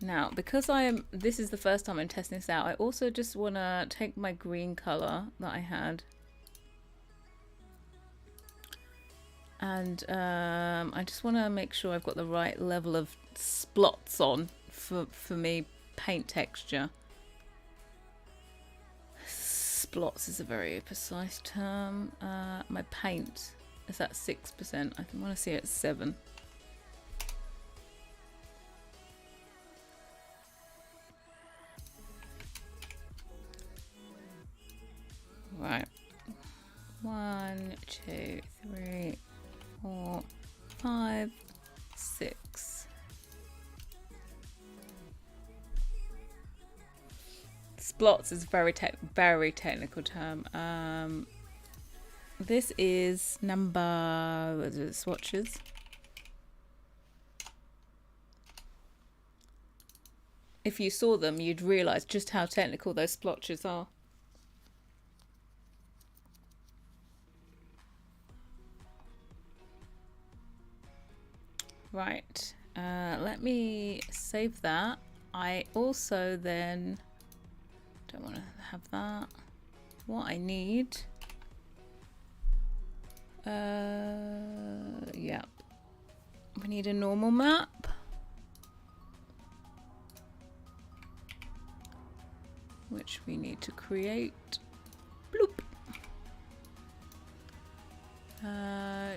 Now, because this is the first time I'm testing this out, I also just want to take my green colour that I had. And I just want to make sure I've got the right level of splots on for me paint texture. Splots is a very precise term. My paint is at 6%. I want to see it at 7%. Right. 1, 2, 3, 4, 5, 6. Splots is a very technical term. This is number swatches. If you saw them, you'd realise just how technical those splotches are. Right, let me save that. I also then don't want to have that. What I need, yeah, we need a normal map, which we need to create. Bloop.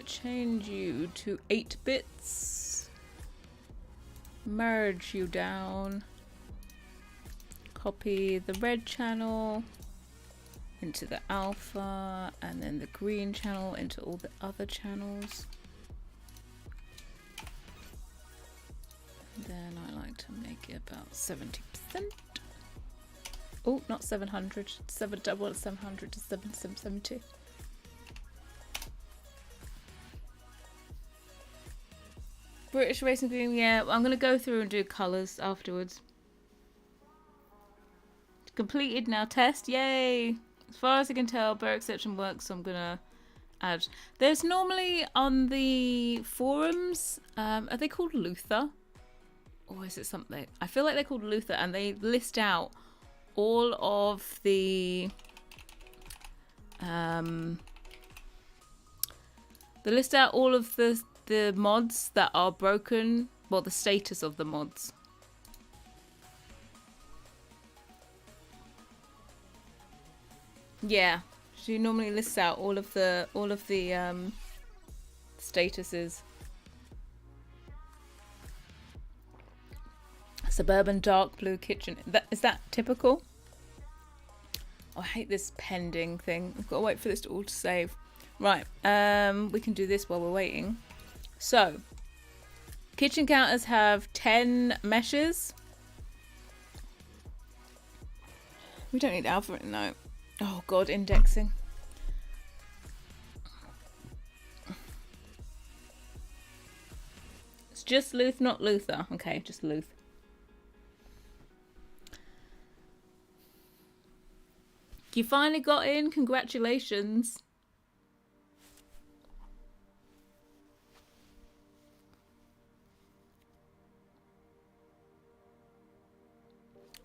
Change you to 8 bits. Merge you down. Copy the red channel into the alpha, and then the green channel into all the other channels. And then I like to make it about 70%. Oh, not 700. 700 to 770. British Racing Green, yeah, I'm going to go through and do colours afterwards. Completed now, test, yay! As far as I can tell, bare exception works, so I'm going to add. There's normally on the forums, are they called Luther? Or is it something? I feel like they're called Luther, and they list out all of the... they list out all of the mods that are broken, well, the status of the mods. Yeah, she normally lists out all of the statuses. Suburban dark blue kitchen. Is that typical? Oh, I hate this pending thing. I've got to wait for this all to save. Right, we can do this while we're waiting. So, kitchen counters have 10 meshes. We don't need alphabet, no. Oh god, indexing. It's just Luth, not Luther. Okay, just Luth. You finally got in, congratulations.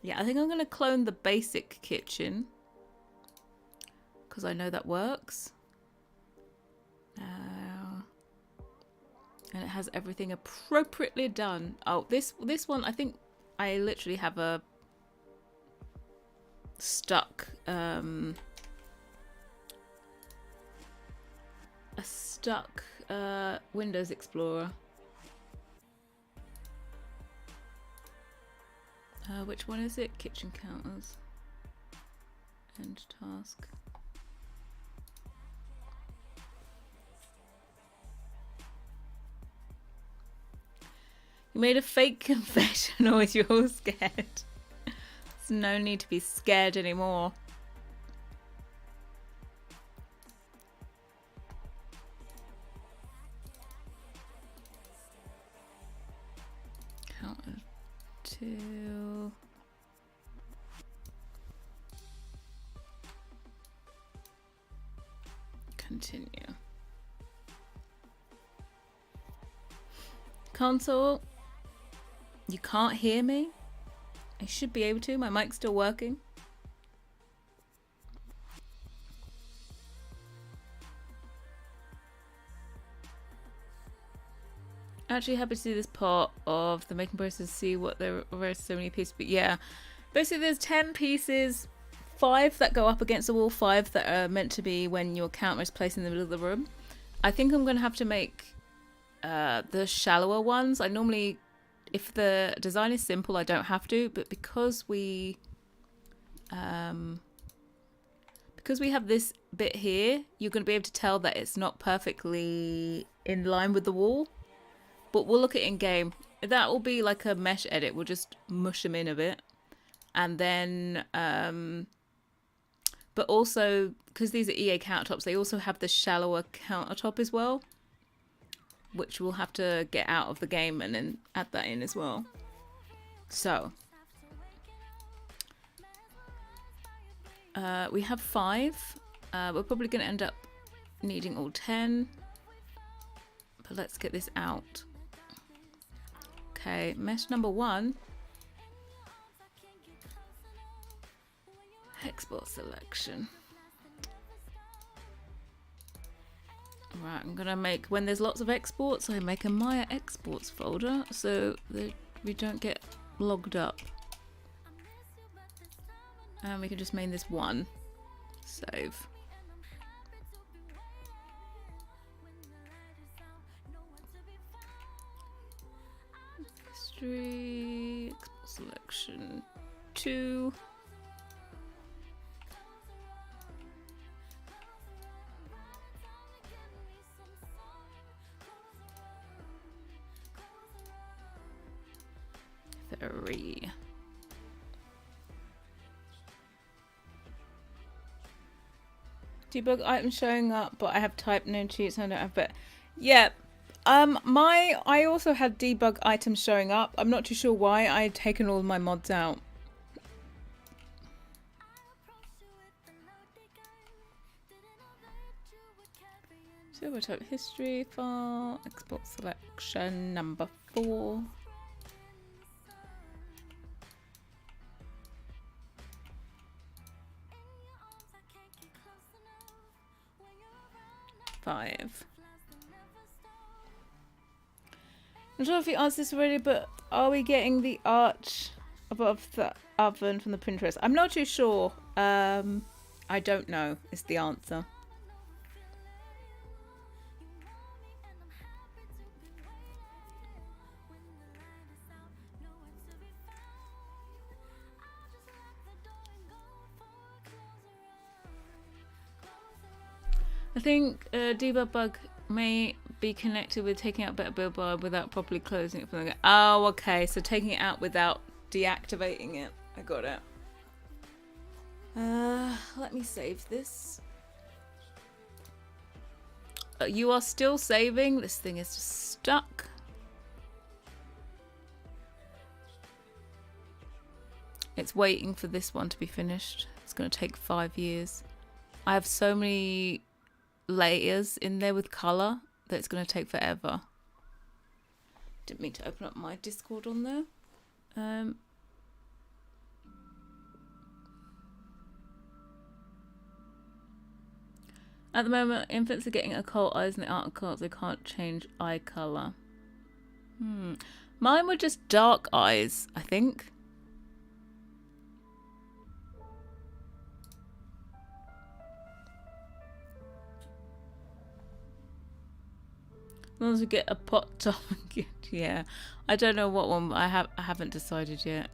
Yeah, I think I'm going to clone the basic kitchen because I know that works. And it has everything appropriately done. Oh, this one, I think I literally have a stuck Windows Explorer. Which one is it? Kitchen counters. End task. You made a fake confession or you're all scared. There's no need to be scared anymore. Count of 2. Continue. Console. You can't hear me? I should be able to. My mic's still working. Actually happy to see this part of the making process, see what there are so many pieces. But yeah, basically there's 10 pieces, 5 that go up against the wall, 5 that are meant to be when your counter is placed in the middle of the room. I think I'm going to have to make the shallower ones. I normally, if the design is simple, I don't have to, but because we have this bit here, you're going to be able to tell that it's not perfectly in line with the wall. But we'll look at it in game. That will be like a mesh edit. We'll just mush them in a bit. And then, but also, because these are EA countertops, they also have the shallower countertop as well, which we'll have to get out of the game and then add that in as well. So, we have 5. We're probably going to end up needing all 10. But let's get this out. Okay, mesh number 1. Export selection. Right, I'm gonna make, when there's lots of exports, I make a Maya exports folder so that we don't get logged up. And we can just main this one. Save. History, export selection 2. Harrie. Debug item showing up, but I have typed no cheats. I don't have, but yeah. I also had debug items showing up. I'm not too sure why. I had taken all of my mods out. So we'll type history file, export selection number 4. I'm not sure if you answered this already, but are we getting the arch above the oven from the Pinterest? I'm not too sure. I don't know is the answer. I think debug bug may be connected with taking out better build bar without properly closing it from the. Oh, okay. So taking it out without deactivating it. I got it. Let me save this. You are still saving. This thing is just stuck. It's waiting for this one to be finished. It's going to take 5 years. I have so many layers in there with color that it's going to take forever. Didn't mean to open up my Discord on there. At the moment, infants are getting occult eyes in the art cards. They can't change eye color. Mine were just dark eyes, I think. As long as we get a pot top, yeah. I don't know what one. I haven't decided yet.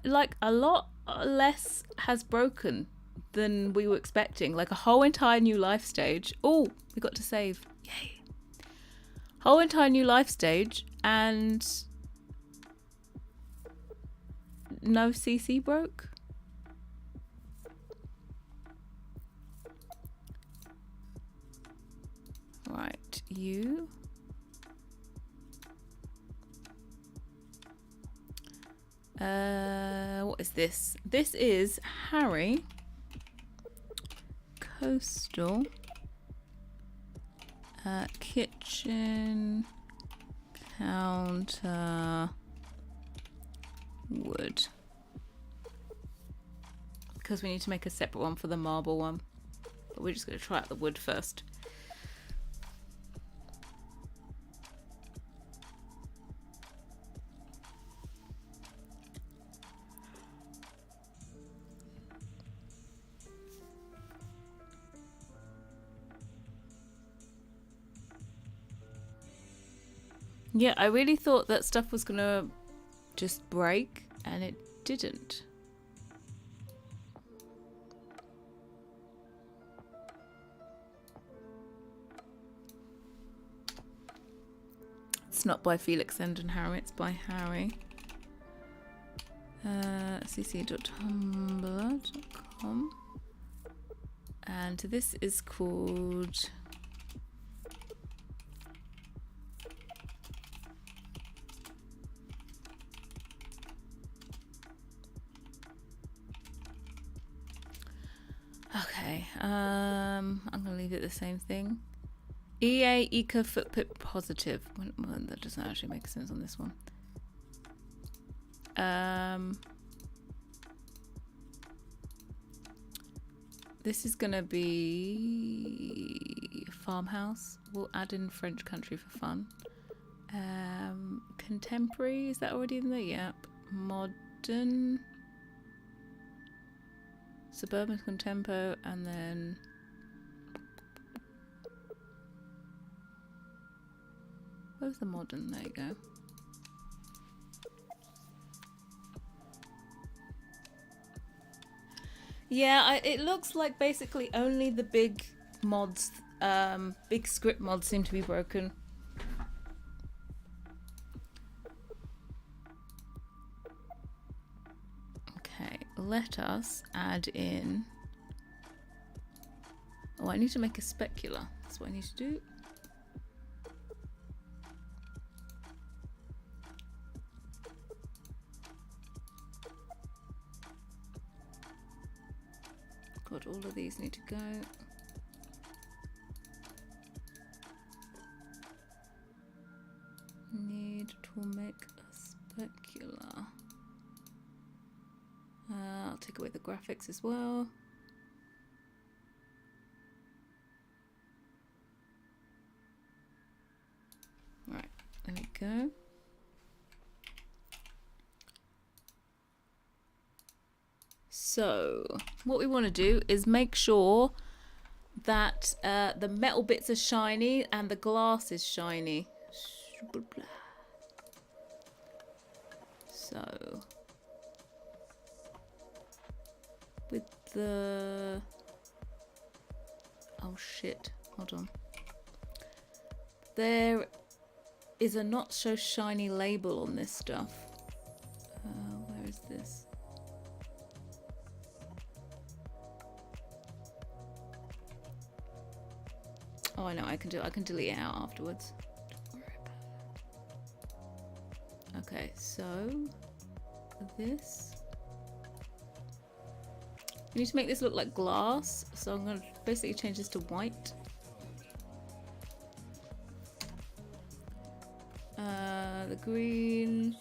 Like a lot less has broken than we were expecting. Like a whole entire new life stage. Oh, we got to save. Yay. Whole entire new life stage and no CC broke. Right, you. What is this? This is Harrie. Coastal. Kitchen. Counter. Wood. Because we need to make a separate one for the marble one. But we're just going to try out the wood first. Yeah, I really thought that stuff was gonna just break, and it didn't. It's not by Felix and Harrie, it's by Harrie. cc.tumblr.com. And this is called... Okay, I'm gonna leave it the same thing. EA Eco Footprint Positive. Well, that doesn't actually make sense on this one. This is gonna be farmhouse. We'll add in French country for fun. Contemporary, is that already in there? Yep. Modern. Suburban Contempo, and then where's the modern? There you go. Yeah, it looks like basically only the big mods, big script mods seem to be broken. Okay, let us add in... Oh, I need to make a specular. That's what I need to do. God, all of these need to go. Need to make a specular. I'll take away the graphics as well. Right, there we go. So what we want to do is make sure that the metal bits are shiny and the glass is shiny. So with the... Oh shit, hold on. There is a not so shiny label on this stuff. Where is this? Oh, I know, I can delete it out afterwards. Don't worry about it. Okay, so this. We need to make this look like glass, so I'm going to basically change this to white. The green.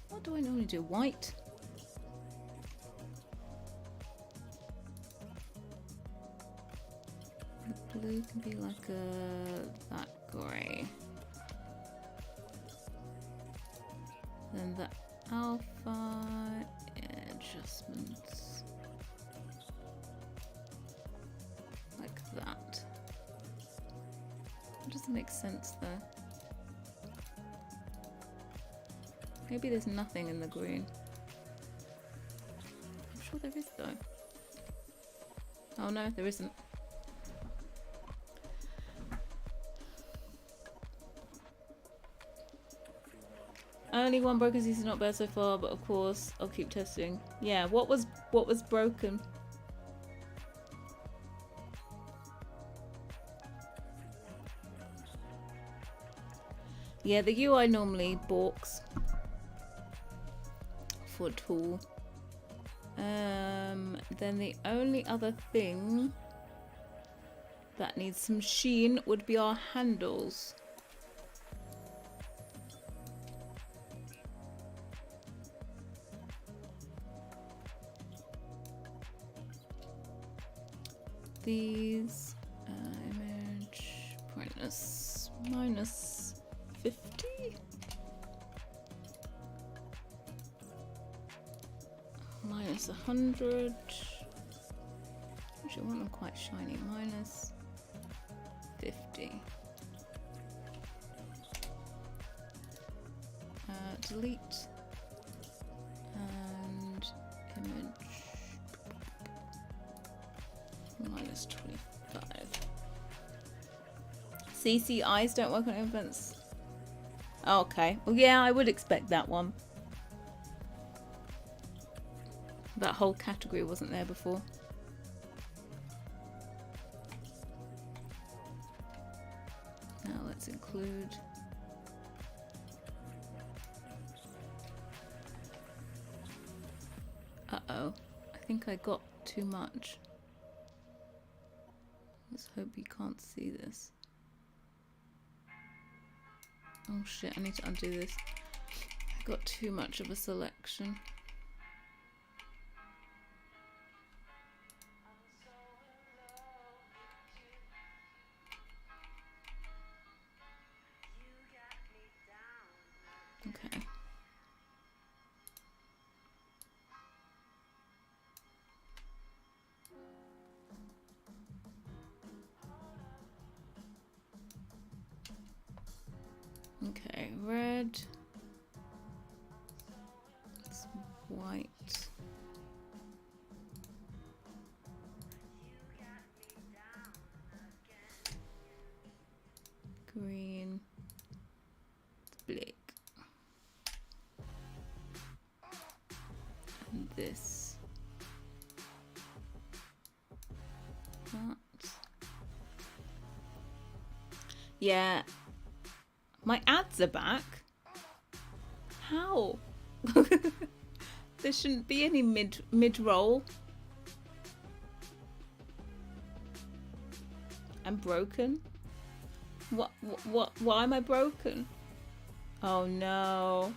What do I normally do? White. The blue can be like that grey. Then the alpha adjustments like that. It doesn't make sense though. Maybe there's nothing in the green. I'm sure there is though. Oh no, there isn't. Only one broken CC is not bad so far, but of course I'll keep testing. Yeah, what was broken? Yeah, the UI normally balks for a tool. Then the only other thing that needs some sheen would be our handles. These image brightness minus 50, minus 100. Actually, I want them quite shiny. Minus 50. Delete and image minus 25. CC eyes don't work on infants. Oh, okay. Well, yeah, I would expect that one. That whole category wasn't there before. Now let's include. Uh-oh. I think I got too much. Let's hope you can't see this. Oh shit, I need to undo this. I got too much of a selection. Okay. Okay, red. It's white. Green. It's black. And this. That. Yeah. My ads are back. How? There shouldn't be any mid roll. I'm broken. What? Why am I broken? Oh no.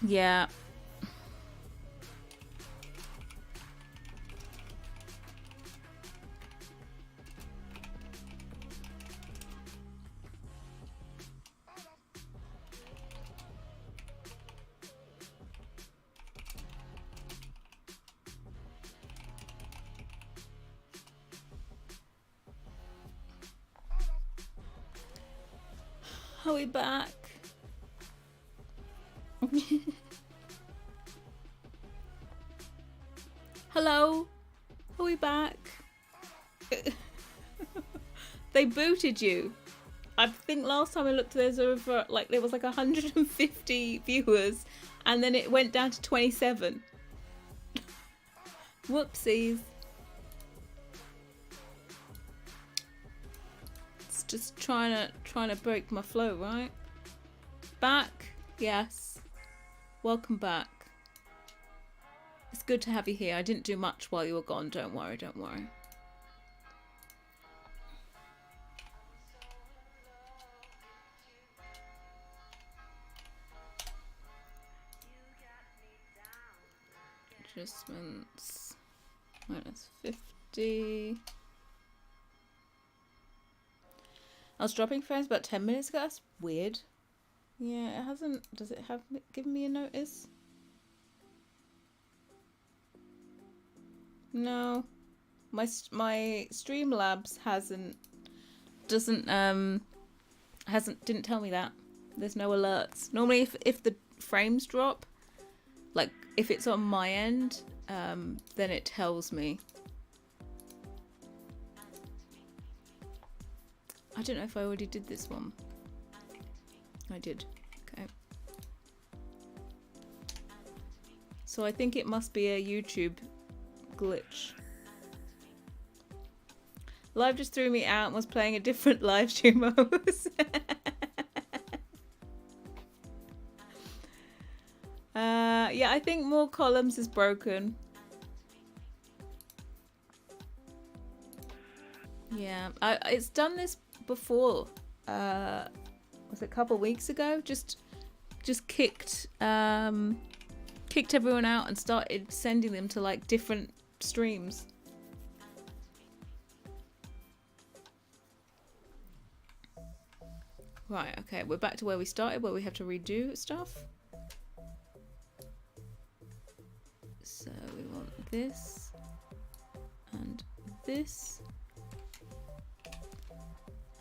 Yeah. Are we back? Hello? Are we back? They booted you. I think last time I looked, there's over there was like 150 viewers, and then it went down to 27. Whoopsies. It's just trying to break my flow, right? Back, yes. Welcome back. It's good to have you here. I didn't do much while you were gone. Don't worry, don't worry. Adjustments minus 50. I was dropping frames about 10 minutes ago. That's weird. Yeah, it hasn't. Does it have given me a notice? No, my Streamlabs doesn't Didn't tell me that. There's no alerts. Normally if the frames drop, like if it's on my end, then it tells me. I don't know if I already did this one. I did. Okay. So I think it must be a YouTube glitch. Live just threw me out and was playing a different live stream host. Yeah, I think more columns is broken. Yeah, it's done this before. Was it a couple weeks ago? Just kicked everyone out and started sending them to like different streams. Right, okay, we're back to where we started, where we have to redo stuff. So we want this and this.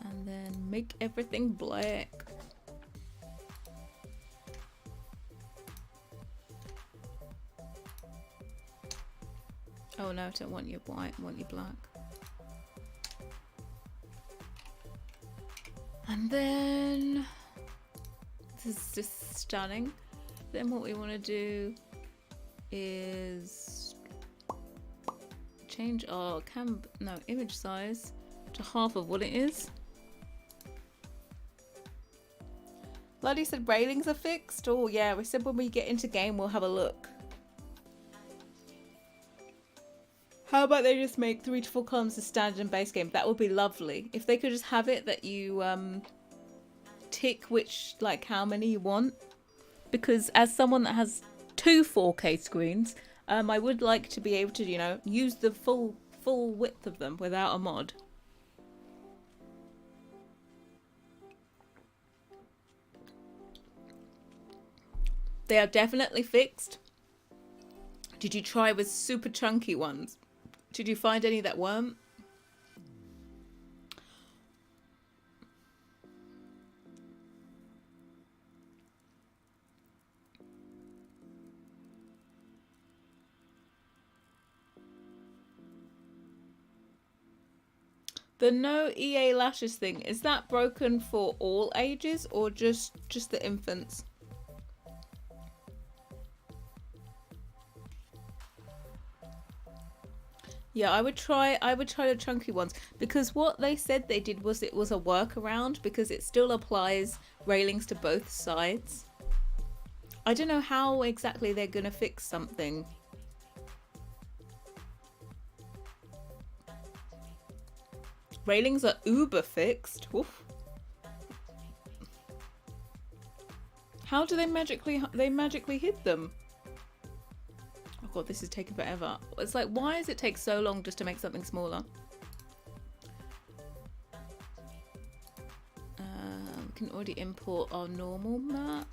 And then make everything black. Oh no, I don't want your white, I want your black. And then this is just stunning. Then what we want to do is change our image size to half of what it is. Bloody said railings are fixed. Oh yeah, we said when we get into game we'll have a look. How about they just make 3 to 4 columns as standard and base game? That would be lovely. If they could just have it that you tick which, like how many you want. Because as someone that has 2 4K screens, I would like to be able to, you know, use the full width of them without a mod. They are definitely fixed. Did you try with super chunky ones? Did you find any that weren't? The no EA lashes thing, is that broken for all ages or just the infants? Yeah, I would try the chunky ones, because what they said they did was it was a workaround because it still applies railings to both sides. I don't know how exactly they're gonna fix something. Railings are uber fixed. Oof. How do they magically hid them? Oh god, this is taking forever. It's like, why does it take so long just to make something smaller? We can already import our normal map.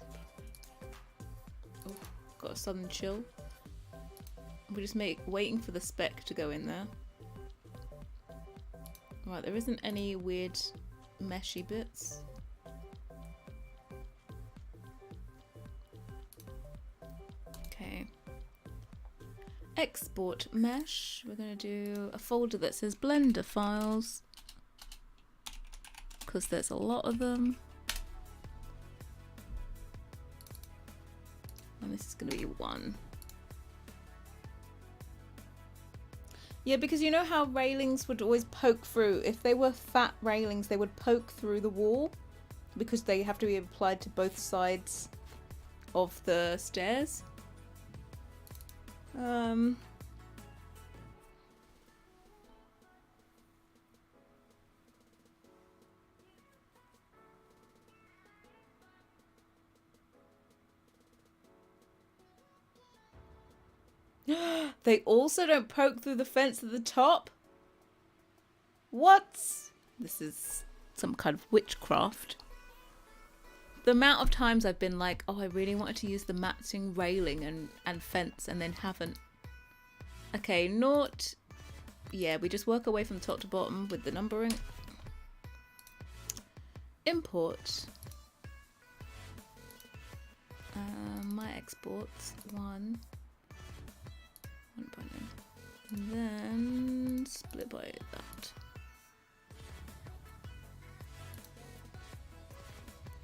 Oh, got a sudden chill. We're just waiting for the spec to go in there. Right, there isn't any weird meshy bits. Okay. Export mesh. We're going to do a folder that says Blender files, because there's a lot of them. And this is going to be 1. Yeah, because you know how railings would always poke through? If they were fat railings, they would poke through the wall because they have to be applied to both sides of the stairs. They also don't poke through the fence at the top? What? This is some kind of witchcraft. The amount of times I've been like, oh, I really wanted to use the matching railing and fence and then haven't. Okay, not... Yeah, we just work our way from top to bottom with the numbering. import. My exports 1 by 9. And then split by that.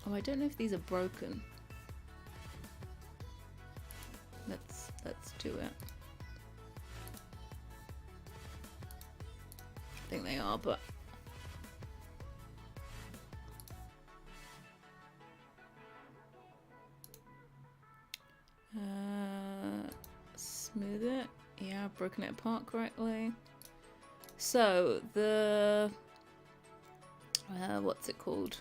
Oh, I don't know if these are broken. Let's do it. I think they are, but smooth it. Yeah, I've broken it apart correctly. So the what's it called?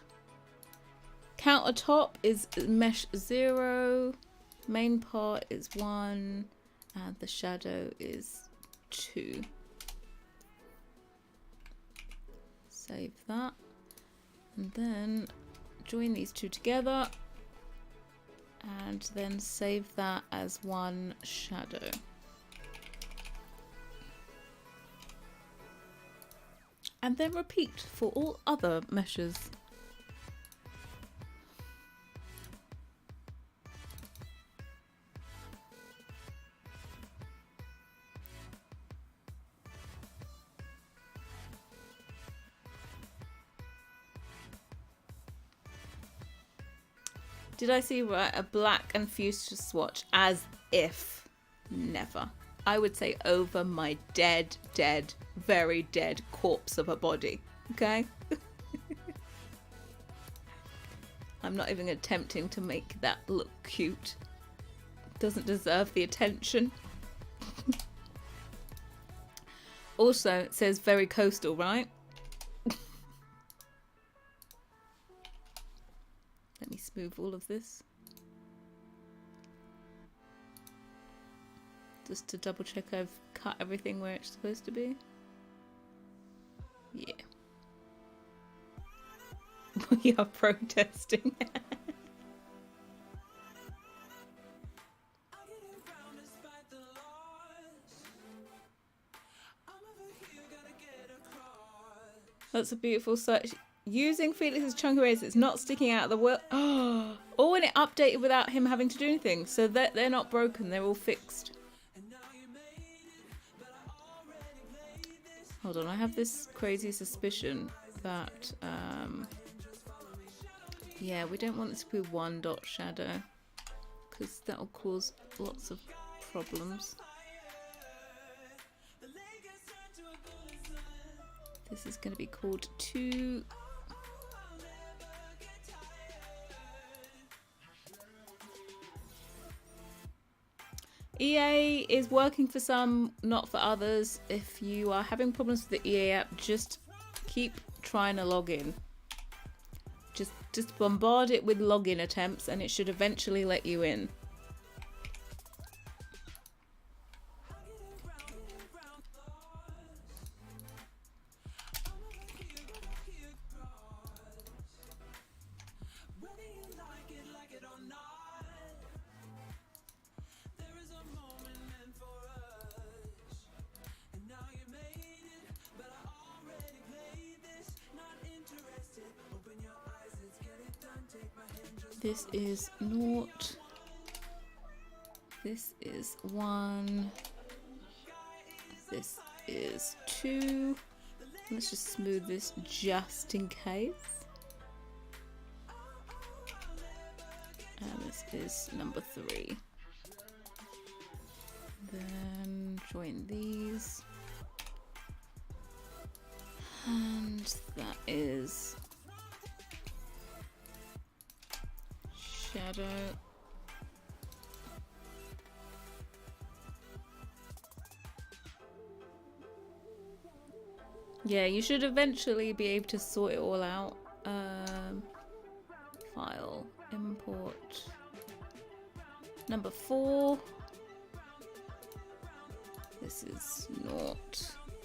Countertop is mesh 0, main part is 1, and the shadow is 2. Save that, and then join these two together, and then save that as one shadow. And then repeat for all other meshes. Did I see right? A black and fuchsia swatch? As if. Never. I would say over my dead, very dead corpse of a body. Okay? I'm not even attempting to make that look cute. Doesn't deserve the attention. Also, it says very coastal, right? Let me smooth all of this. Just to double check I've cut everything where it's supposed to be. Yeah. We are protesting. That's a beautiful sight. Using Felix's chunky razor, it's not sticking out of the world. Oh, and it updated without him having to do anything. So that they're not broken, they're all fixed. Hold on, I have this crazy suspicion that, yeah, we don't want this to be 1 dot shadow, because that will cause lots of problems. This is going to be called 2. EA is working for some, not for others. If you are having problems with the EA app, just keep trying to log in. Just bombard it with login attempts and it should eventually let you in. This is 0. This is 1. This is 2. Let's just smooth this just in case. And this is number 3. Then join these. And that is shadow. Yeah, you should eventually be able to sort it all out. File, import. Number 4. This is 0.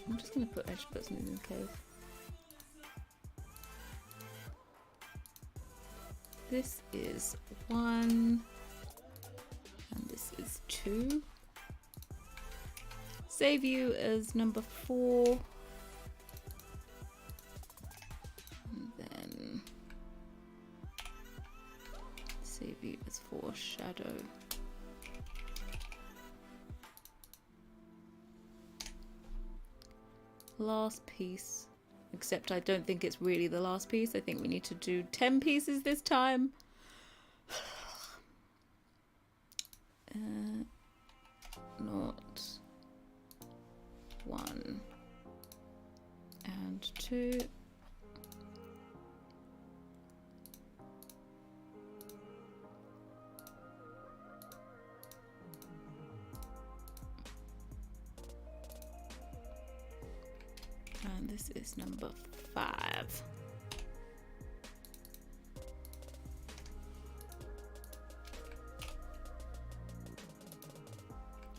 I'm just going to put edge button in the code. This is 1. And this is 2. Save you as number 4. And then Save you as foreshadow. Last piece. Except I don't think it's really the last piece. I think we need to do 10 pieces this time. Not 1 and 2. And this is number 5.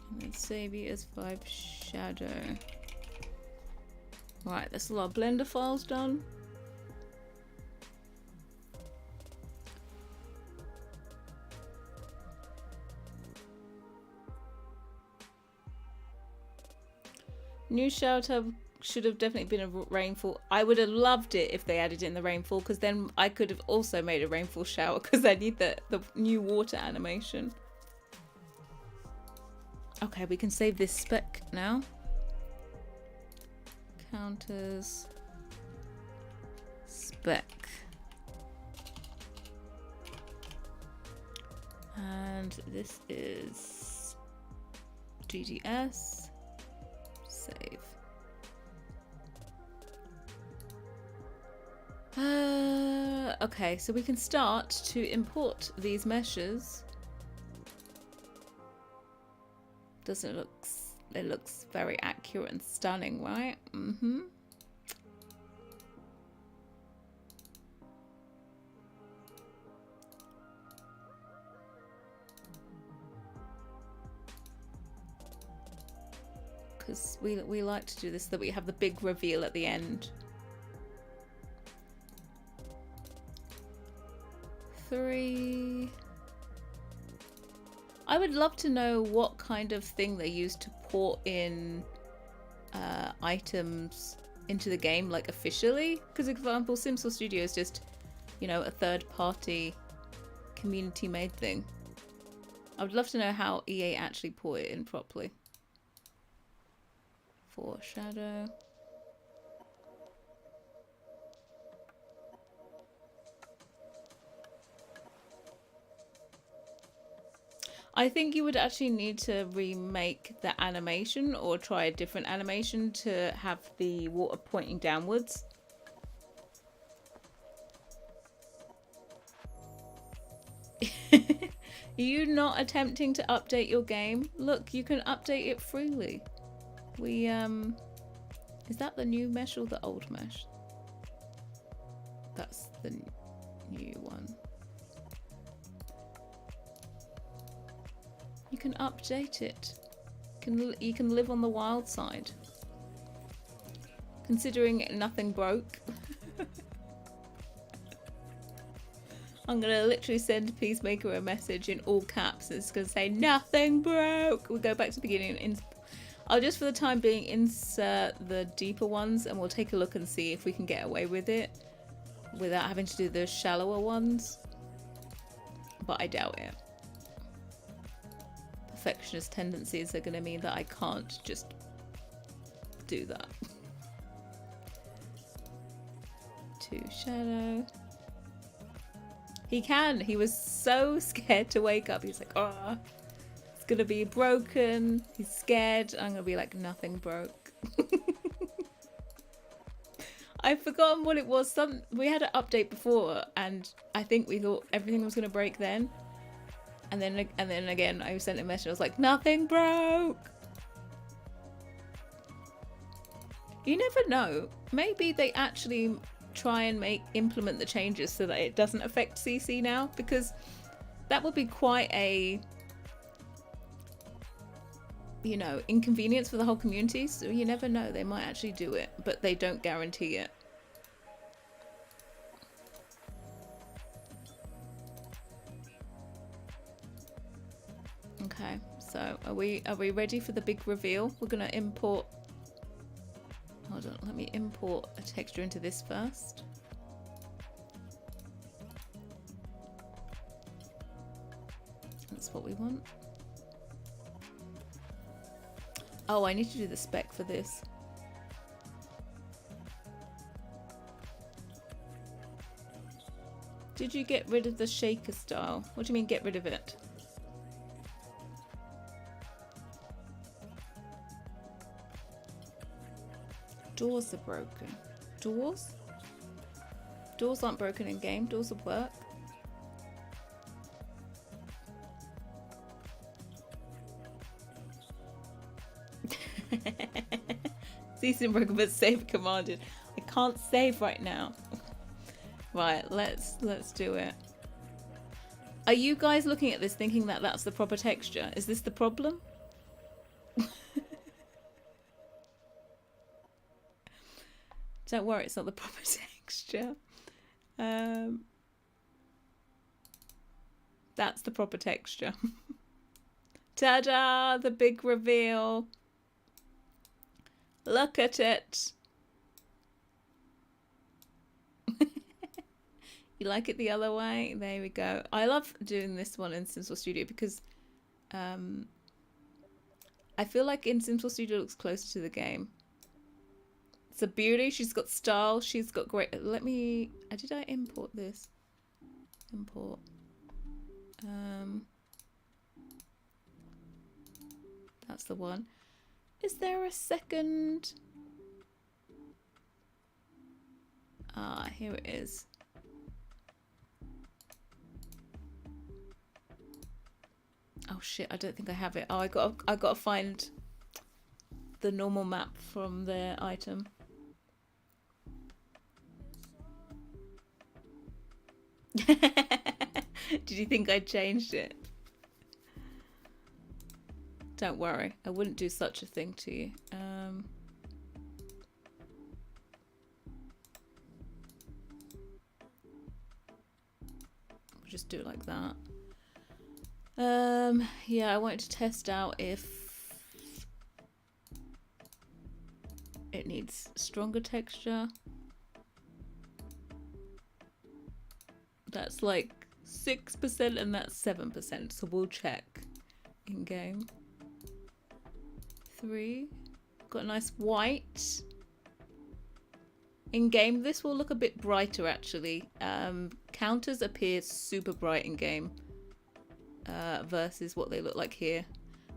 And then save it as 5 shadow. Right, that's a lot of Blender files done. New shower tub should have definitely been a rainfall. I would have loved it if they added in the rainfall, because then I could have also made a rainfall shower, because I need the new water animation. Okay, we can save this spec now. Counters. Spec. And this is GGS. Save. Okay, so we can start to import these meshes. Doesn't it look? It looks very accurate and stunning, right? Mm-hmm. Because we like to do this, that we have the big reveal at the end. 3. I would love to know what kind of thing they use to port in items into the game, like officially. Because, for example, Simsol Studio is just, you know, a third-party community-made thing. I would love to know how EA actually port it in properly. Foreshadow. I think you would actually need to remake the animation or try a different animation to have the water pointing downwards. Are you not attempting to update your game? Look, you can update it freely. We, is that the new mesh or the old mesh? That's the new one. You can update it. You can live on the wild side. Considering nothing broke. I'm gonna literally send Peacemaker a message in all caps. It's gonna say nothing broke. We'll go back to the beginning. I'll just for the time being insert the deeper ones, and we'll take a look and see if we can get away with it without having to do the shallower ones. But I doubt it. Perfectionist tendencies are going to mean that I can't just do that. 2 shadow. He can. He was so scared to wake up. He's like, oh, it's going to be broken. He's scared. I'm going to be like, nothing broke. I've forgotten what it was. We had an update before, and I think we thought everything was going to break then. And then again, I sent a message. I was like, nothing broke. You never know. Maybe they actually try and implement the changes so that it doesn't affect CC now, because that would be quite a, you know, inconvenience for the whole community. So you never know. They might actually do it, but they don't guarantee it. Okay, so are we ready for the big reveal? We're gonna import. Hold on, let me import a texture into this first. That's what we want. Oh, I need to do the spec for this. Did you get rid of the shaker style? What do you mean get rid of it? Doors are broken. Doors? Doors aren't broken in game. Doors will work. Cease broken but save commanded. I can't save right now. Right, let's do it. Are you guys looking at this thinking that that's the proper texture? Is this the problem? Don't worry, it's not the proper texture. That's the proper texture. Ta-da! The big reveal. Look at it. You like it the other way? There we go. I love doing this one in Simple Studio because I feel like in Simple Studio it looks closer to the game. It's a beauty. She's got style. She's got great... Let me... Did I import this? Import. That's the one. Is there a second? Ah, here it is. Oh shit, I don't think I have it. Oh, I gotta find the normal map from the item. Did you think I changed it? Don't worry, I wouldn't do such a thing to you. We'll just do it like that. Yeah, I wanted to test out if it needs stronger texture. That's like 6% and that's 7%, so we'll check in game. 3. Got a nice white. In game, this will look a bit brighter actually. Counters appear super bright in game versus what they look like here.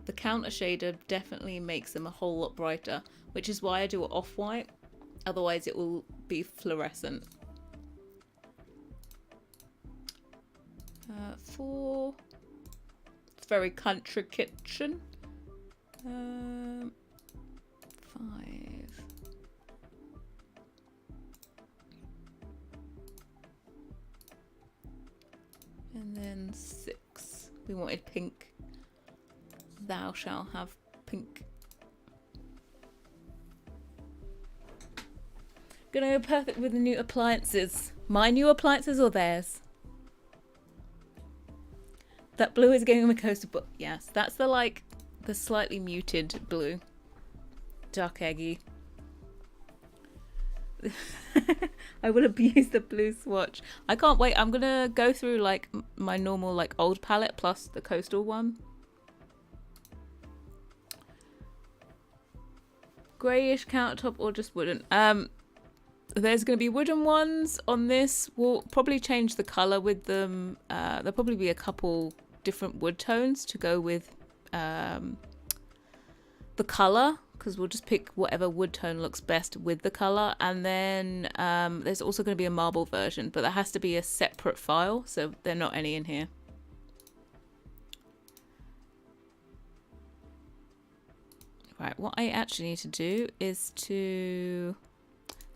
The counter shader definitely makes them a whole lot brighter, which is why I do it off-white. Otherwise it will be fluorescent. 4. It's very country kitchen. 5. And then 6. We wanted pink. Thou shalt have pink. Gonna go perfect with the new appliances. My new appliances or theirs? That blue is going on the coaster, but yes, that's the the slightly muted blue. Dark eggy. I will abuse the blue swatch. I can't wait. I'm gonna go through my normal old palette plus the coastal one. Greyish countertop or just wooden. There's gonna be wooden ones on this. We'll probably change the color with them. There'll probably be a couple different wood tones to go with the color, because we'll just pick whatever wood tone looks best with the color. And then there's also going to be a marble version, but that has to be a separate file, so there are not any in here. Right, what I actually need to do is to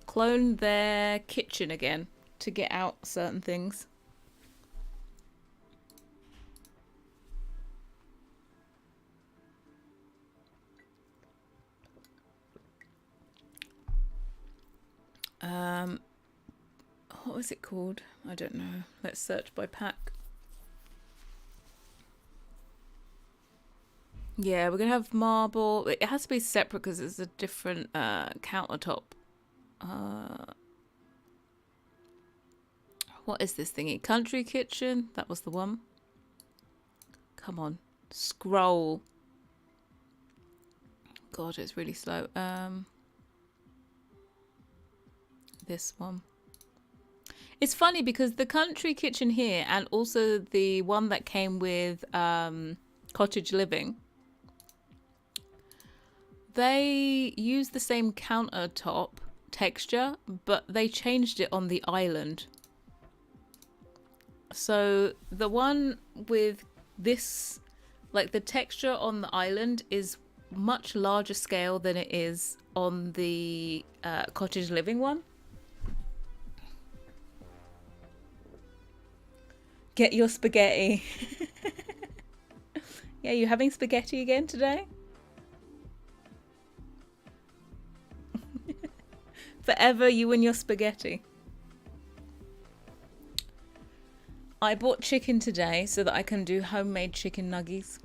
clone their kitchen again to get out certain things. What was it called? I don't know. Let's search by pack. Yeah, we're gonna have marble. It has to be separate because it's a different countertop. What is this thingy? Country kitchen. That was the one. Come on. Scroll. God, it's really slow. This one. It's funny because the country kitchen here and also the one that came with cottage living, they use the same countertop texture, but they changed it on the island. So the one with this, like the texture on the island is much larger scale than it is on the cottage living one. Get your spaghetti. Yeah, you having spaghetti again today? Forever you and your spaghetti. I bought chicken today so that I can do homemade chicken nuggies.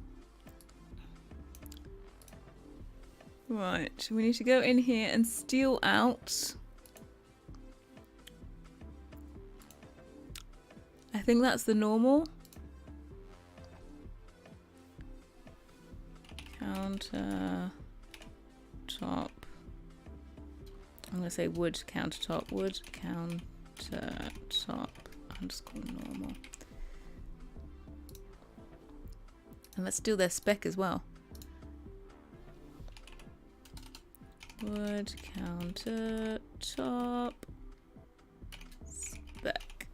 Right, we need to go in here and steal out. I think that's the normal. Counter top. I'm going to say wood countertop. Wood countertop underscore normal. And let's do their spec as well. Wood countertop spec.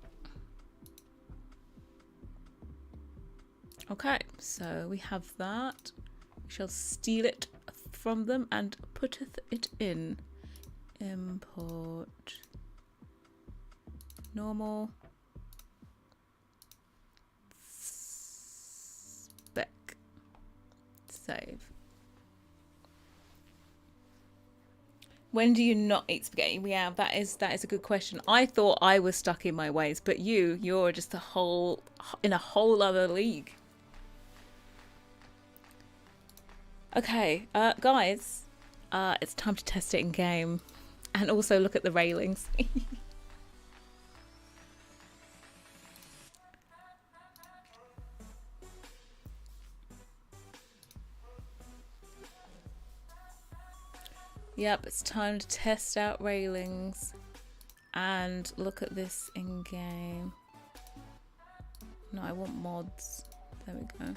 Okay, so we have that. We shall steal it from them and putteth it in. Import normal spec. Save. When do you not eat spaghetti? Yeah, that is a good question. I thought I was stuck in my ways, but you're just in a whole other league. Okay, guys, it's time to test it in game and also look at the railings. Yep, it's time to test out railings and look at this in game. No, I want mods. There we go.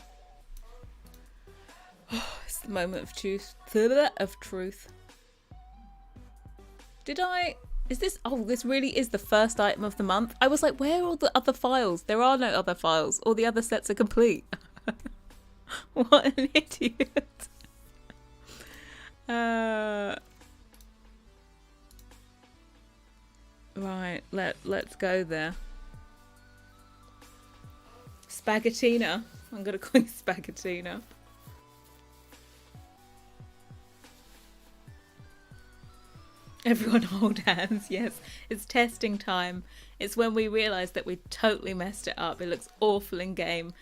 It's the moment of truth. Is this? Oh, this really is the first item of the month. I was like, where are all the other files? There are no other files. All the other sets are complete. What an idiot. Right, let's go there. Spaghettina. I'm gonna call you Spaghettina. Everyone hold hands. Yes, it's testing time. It's when we realise that we totally messed it up. It looks awful in game.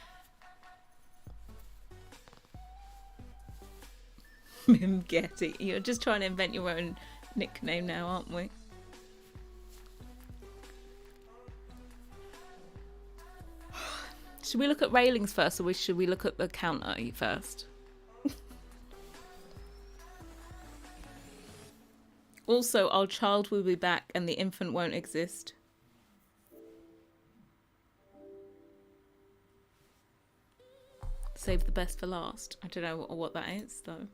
Mimgetti. You're just trying to invent your own nickname now, aren't we? Should we look at railings first, or should we look at the counter first? Also, our child will be back and the infant won't exist. Save the best for last. I don't know what that is, though.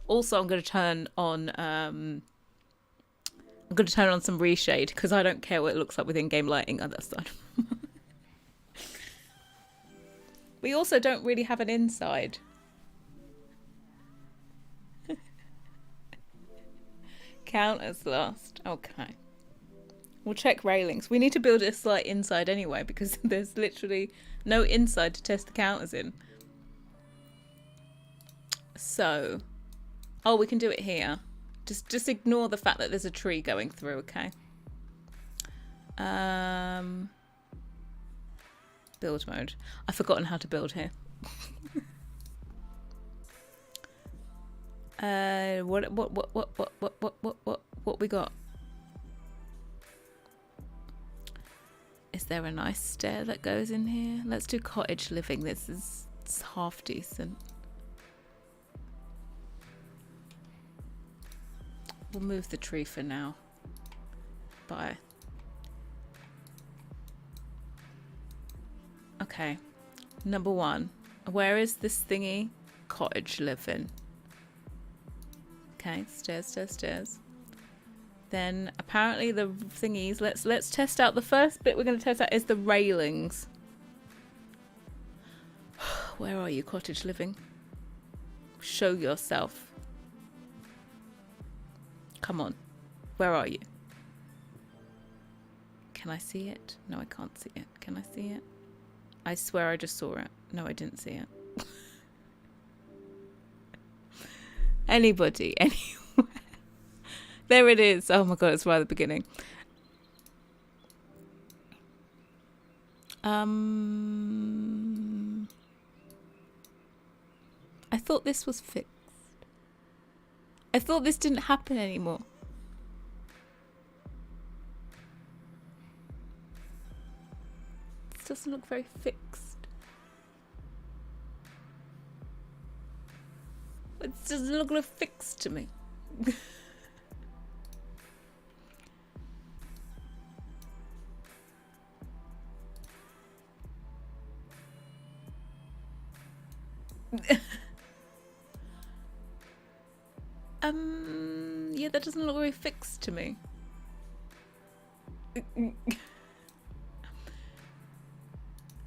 Also, I'm going to turn on some reshade because I don't care what it looks like with in-game lighting. Oh, that's done. We also don't really have an inside. Count as last. Okay. We'll check railings. We need to build a slight inside anyway because there's literally no inside to test the counters in. So, oh, we can do it here. Just ignore the fact that there's a tree going through, okay? Build mode. I've forgotten how to build here. What we got? Is there a nice stair that goes in here? Let's do cottage living. This is It's half decent. We'll move the tree for now. Bye. Okay. Number 1. Where is this thingy? Cottage living. Okay, stairs, stairs, stairs. Then apparently the thingies, let's test out. The first bit we're going to test out is the railings. Where are you, cottage living? Show yourself. Come on. Where are you? Can I see it? No, I can't see it. Can I see it? I swear I just saw it. No, I didn't see it. Anybody, anywhere. There it is. Oh my god, it's right at the beginning. I thought this was fixed. I thought this didn't happen anymore. This doesn't look very fixed. It doesn't look fixed to me. Yeah, that doesn't look very fixed to me.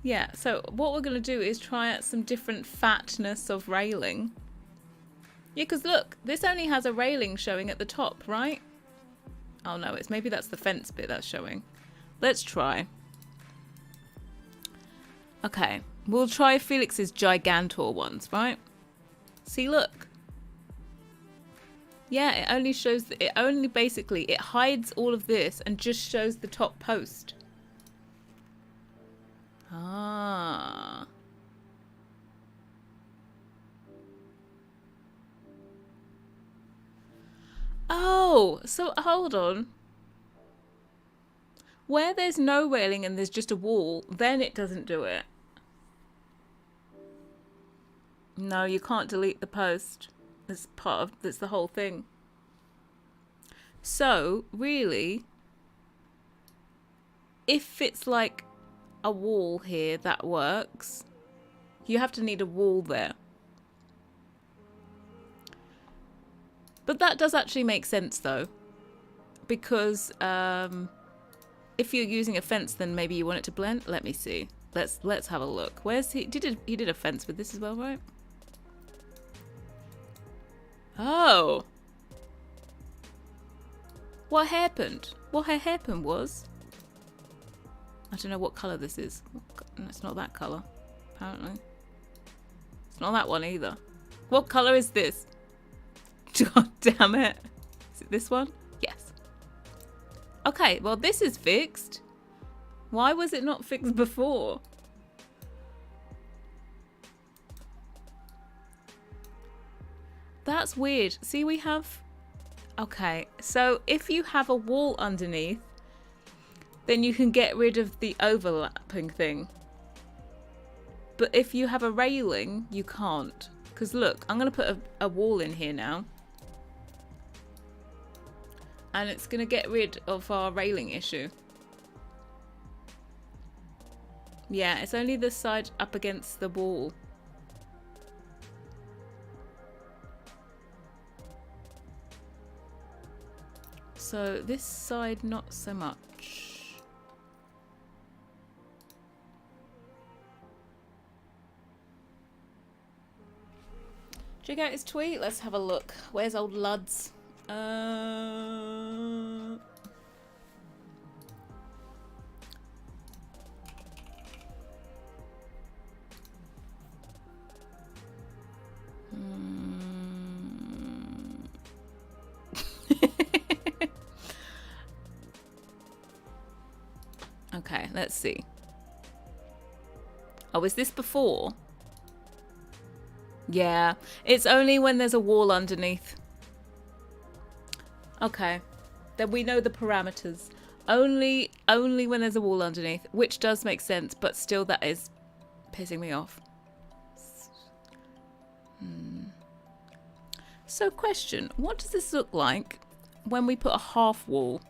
Yeah, so what we're going to do is try out some different fatness of railing. Yeah, because look, this only has a railing showing at the top, right? Oh no, it's maybe that's the fence bit that's showing. Let's try. Okay, we'll try Felix's Gigantor ones, right? See, look. Yeah, it only shows, it only basically, it hides all of this and just shows the top post. Ah. Oh, so hold on. Where there's no railing and there's just a wall, then it doesn't do it. No, you can't delete the post. It's part of, that's the whole thing. So, really, if it's like a wall here, that works. You have to need a wall there. But that does actually make sense though. Because if you're using a fence, then maybe you want it to blend. Let me see. Let's have a look. Where's he? He did a fence with this as well, right? Oh. What happened? What had happened was, I don't know what colour this is. It's not that colour, apparently. It's not that one either. What colour is this? God damn it. Is it this one? Yes. Okay, well this is fixed. Why was it not fixed before? That's weird. See, we have... Okay, so if you have a wall underneath, then you can get rid of the overlapping thing. But if you have a railing, you can't. Because look, I'm going to put a wall in here now. And it's going to get rid of our railing issue. Yeah, it's only this side up against the wall. So this side, not so much. Check out his tweet. Let's have a look. Where's old Luds? Okay, let's see. Oh, is this before? Yeah, it's only when there's a wall underneath. Okay, then we know the parameters. Only when there's a wall underneath, which does make sense, but still that is pissing me off. So question, what does this look like when we put a half wall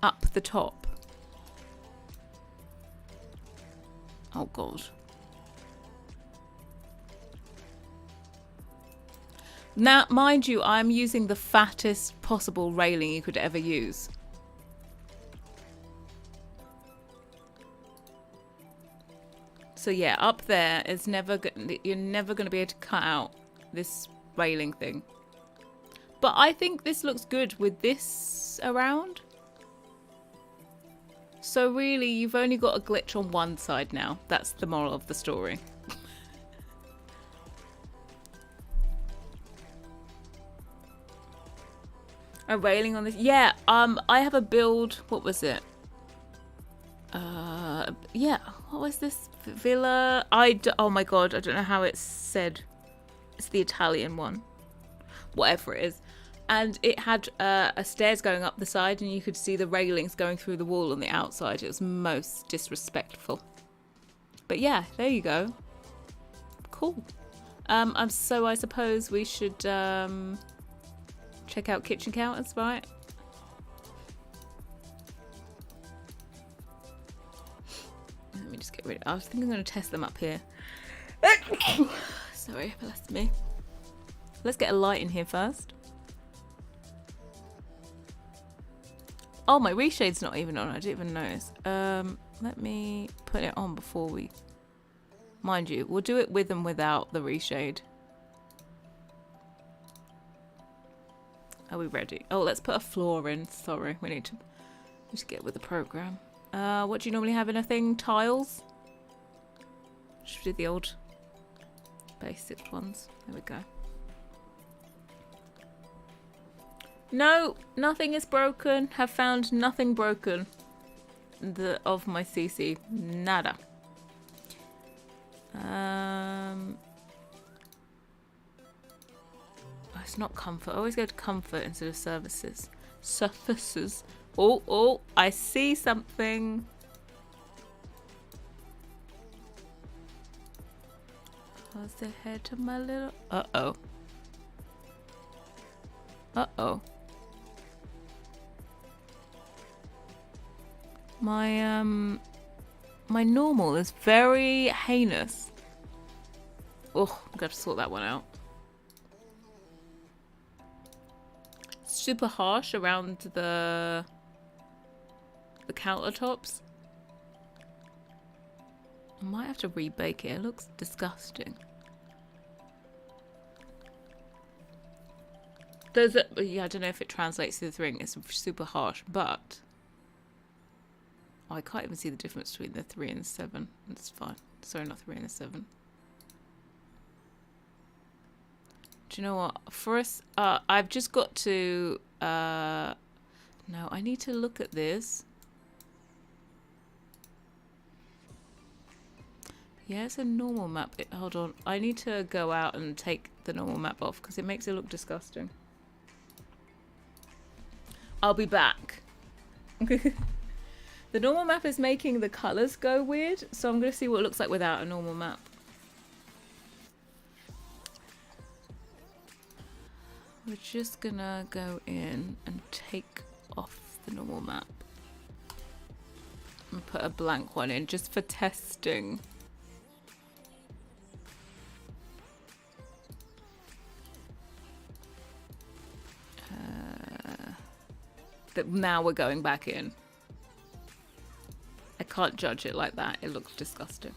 up the top? Oh god. Now, mind you, I'm using the fattest possible railing you could ever use. So yeah, up there is you're never going to be able to cut out this railing thing. But I think this looks good with this around. So really, you've only got a glitch on one side now. That's the moral of the story. A railing on this. Yeah, I have a build. What was it? Yeah, what was this villa? Oh my god, I don't know how it's said. It's the Italian one. Whatever it is. And it had a stairs going up the side, and you could see the railings going through the wall on the outside. It was most disrespectful. But yeah, there you go. Cool. So I suppose we should check out kitchen counters, right? Let me just get rid of it. I was thinking I'm going to test them up here. Sorry, bless me. Let's get a light in here first. Oh, my reshade's not even on. I didn't even notice. Let me put it on before we... Mind you, we'll do it with and without the reshade. Are we ready? Oh, let's put a floor in. Sorry, we need to get with the program. What do you normally have in a thing? Tiles? Should we do the old basic ones? There we go. No, nothing is broken. Have found nothing broken of my CC. Nada. It's not comfort. I always go to comfort instead of services. Surfaces. Oh, I see something. How's the head to my little... Uh-oh. Uh-oh. My normal is very heinous. Oh, I'm going to sort that one out. Super harsh around the countertops. I might have to rebake it. It looks disgusting. Yeah, I don't know if it translates to the thing. It's super harsh, but I can't even see the difference between the 3 and the 7. That's fine. Sorry, not 3 and the 7. Do you know what? For us, I've just got to... no, I need to look at this. Yeah, it's a normal map. Hold on. I need to go out and take the normal map off because it makes it look disgusting. I'll be back. The normal map is making the colours go weird, so I'm going to see what it looks like without a normal map. We're just gonna go in and take off the normal map and put a blank one in just for testing. That now we're going back in. I can't judge it like that. It looks disgusting.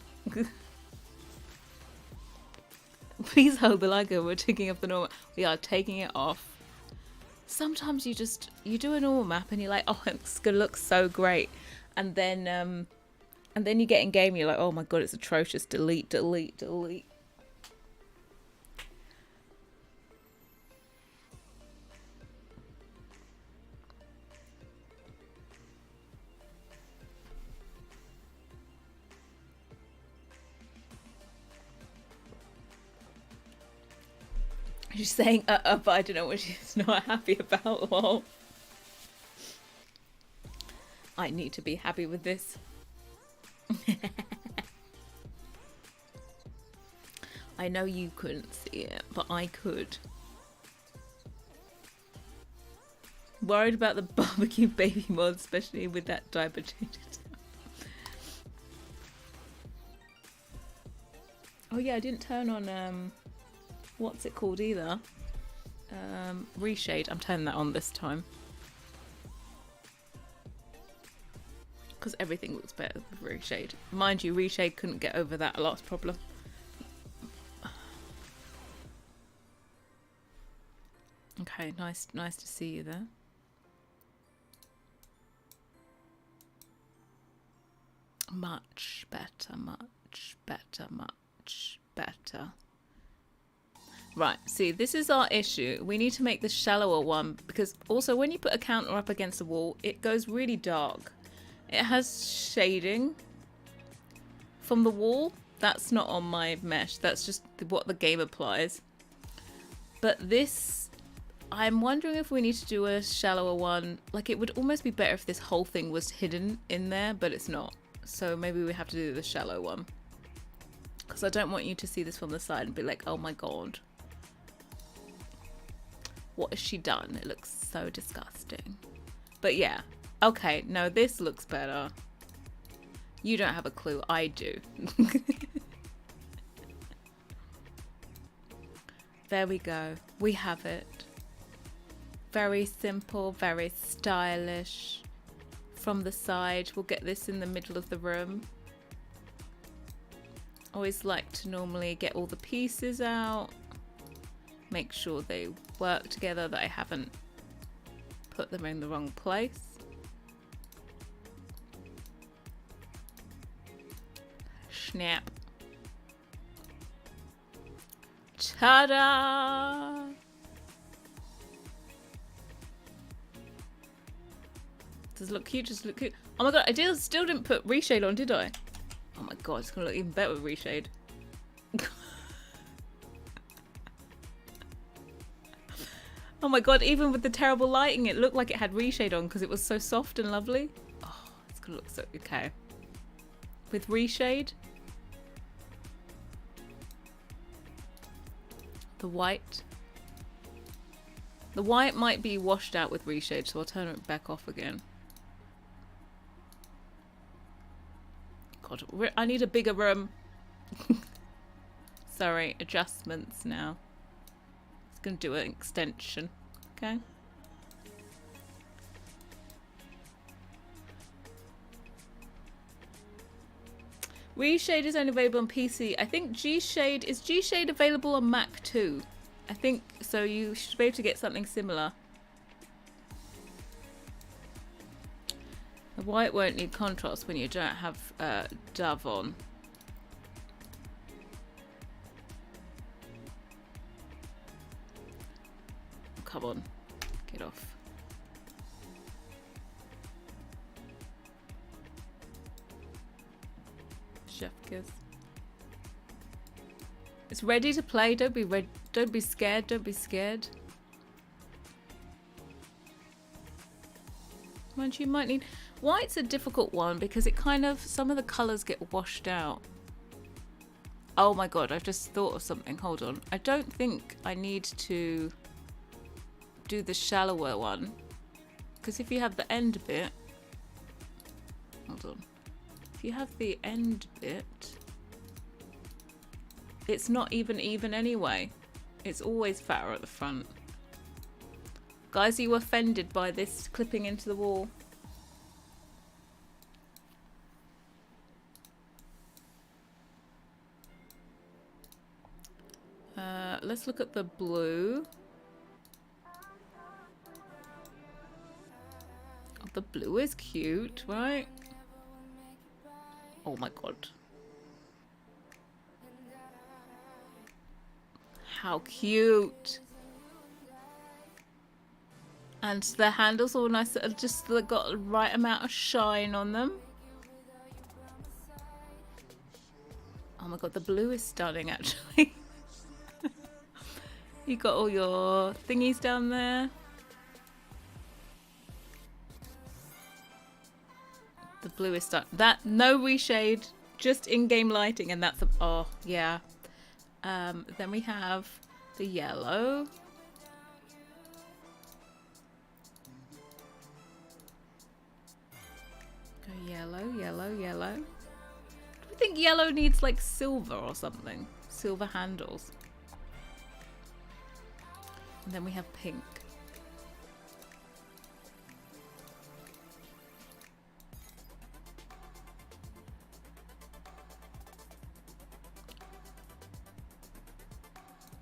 Please hold the like. We're taking off the normal. We are taking it off. Sometimes you do a normal map and you're like, oh, it's gonna look so great, and then you get in game and you're like, oh my god, it's atrocious. Delete, delete, delete. She's saying, but I don't know what she's not happy about. Well, I need to be happy with this. I know you couldn't see it, but I could. Worried about the barbecue baby mod, especially with that diaper change. Oh yeah, I didn't turn on what's it called either? Reshade. I'm turning that on this time. Because everything looks better with Reshade. Mind you, Reshade couldn't get over that last problem. Okay, nice to see you there. Much better, much better, much better. Right, see, this is our issue. We need to make the shallower one because also when you put a counter up against the wall, it goes really dark. It has shading from the wall. That's not on my mesh. That's just what the game applies. But this, I'm wondering if we need to do a shallower one. Like, it would almost be better if this whole thing was hidden in there, but it's not. So maybe we have to do the shallow one. Because I don't want you to see this from the side and be like, oh my god. What has she done? It looks so disgusting. But yeah. Okay, no, this looks better. You don't have a clue. I do. There we go. We have it. Very simple, very stylish. From the side, we'll get this in the middle of the room. Always like to normally get all the pieces out. Make sure they work together, that I haven't put them in the wrong place. Snap. Ta-da! Does it look cute? Just look cute. Oh my god, I still didn't put reshade on, did I? Oh my god, it's gonna look even better with reshade. Oh my god, even with the terrible lighting, it looked like it had reshade on because it was so soft and lovely. Oh, it's gonna look so okay. With reshade, the white might be washed out with reshade, so I'll turn it back off again. God, I need a bigger room. Sorry, adjustments now. It's gonna do an extension, okay? Reshade is only available on PC. I think G-Shade, is G-Shade available on Mac too? I think so. You should be able to get something similar. The white won't need contrast when you don't have Dove on. Come on, get off. Chef kiss. It's ready to play. Don't be scared. Don't be scared. Mind you might need. White's a difficult one because it kind of, some of the colours get washed out. Oh my god, I've just thought of something. Hold on. I don't think I need to do the shallower one because if you have the end bit, hold on. If you have the end bit, it's not even anyway. It's always fatter at the front. Guys, are you offended by this clipping into the wall? Let's look at the blue. Oh, the blue is cute, right? Oh my god. How cute. And the handles all nice, that are just got the right amount of shine on them. Oh my god, the blue is stunning actually. You got all your thingies down there. The blue is stunning. That, no reshade, just in-game lighting, and that's a, oh yeah. Then we have the yellow. Go yellow, yellow, yellow. Do we think yellow needs like silver or something? Silver handles. And then we have pink.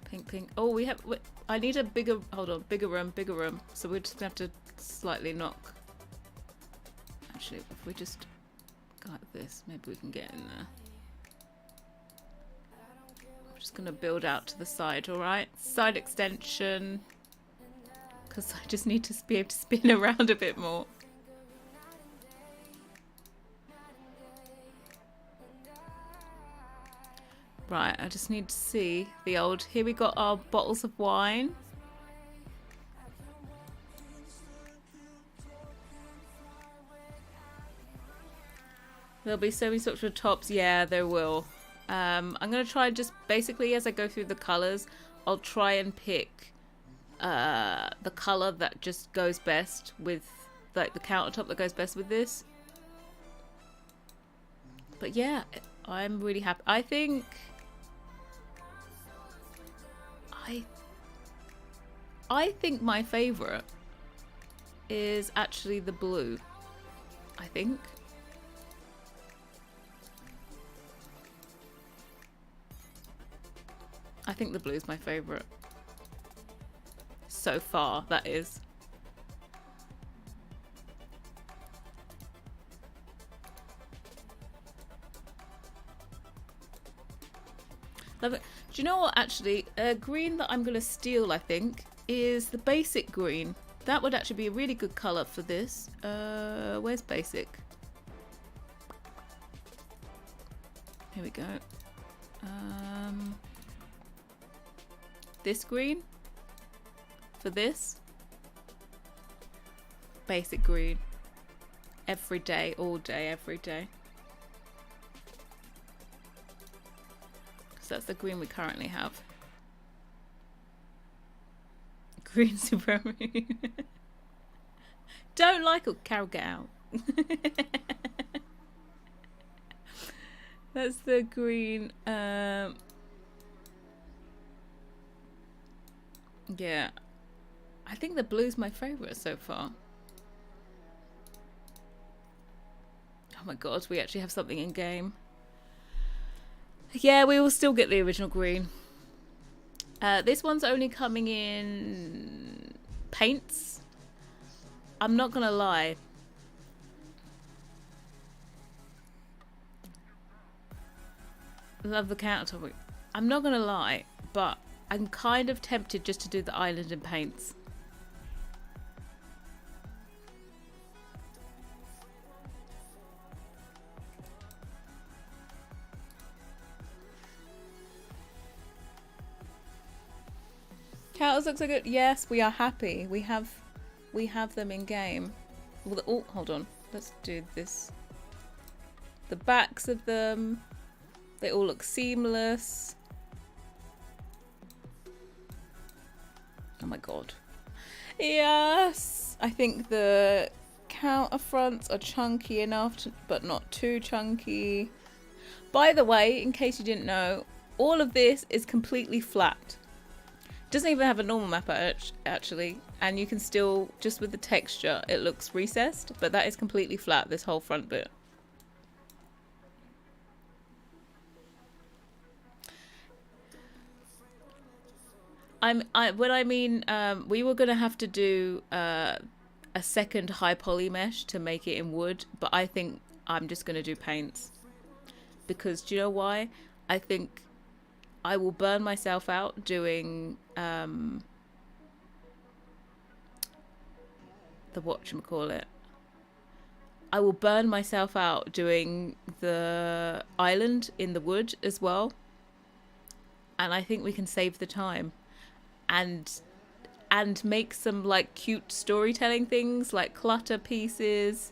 Pink, pink. Oh, we have... I need a bigger... Hold on. Bigger room, bigger room. So we're just going to have to slightly knock. Actually, if we just go like this, maybe we can get in there. I'm just going to build out to the side, alright? Side extension. Because I just need to be able to spin around a bit more. Right, I just need to see the old... Here we got our bottles of wine. There'll be so many sorts of tops. Yeah, there will. I'm going to try just basically as I go through the colours, I'll try and pick the colour that just goes best with, like the countertop that goes best with this. But yeah, I'm really happy. I think... I think my favourite is actually the blue. I think. I think the blue is my favourite. So far, that is. Love it. Do you know what, actually? Green that I'm going to steal, I think, is the basic green. That would actually be a really good colour for this. Where's basic? Here we go. This green for this. Basic green. Every day, all day, every day. So that's the green we currently have. Green Supreme. Don't like it. Carol, get out. That's the green. Yeah. I think the blue's my favourite so far. Oh my god, we actually have something in game. Yeah, we will still get the original green. This one's only coming in paints. I'm not gonna lie. Love the countertop. I'm not gonna lie, but I'm kind of tempted just to do the island in paints. Cows look so good. Yes, we are happy. We have them in game. Oh, hold on. Let's do this. The backs of them, they all look seamless. Oh my god. Yes! I think the counter fronts are chunky enough, but not too chunky. By the way, in case you didn't know, all of this is completely flat. Doesn't even have a normal map actually, and you can still, just with the texture, it looks recessed, but that is completely flat, this whole front bit. We were gonna have to do a second high poly mesh to make it in wood, but I think I'm just gonna do paints. Because do you know why? I think I will burn myself out doing the whatchamacallit. I will burn myself out doing the island in the wood as well. And I think we can save the time. And make some like cute storytelling things like clutter pieces.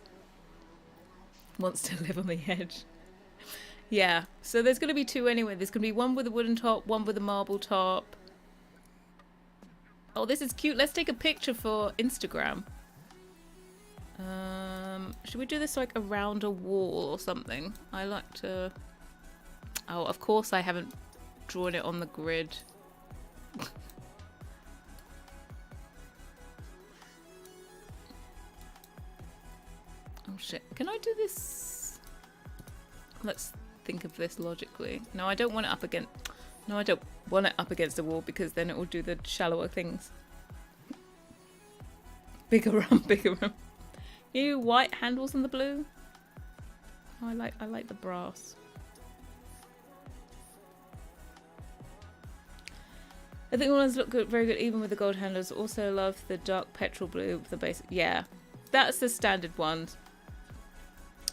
Wants to live on the edge. Yeah, so there's going to be two anyway. There's going to be one with a wooden top, one with a marble top. Oh, this is cute. Let's take a picture for Instagram. Should we do this like around a wall or something? I like to... Oh, of course I haven't drawn it on the grid. Oh shit. Can I do this? Let's think of this logically. No, I don't want it up against... No, I don't want it up against the wall because then it will do the shallower things. Bigger round, bigger round. You white handles on the blue. Oh, I like the brass. I think the ones look good, very good even with the gold handles. Also love the dark petrol blue with the basic. Yeah, that's the standard ones.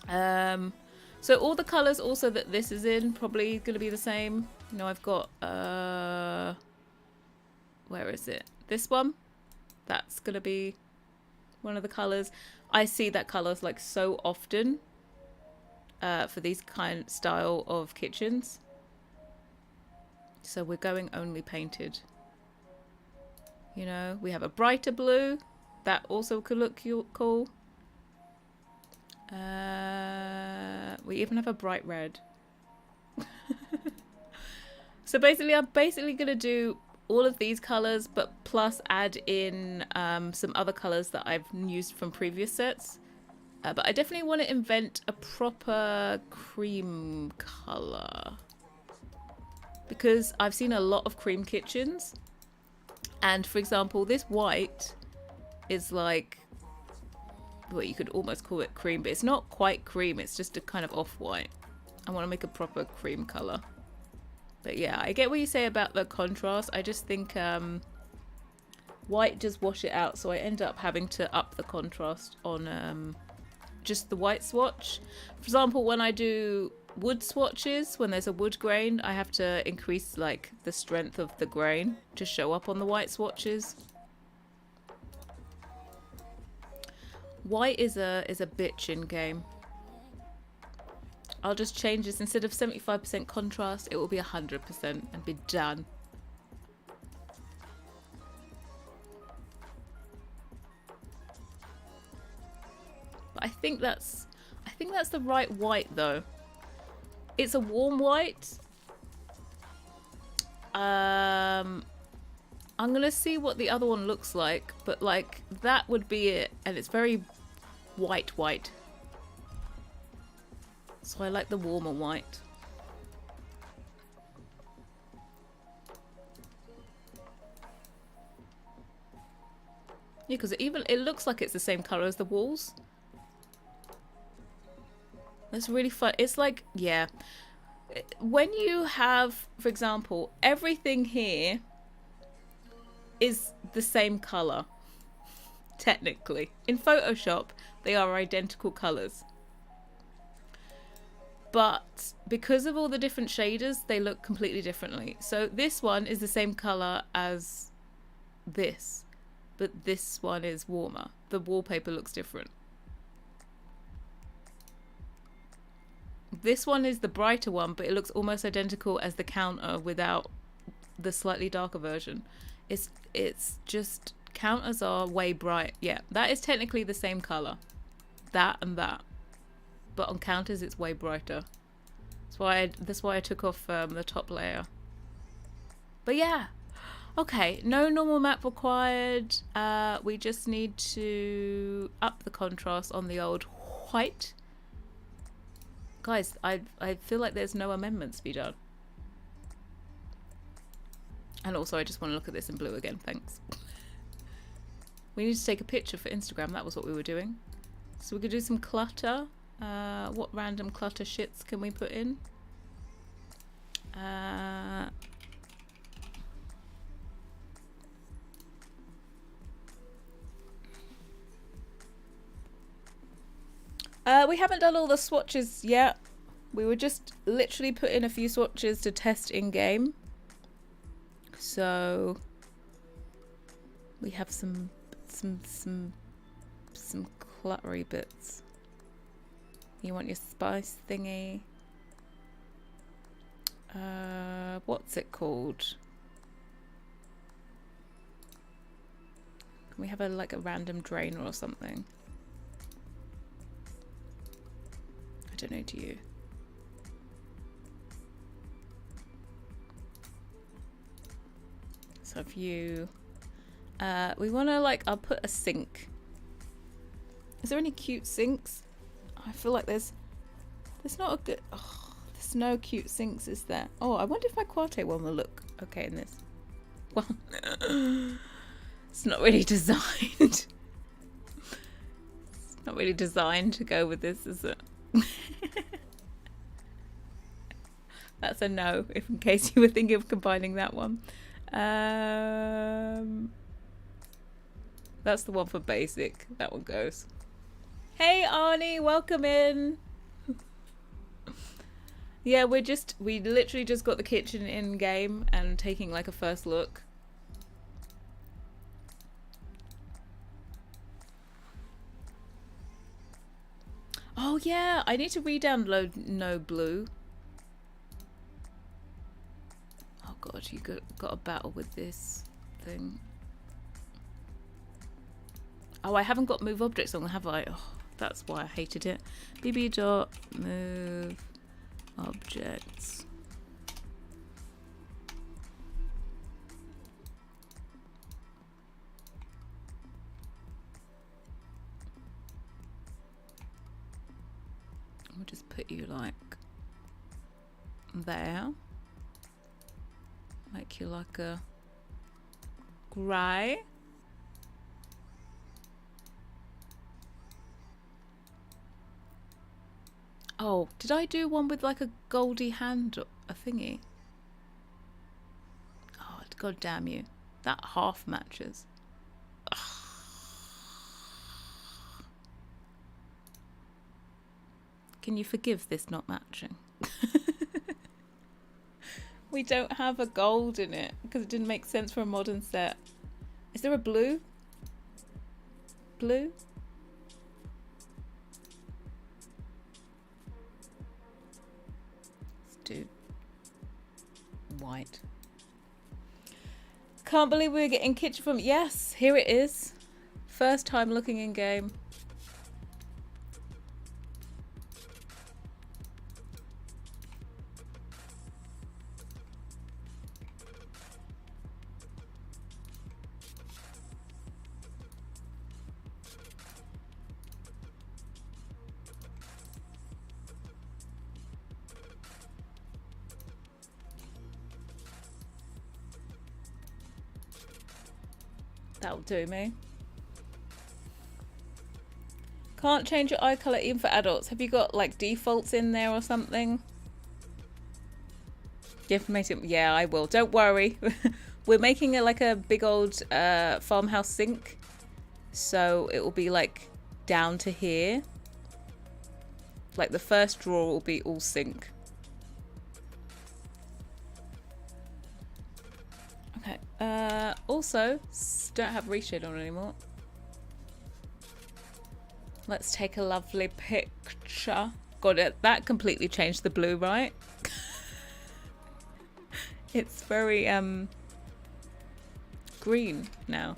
So all the colours also that this is in probably going to be the same. You know, I've got where is it? This one. That's going to be one of the colours. I see that colours like so often for these kind of style of kitchens. So we're going only painted. You know, we have a brighter blue. That also could look cool. We even have a bright red. So basically, I'm basically going to do all of these colours, but plus add in some other colours that I've used from previous sets. But I definitely want to invent a proper cream colour. Because I've seen a lot of cream kitchens. And for example, this white is like, well, you could almost call it cream, but it's not quite cream. It's just a kind of off-white. I want to make a proper cream colour. But yeah, I get what you say about the contrast. I just think white does wash it out. So I end up having to up the contrast on just the white swatch. For example, when I do wood swatches, when there's a wood grain, I have to increase like the strength of the grain to show up on the white swatches. White is a bitch in game. I'll just change this. Instead of 75% contrast, it will be 100% and be done. But I think that's the right white though. It's a warm white. I'm gonna see what the other one looks like, but like that would be it, and it's very white. So I like the warmer white. Yeah, because it looks like it's the same color as the walls. That's really fun. It's like, yeah, when you have, for example, everything here is the same color, technically. In Photoshop, they are identical colors. But because of all the different shaders, they look completely differently. So this one is the same color as this, but this one is warmer. The wallpaper looks different. This one is the brighter one, but it looks almost identical as the counter without the slightly darker version. It's just, counters are way bright. Yeah, that is technically the same color. That and that. But on counters, it's way brighter. That's why I took off the top layer. But yeah. Okay, no normal map required. We just need to up the contrast on the old white. Guys, I feel like there's no amendments to be done. And also, I just want to look at this in blue again. Thanks. We need to take a picture for Instagram. That was what we were doing. So we could do some clutter. What random clutter shits can we put in? We haven't done all the swatches yet. We were just literally put in a few swatches to test in game. So we have some cluttery bits. You want your spice thingy. What's it called? Can we have like a random drainer or something? I don't know, do you? So if you... we want to like... I'll put a sink. Is there any cute sinks? I feel like there's not a good... Oh, there's no cute sinks, is there? Oh, I wonder if my Quartet one will look okay in this. Well, it's not really designed. It's not really designed to go with this, is it? That's a no, if in case you were thinking of combining that one. That's the one for basic. That one goes. Hey Arnie, welcome in. Yeah, we literally just got the kitchen in game and taking like a first look. Oh yeah, I need to re-download No Blue. Oh god, you got a battle with this thing. Oh, I haven't got move objects on, have I? Oh, that's why I hated it. bb.move objects. We'll just put you like there. Make you like a grey. Oh, did I do one with like a goldy handle, a thingy? Oh, god damn you. That half matches. Ugh. Can you forgive this not matching? We don't have a gold in it because it didn't make sense for a modern set. Is there a blue? Blue? Let's do white. Can't believe we're getting kitchen from... Yes, here it is. First time looking in game. That'll do me. Can't change your eye colour even for adults. Have you got like defaults in there or something? Yeah, I will. Don't worry. We're making it like a big old farmhouse sink. So it will be like down to here. Like the first drawer will be all sink. Okay. Also, don't have reshade on anymore. Let's take a lovely picture. Got it. That completely changed the blue, right? It's very green now.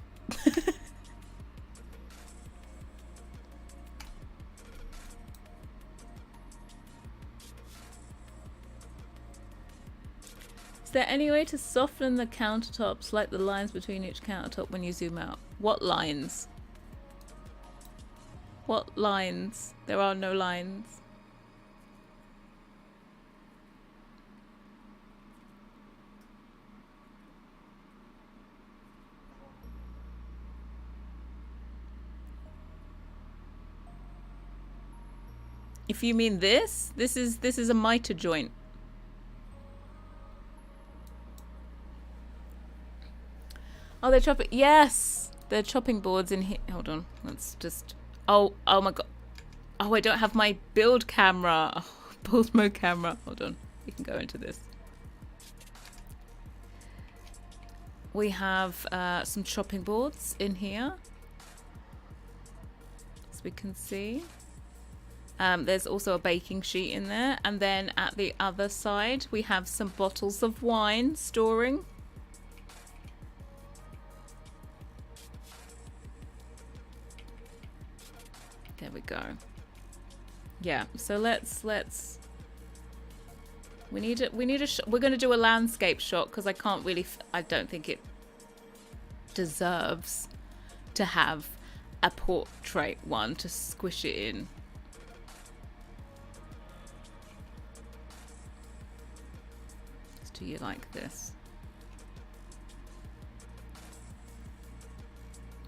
Is there any way to soften the countertops, like the lines between each countertop when you zoom out? What lines? What lines? There are no lines. If you mean this is a mitre joint. Oh, they're chopping. Yes, they're chopping boards in here. Hold on, let's just. Oh my god. Oh, I don't have my build camera. Oh, build mode camera. Hold on, we can go into this. We have some chopping boards in here, as we can see. There's also a baking sheet in there. And then at the other side, we have some bottles of wine storing. There we go. Yeah, so let's we need a we're going to do a landscape shot because I can't really I don't think it deserves to have a portrait one to squish it in. Let's do you like this.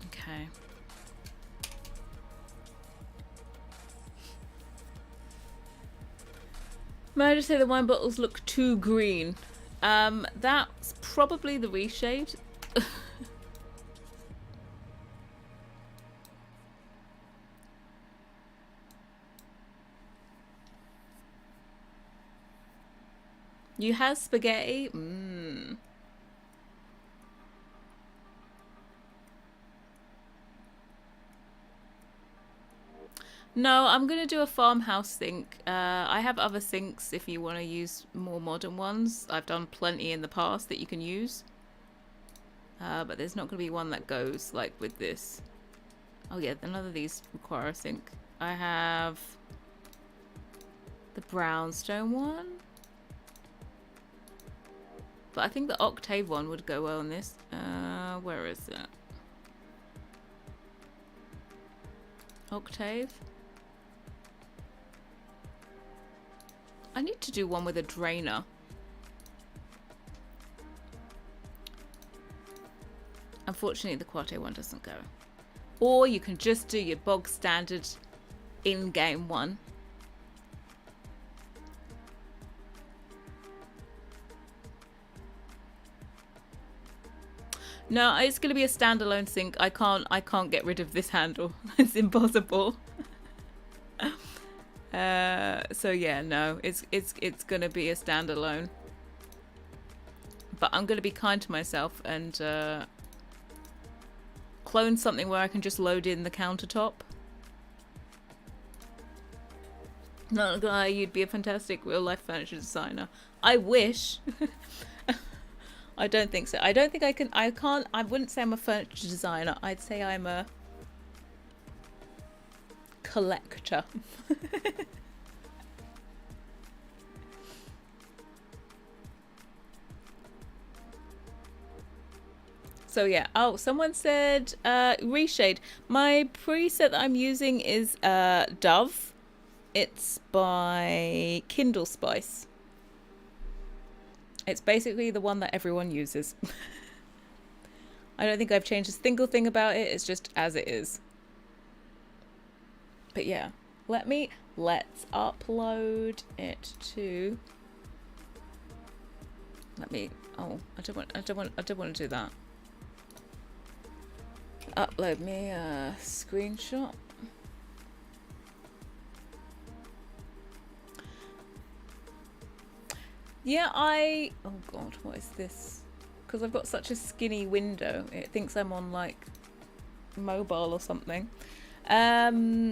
Okay. May I just say the wine bottles look too green? That's probably the reshade. You have spaghetti? Mmm. No, I'm gonna do a farmhouse sink. I have other sinks if you want to use more modern ones. I've done plenty in the past that you can use. But there's not gonna be one that goes like with this. Oh yeah, none of these require a sink. I have the brownstone one. But I think the octave one would go well on this. Where is it? Octave? I need to do one with a drainer. Unfortunately, the Quarto one doesn't go. Or you can just do your bog standard in-game one. No, it's going to be a standalone sink. I can't get rid of this handle. It's impossible. So yeah, no, it's going to be a standalone. But I'm going to be kind to myself and clone something where I can just load in the countertop. Not gonna lie, you'd be a fantastic real-life furniture designer. I wish. I don't think so. I don't think I can. I wouldn't say I'm a furniture designer. I'd say I'm a collector. So yeah. Oh, someone said reshade. My preset that I'm using is Dove. It's by Kindle Spice. It's basically the one that everyone uses. I don't think I've changed a single thing about it. It's just as it is. But yeah, let's upload it to. Oh, I don't want to do that. Upload me a screenshot. Yeah, oh god, what is this? Because I've got such a skinny window, it thinks I'm on like mobile or something. I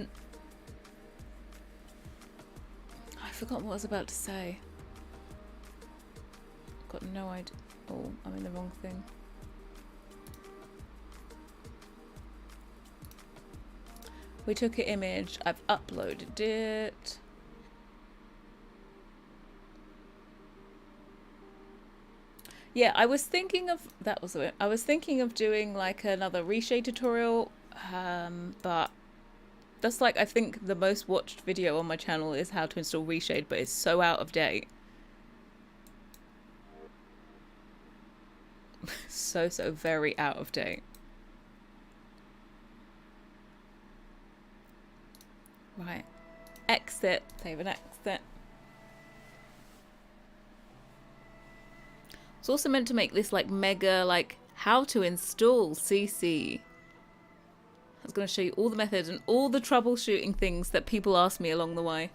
forgot what I was about to say. Got no idea. Oh, I'm in the wrong thing. We took an image, I've uploaded it. Yeah, I was thinking of, that was it. I was thinking of doing like another reshade tutorial, but that's like, I think the most watched video on my channel is how to install reshade, but it's so out of date. So very out of date. Right. Exit. Save and exit. It's also meant to make this like mega like how to install CC. I was going to show you all the methods and all the troubleshooting things that people ask me along the way.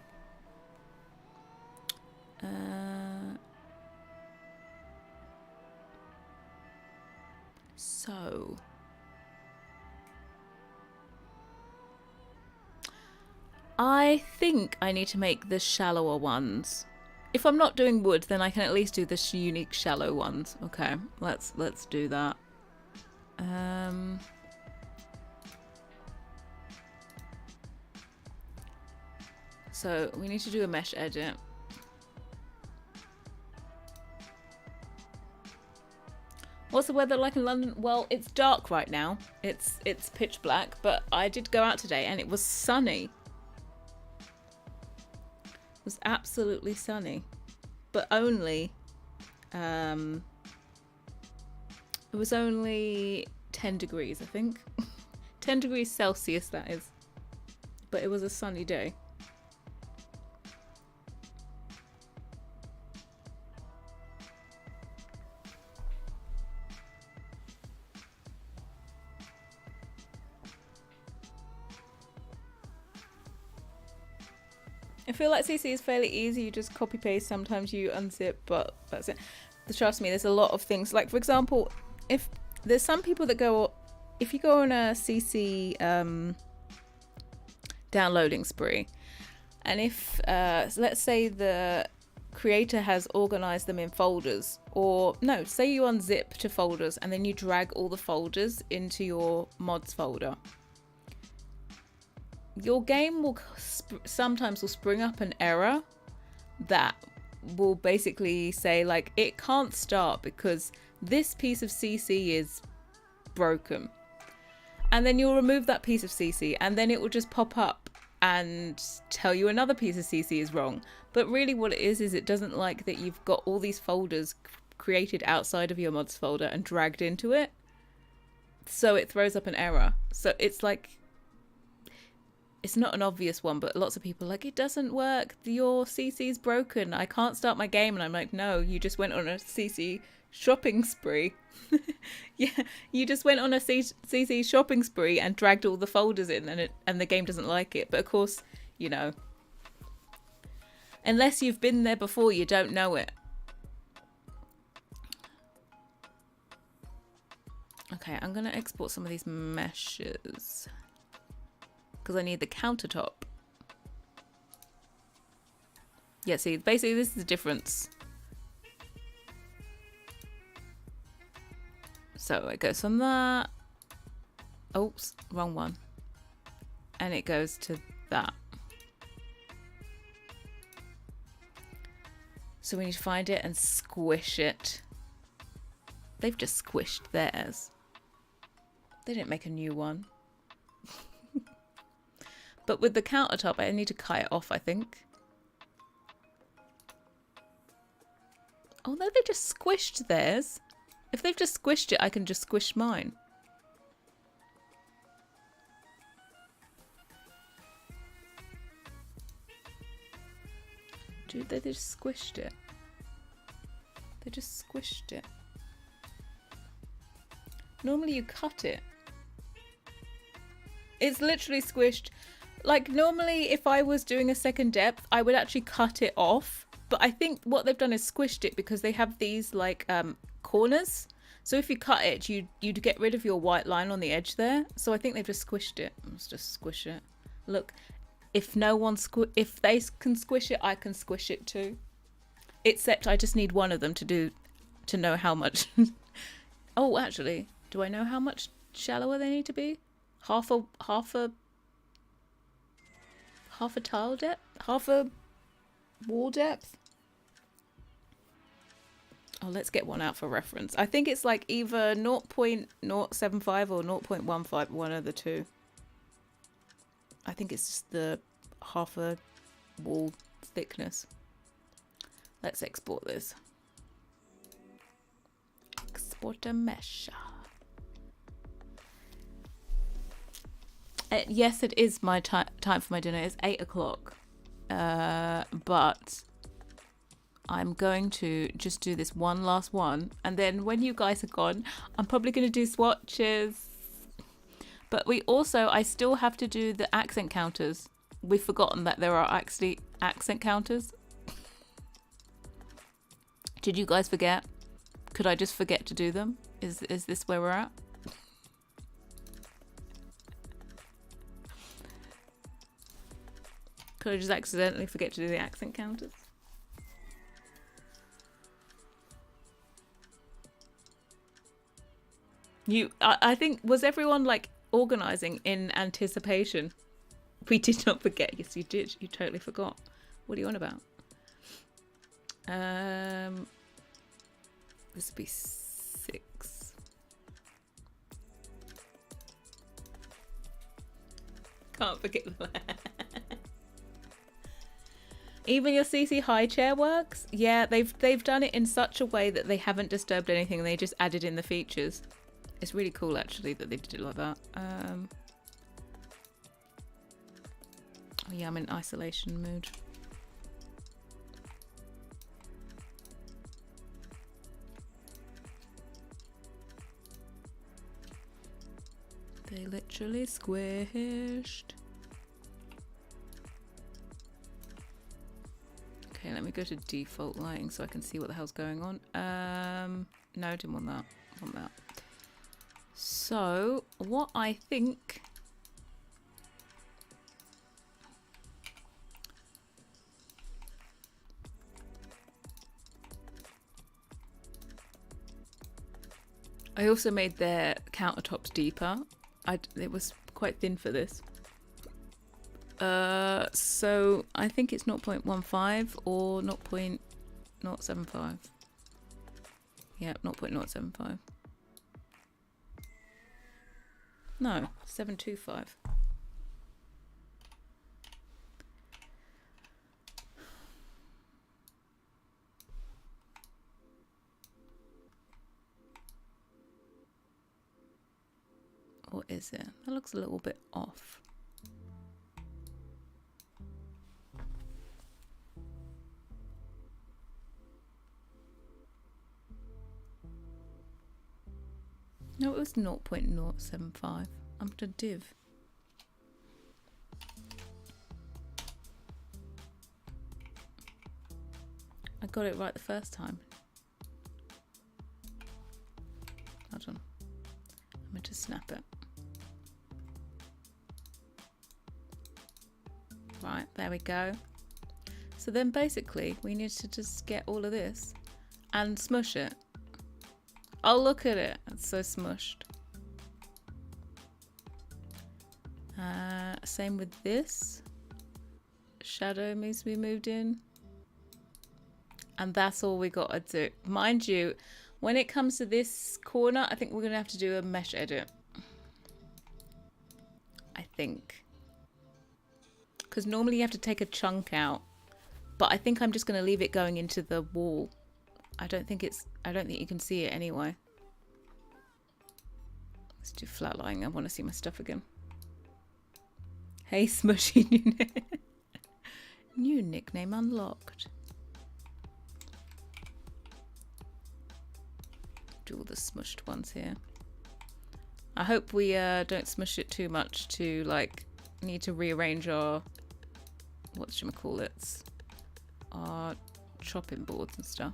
I think I need to make the shallower ones. If I'm not doing wood, then I can at least do the unique shallow ones. Okay, let's do that. So we need to do a mesh edit. What's the weather like in London? Well, it's dark right now. It's pitch black, but I did go out today and it was sunny. It was absolutely sunny, but only it was only 10 degrees, I think. 10 degrees Celsius, that is. But it was a sunny day. I feel like CC is fairly easy. You just copy paste. Sometimes you unzip, but that's it. Trust me, there's a lot of things. Like, for example, if there's some people that go, if you go on a CC downloading spree, and if let's say the creator has organized them in folders, or no, say you unzip to folders and then you drag all the folders into your mods folder. Your game will sometimes spring up an error that will basically say like it can't start because this piece of CC is broken, and then you'll remove that piece of CC and then it will just pop up and tell you another piece of CC is wrong. But really what it is it doesn't like that you've got all these folders created outside of your mods folder and dragged into it, so it throws up an error. So it's like, it's not an obvious one, but lots of people are like, it doesn't work, your CC is broken, I can't start my game. And I'm like, no, you just went on a CC shopping spree. Yeah, you just went on a CC shopping spree and dragged all the folders in, and the game doesn't like it. But of course, you know, unless you've been there before, you don't know it. Okay, I'm gonna export some of these meshes because I need the countertop. Yeah, see, basically this is the difference. So it goes from that. Oops, wrong one. And it goes to that. So we need to find it and squish it. They've just squished theirs. They didn't make a new one. But with the countertop, I need to cut it off, I think. Oh no, they just squished theirs. If they've just squished it, I can just squish mine. Dude, they just squished it. They just squished it. Normally you cut it. It's literally squished. Like, normally if I was doing a second depth, I would actually cut it off. But I think what they've done is squished it because they have these like corners. So if you cut it, you'd get rid of your white line on the edge there. So I think they've just squished it. Let's just squish it. Look, if they can squish it, I can squish it too. Except I just need one of them to know how much. Oh, actually, do I know how much shallower they need to be? Half a tile depth? Half a wall depth? Oh, let's get one out for reference. I think it's like either 0.075 or 0.15, one of the two. I think it's just the half a wall thickness. Let's export this. Export a mesh. Yes, it is my time for my dinner. It's 8 o'clock. But I'm going to just do this one last one. And then when you guys are gone, I'm probably going to do swatches. But I still have to do the accent counters. We've forgotten that there are actually accent counters. Did you guys forget? Could I just forget to do them? Is this where we're at? Could I just accidentally forget to do the accent counters? I think, was everyone like organising in anticipation? We did not forget. Yes, you did. You totally forgot. What are you on about? This would be 6. Can't forget that. Even your CC high chair works. Yeah, they've done it in such a way that they haven't disturbed anything. They just added in the features. It's really cool, actually, that they did it like that. Oh yeah, I'm in isolation mood. They literally squished. Okay, let me go to default lighting so I can see what the hell's going on. No, didn't want that. I want that. So, what I think... I also made their countertops deeper. It was quite thin for this. So I think it's 0.15 or 0.075. Yeah, 0.075. No, 725. Or is it? That looks a little bit off. No, it was 0.075. I'm to div. I got it right the first time. Hold on. I'm going to snap it. Right, there we go. So then basically we need to just get all of this and smush it. Oh, look at it. It's so smushed. Same with this. Shadow needs to be moved in. And that's all we got to do. Mind you, when it comes to this corner, I think we're going to have to do a mesh edit. I think. Because normally you have to take a chunk out. But I think I'm just going to leave it going into the wall. I don't think you can see it anyway. Let's do flat lying. I want to see my stuff again. Hey, Smushy. New nickname unlocked. Do all the smushed ones here. I hope we don't smush it too much to like need to rearrange our whatchamacallits, our chopping boards and stuff.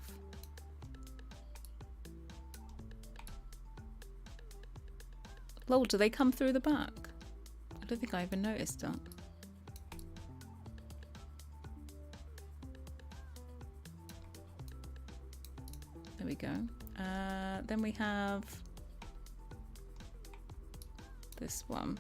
Lol, do they come through the back? I don't think I even noticed that. There we go. Then we have this one.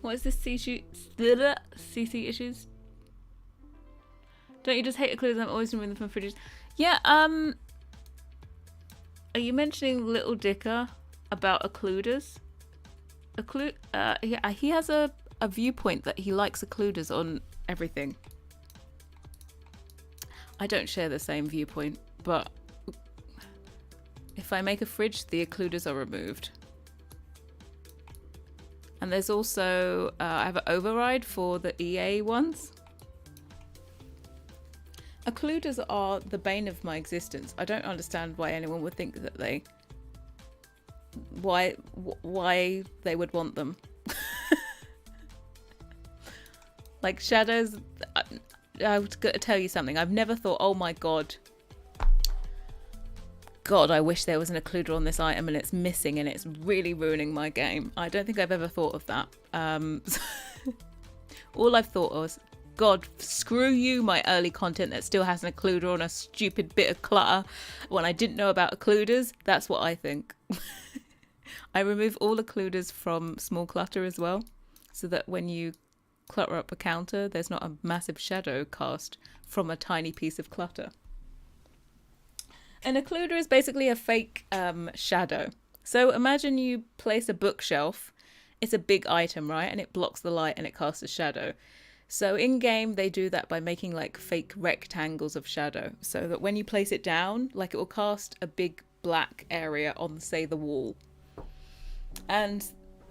What is this CC issues? Don't you just hate occluders? I'm always removing them from fridges. Yeah, are you mentioning Little Dicker about occluders? He has a viewpoint that he likes occluders on everything. I don't share the same viewpoint, but if I make a fridge, the occluders are removed. And there's also, I have an override for the EA ones. Occluders are the bane of my existence. I don't understand why anyone would think that why they would want them. Like shadows, I was going to tell you something. I've never thought, oh my God, I wish there was an occluder on this item and it's missing and it's really ruining my game. I don't think I've ever thought of that. All I've thought was, God, screw you, my early content that still has an occluder on a stupid bit of clutter when I didn't know about occluders. That's what I think. I remove all occluders from small clutter as well, so that when you clutter up a counter, there's not a massive shadow cast from a tiny piece of clutter. An occluder is basically a fake shadow. So imagine you place a bookshelf. It's a big item, right? And it blocks the light and it casts a shadow. So in game, they do that by making like fake rectangles of shadow, so that when you place it down, like it will cast a big black area on, say, the wall. And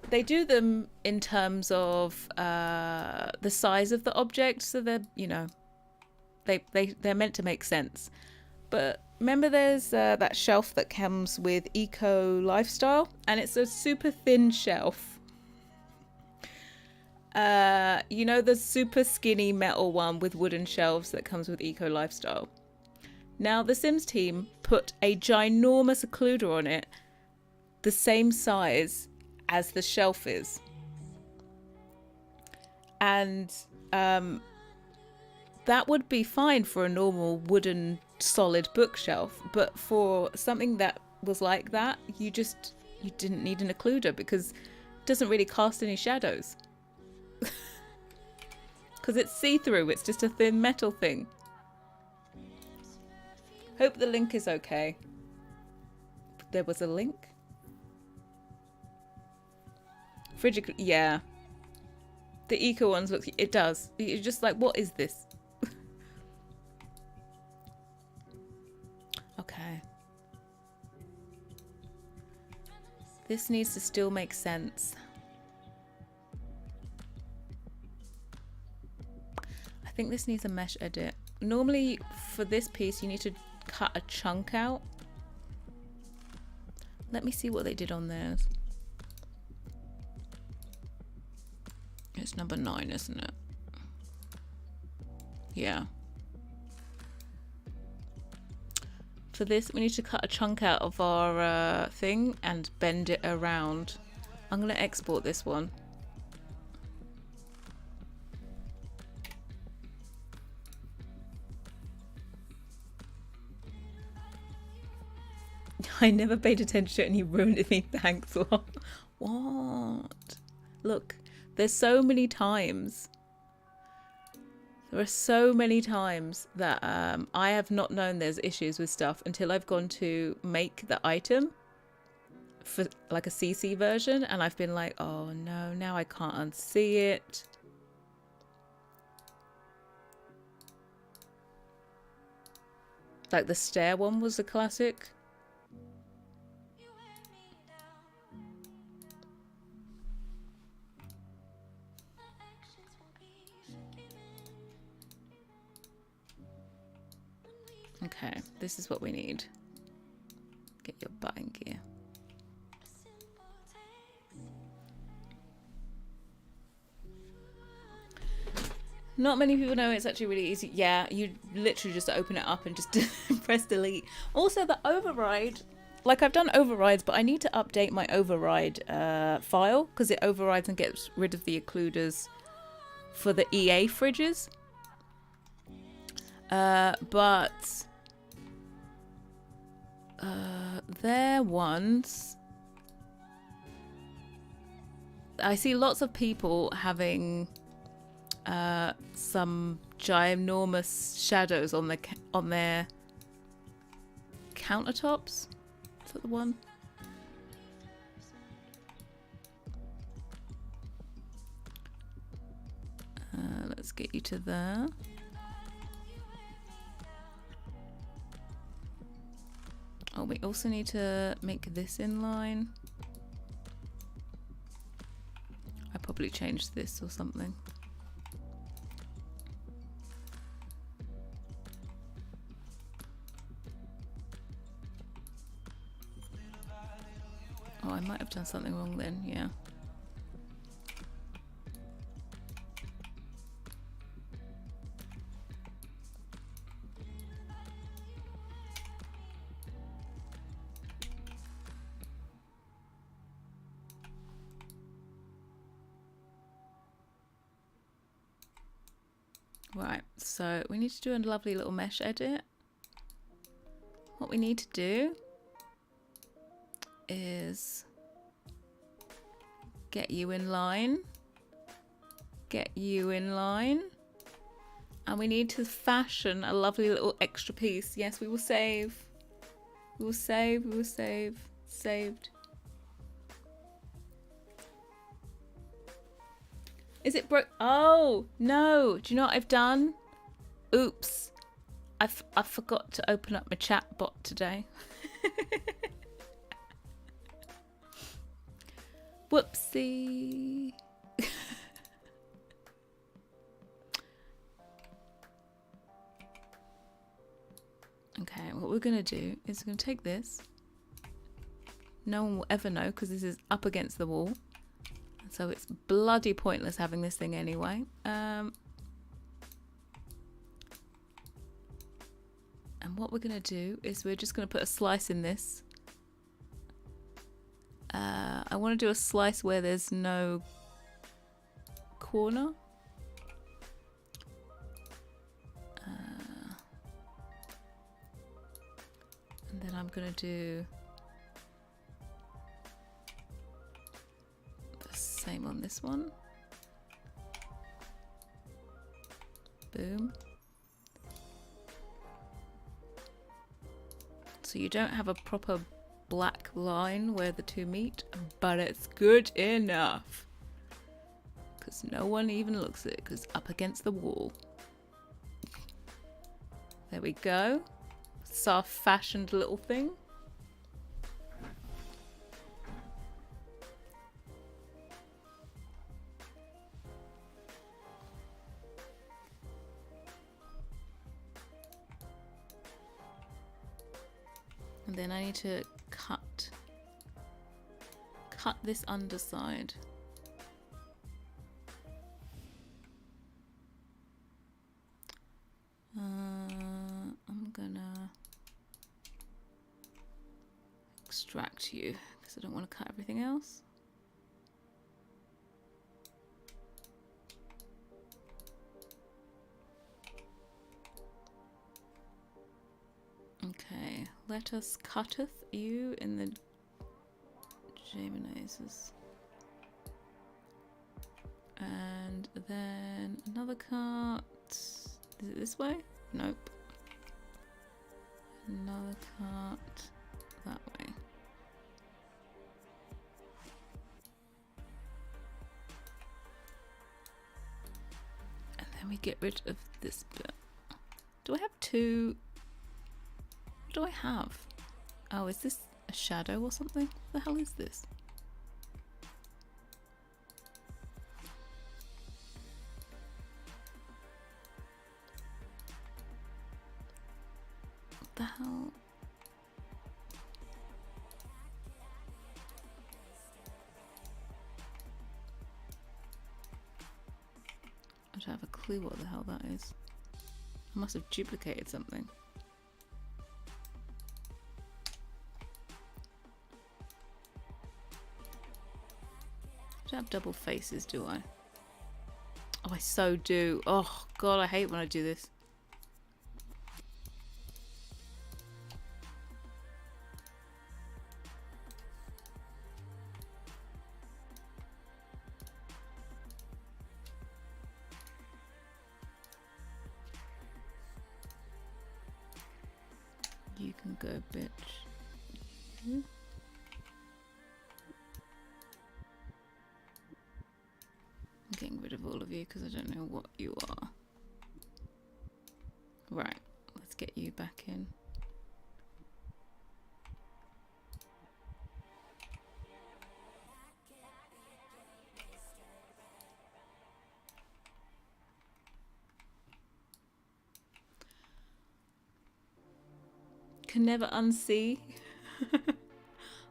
they do them in terms of the size of the object, so they're, you know, they're meant to make sense. But remember, there's that shelf that comes with Eco Lifestyle, and it's a super thin shelf. You know, the super skinny metal one with wooden shelves that comes with Eco Lifestyle. Now, the Sims team put a ginormous occluder on it, the same size as the shelf is. And that would be fine for a normal wooden solid bookshelf, but for something that was like that, you didn't need an occluder because it doesn't really cast any shadows. Because it's see-through, it's just a thin metal thing. Hope the link is okay. There was a link? Frigid, yeah. The eco ones look, it does. You're just like, what is this? Okay. This needs to still make sense. I think this needs a mesh edit. Normally for this piece you need to cut a chunk out. Let me see what they did on theirs. It's number 9, isn't it? Yeah. For this we need to cut a chunk out of our thing and bend it around. I'm going to export this one. I never paid attention to it and you ruined it for me. Thanks. What? Look, there's so many times. There are so many times that I have not known there's issues with stuff until I've gone to make the item for like a CC version and I've been like, oh no, now I can't unsee it. Like the stair one was a classic. Okay, this is what we need. Get your butt in gear. Not many people know it's actually really easy. Yeah, you literally just open it up and just press delete. Also, the override, like I've done overrides, but I need to update my override file because it overrides and gets rid of the occluders for the EA fridges. But they're ones. I see lots of people having some ginormous shadows on their countertops. Is that the one? Let's get you to there. Oh, we also need to make this in line. I probably changed this or something. Oh, I might have done something wrong then, yeah. Right, so we need to do a lovely little mesh edit. What we need to do is get you in line, get you in line, and we need to fashion a lovely little extra piece. Yes, we will save. We will save, we will save. Saved. Is it broke? Oh, no. Do you know what I've done? Oops. I forgot to open up my chat bot today. Whoopsie. Okay, what we're going to do is we're going to take this. No one will ever know because this is up against the wall. So it's bloody pointless having this thing anyway. And what we're going to do is we're just going to put a slice in this. I want to do a slice where there's no corner. And then I'm going to do the same on this one. Boom. So you don't have a proper black line where the two meet, but it's good enough. Because no one even looks at it because up against the wall. There we go. It's our fashioned little thing. And then I need to cut this underside. I'm gonna extract you because I don't want to cut everything else. Okay, let us cutteth you in the Jaminases. And then another cut. Is it this way? Nope. Another cut that way. And then we get rid of this bit. Do I have two? What do I have? Oh, is this a shadow or something? What the hell is this? What the hell? I don't have a clue what the hell that is. I must have duplicated something. I don't have double faces, do I? Oh, I so do. Oh, God, I hate when I do this. You can go, bitch. I'm getting rid of all of you because I don't know what you are. Right, let's get you back in. Can never unsee.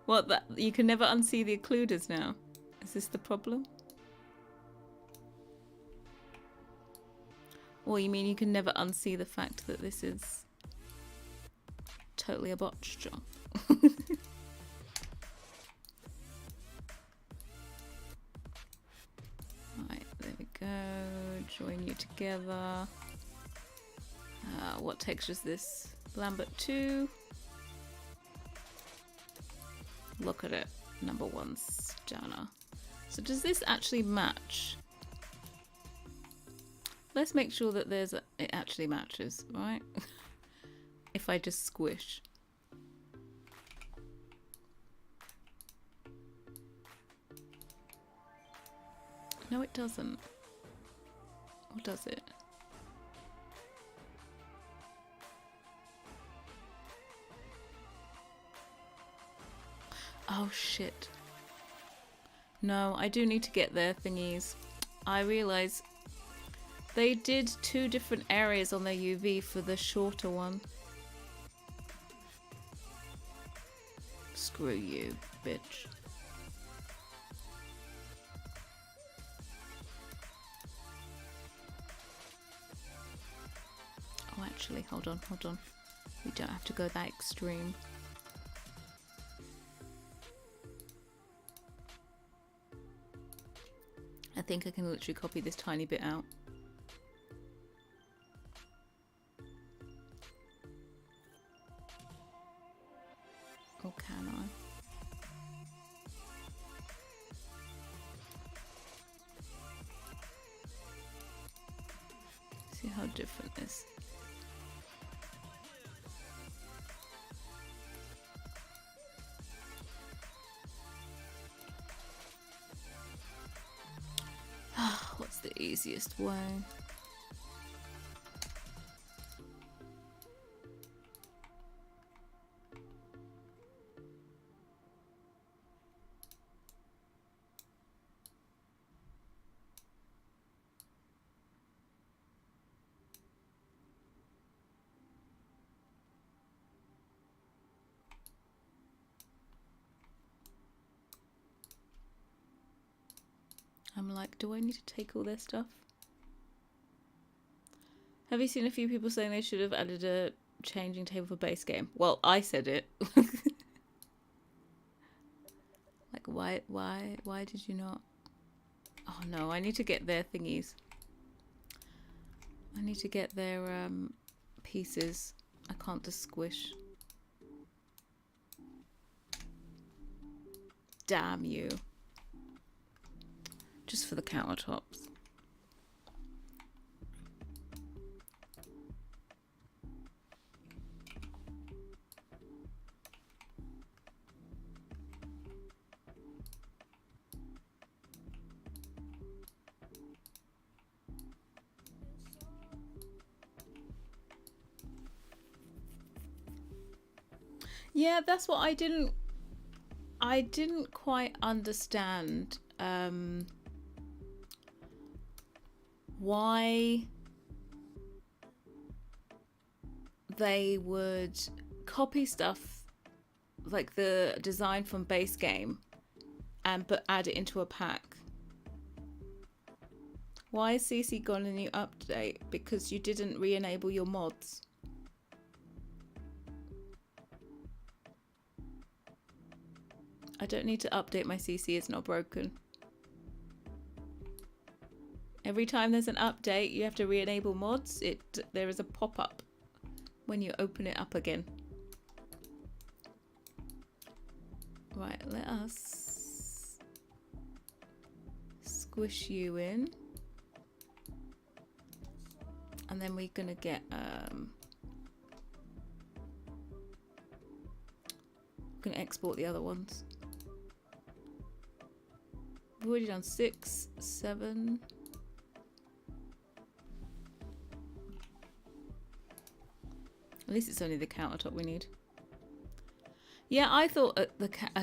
What, that you can never unsee the occluders now? Is this the problem? Or you mean you can never unsee the fact that this is totally a botched job? Right, there we go. Join you together. What texture is this? Lambert 2. Look at it. Number 1 Stana. So does this actually match? Let's make sure that it actually matches, right? If I just squish. No, it doesn't. Or does it? Oh shit. No, I do need to get their thingies. I realise they did 2 different areas on their UV for the shorter one. Screw you, bitch. Oh, actually, hold on. We don't have to go that extreme. I think I can literally copy this tiny bit out. Or can I? See how different this. What's the easiest way? I'm like, do I need to take all their stuff? Have you seen a few people saying they should have added a changing table for base game? Well, I said it. Like, why did you not? Oh no, I need to get their thingies. I need to get their pieces. I can't just squish. Damn you. Just for the countertops. Yeah, that's what I didn't quite understand. Why they would copy stuff like the design from base game but add it into a pack. Why has CC got a new update? Because you didn't re-enable your mods. I don't need to update my CC, it's not broken. Every time there's an update, you have to re-enable mods. There is a pop-up when you open it up again. Right, let us squish you in. And then we're gonna get gonna export the other ones. We've already done 6, 7. At least it's only the countertop we need. Yeah, I thought a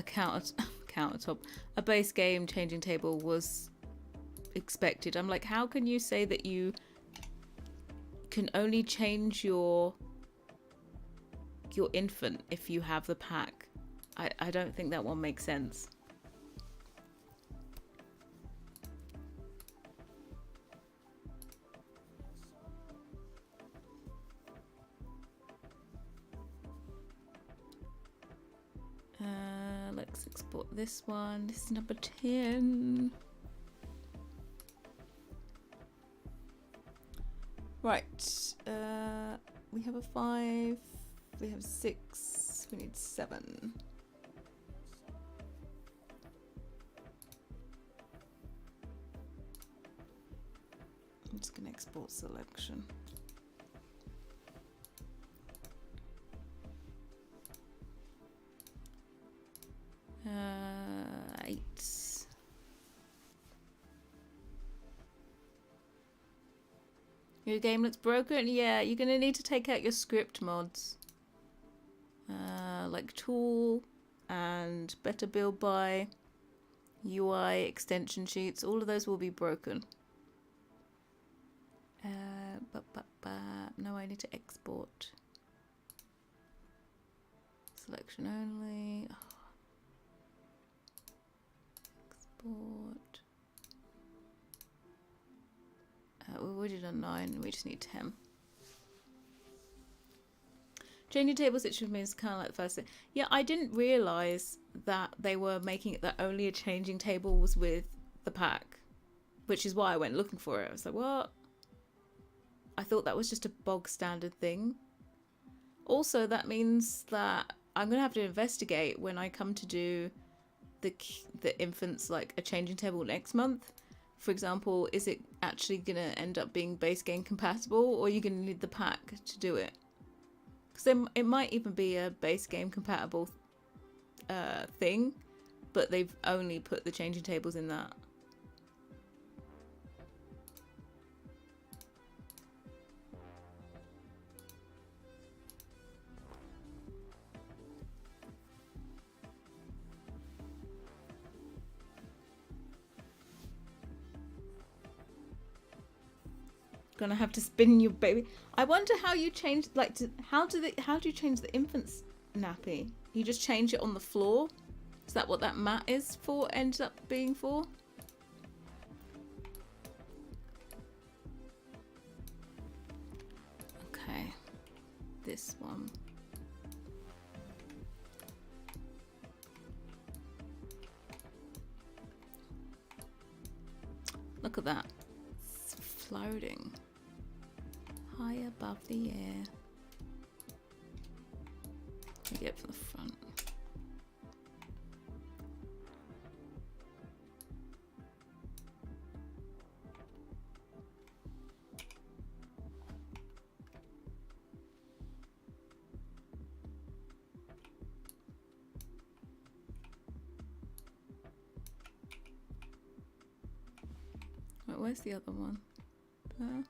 countertop, a base game changing table was expected. I'm like, how can you say that you can only change your infant if you have the pack? I don't think that one makes sense. Let's export this one. This is number 10. Right. have a 5. We have 6. We need 7. I'm just going to export selection. 8. Your game looks broken? Yeah, you're going to need to take out your script mods. Like tool and better build by, UI, extension sheets, all of those will be broken. No, I need to export. Selection only. Export. We already done 9, we just need 10. Changing table situation is kind of like the first thing. Yeah, I didn't realise that they were making it that only a changing table was with the pack, which is why I went looking for it. I was like, what? I thought that was just a bog standard thing. Also, that means that I'm going to have to investigate when I come to do the infants like a changing table next month. For example, is it actually going to end up being base game compatible, or are you going to need the pack to do it? Because it might even be a base game compatible thing, but they've only put the changing tables in that. Gonna have to spin your baby. I wonder how you change, like, how do you change the infant's nappy? You just change it on the floor? Is that what that mat is for? Ends up being for? Okay, this one. Look at that. It's floating high above the air. Take it from the front. Wait, where's the other one? There.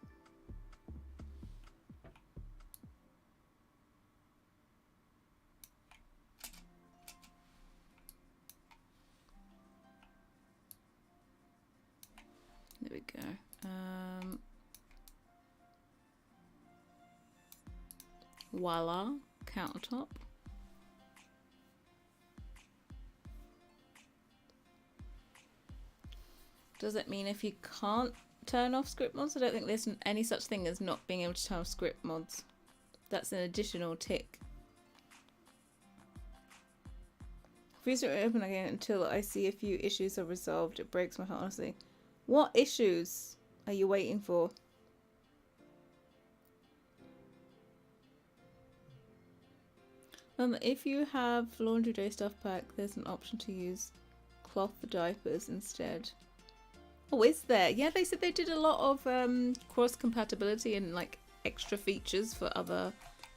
There we go. Voila, countertop. Does it mean if you can't turn off script mods? I don't think there's any such thing as not being able to turn off script mods. That's an additional tick. Please don't open again until I see a few issues are resolved. It breaks my heart, honestly. What issues are you waiting for? If you have laundry day stuff pack, there's an option to use cloth diapers instead. Oh, is there? Yeah, they said they did a lot of cross compatibility and like extra features for other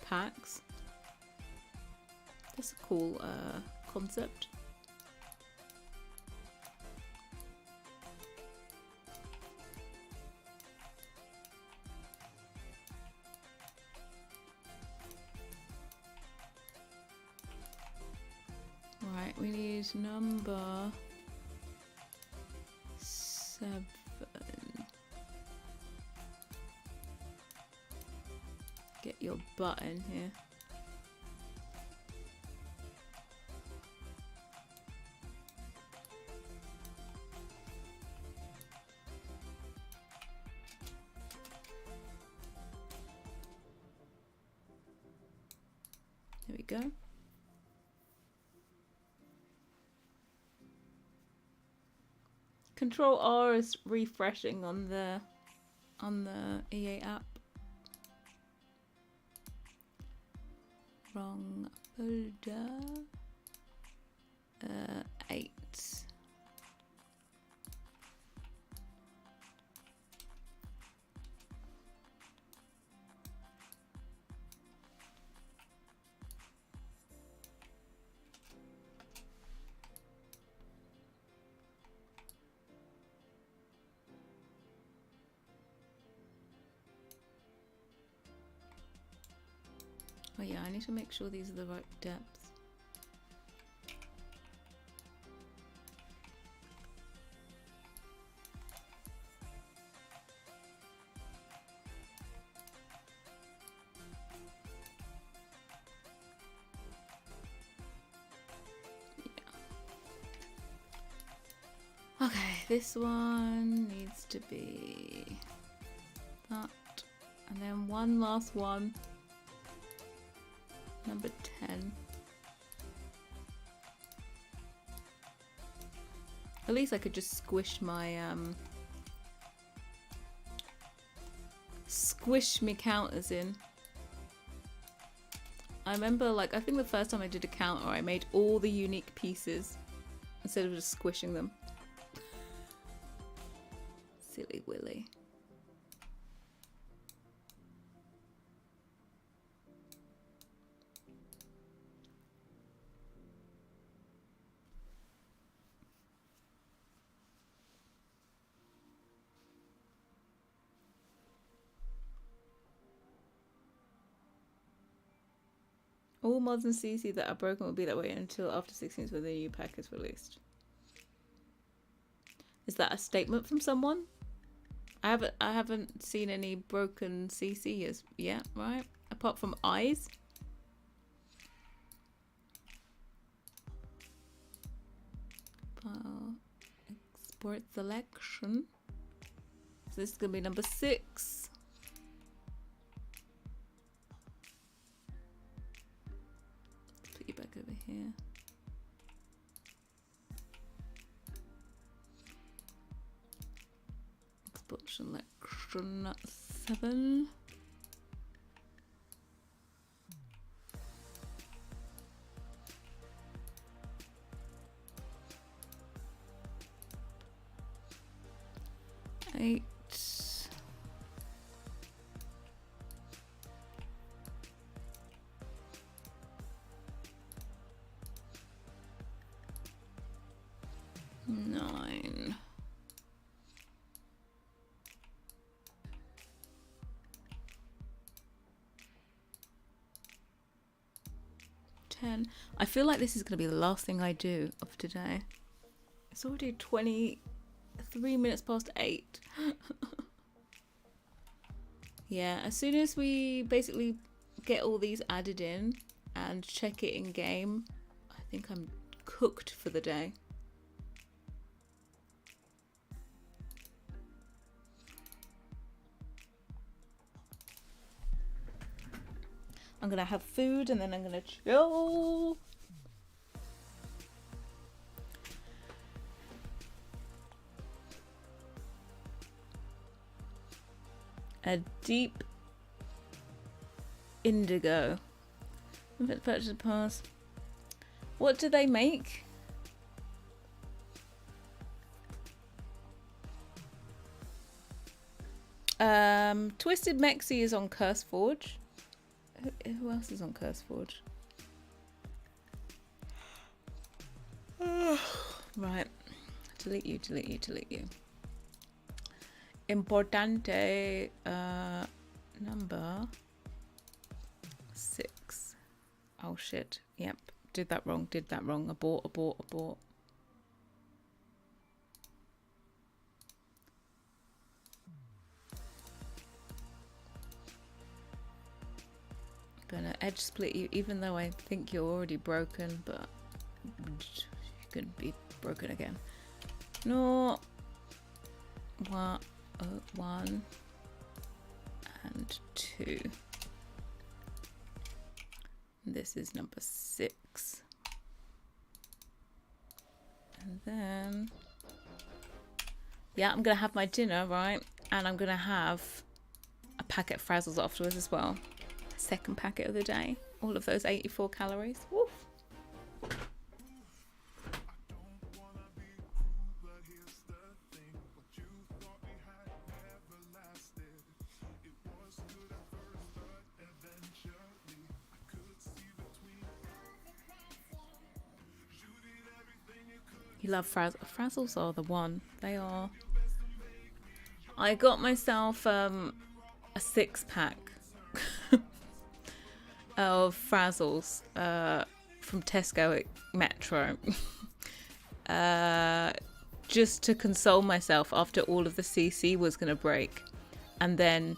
packs. That's a cool concept. Right, we need number 7. Get your butt in here. There we go. Control R is refreshing on the EA app. wrong folder. 8. Oh yeah, I need to make sure these are the right depths. Yeah. Okay, this one needs to be that. And then one last one. Number 10. At least I could just squish my counters in. I remember, like, I think the first time I did a counter, I made all the unique pieces instead of just squishing them. Silly Willy. All mods in CC that are broken will be that way until after 16th when the new pack is released. Is that a statement from someone? I haven't seen any broken CC as yet, right? Apart from eyes. Export selection. So this is gonna be number 6. Put you back over here. Export selection 7. Eight. 9. 10. I feel like this is going to be the last thing I do of today. It's already 23 minutes past 8. Yeah, as soon as we basically get all these added in and check it in game, I think I'm cooked for the day. I'm gonna have food and then I'm gonna chill. A deep indigo. Purchase pass. What do they make? Twisted Mexi is on CurseForge. Who else is on CurseForge? Right. Delete you, delete you, delete you. Importante number 6. Oh shit. Yep. Did that wrong, did that wrong. Abort, abort, abort. Gonna edge split you, even though I think you're already broken, but you could be broken again. No. 1 and 2. This is number 6. And then, yeah, I'm gonna have my dinner, right? And I'm gonna have a packet of Frazzles afterwards as well. Second packet of the day. All of those 84 calories. Woo. You love Frazzles. Frazzles are the one. They are. I got myself a 6-pack of Frazzles from Tesco at Metro. Just to console myself after all of the CC was going to break. And then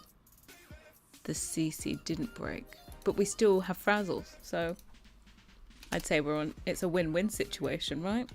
the CC didn't break. But we still have Frazzles. So I'd say it's a win-win situation, right?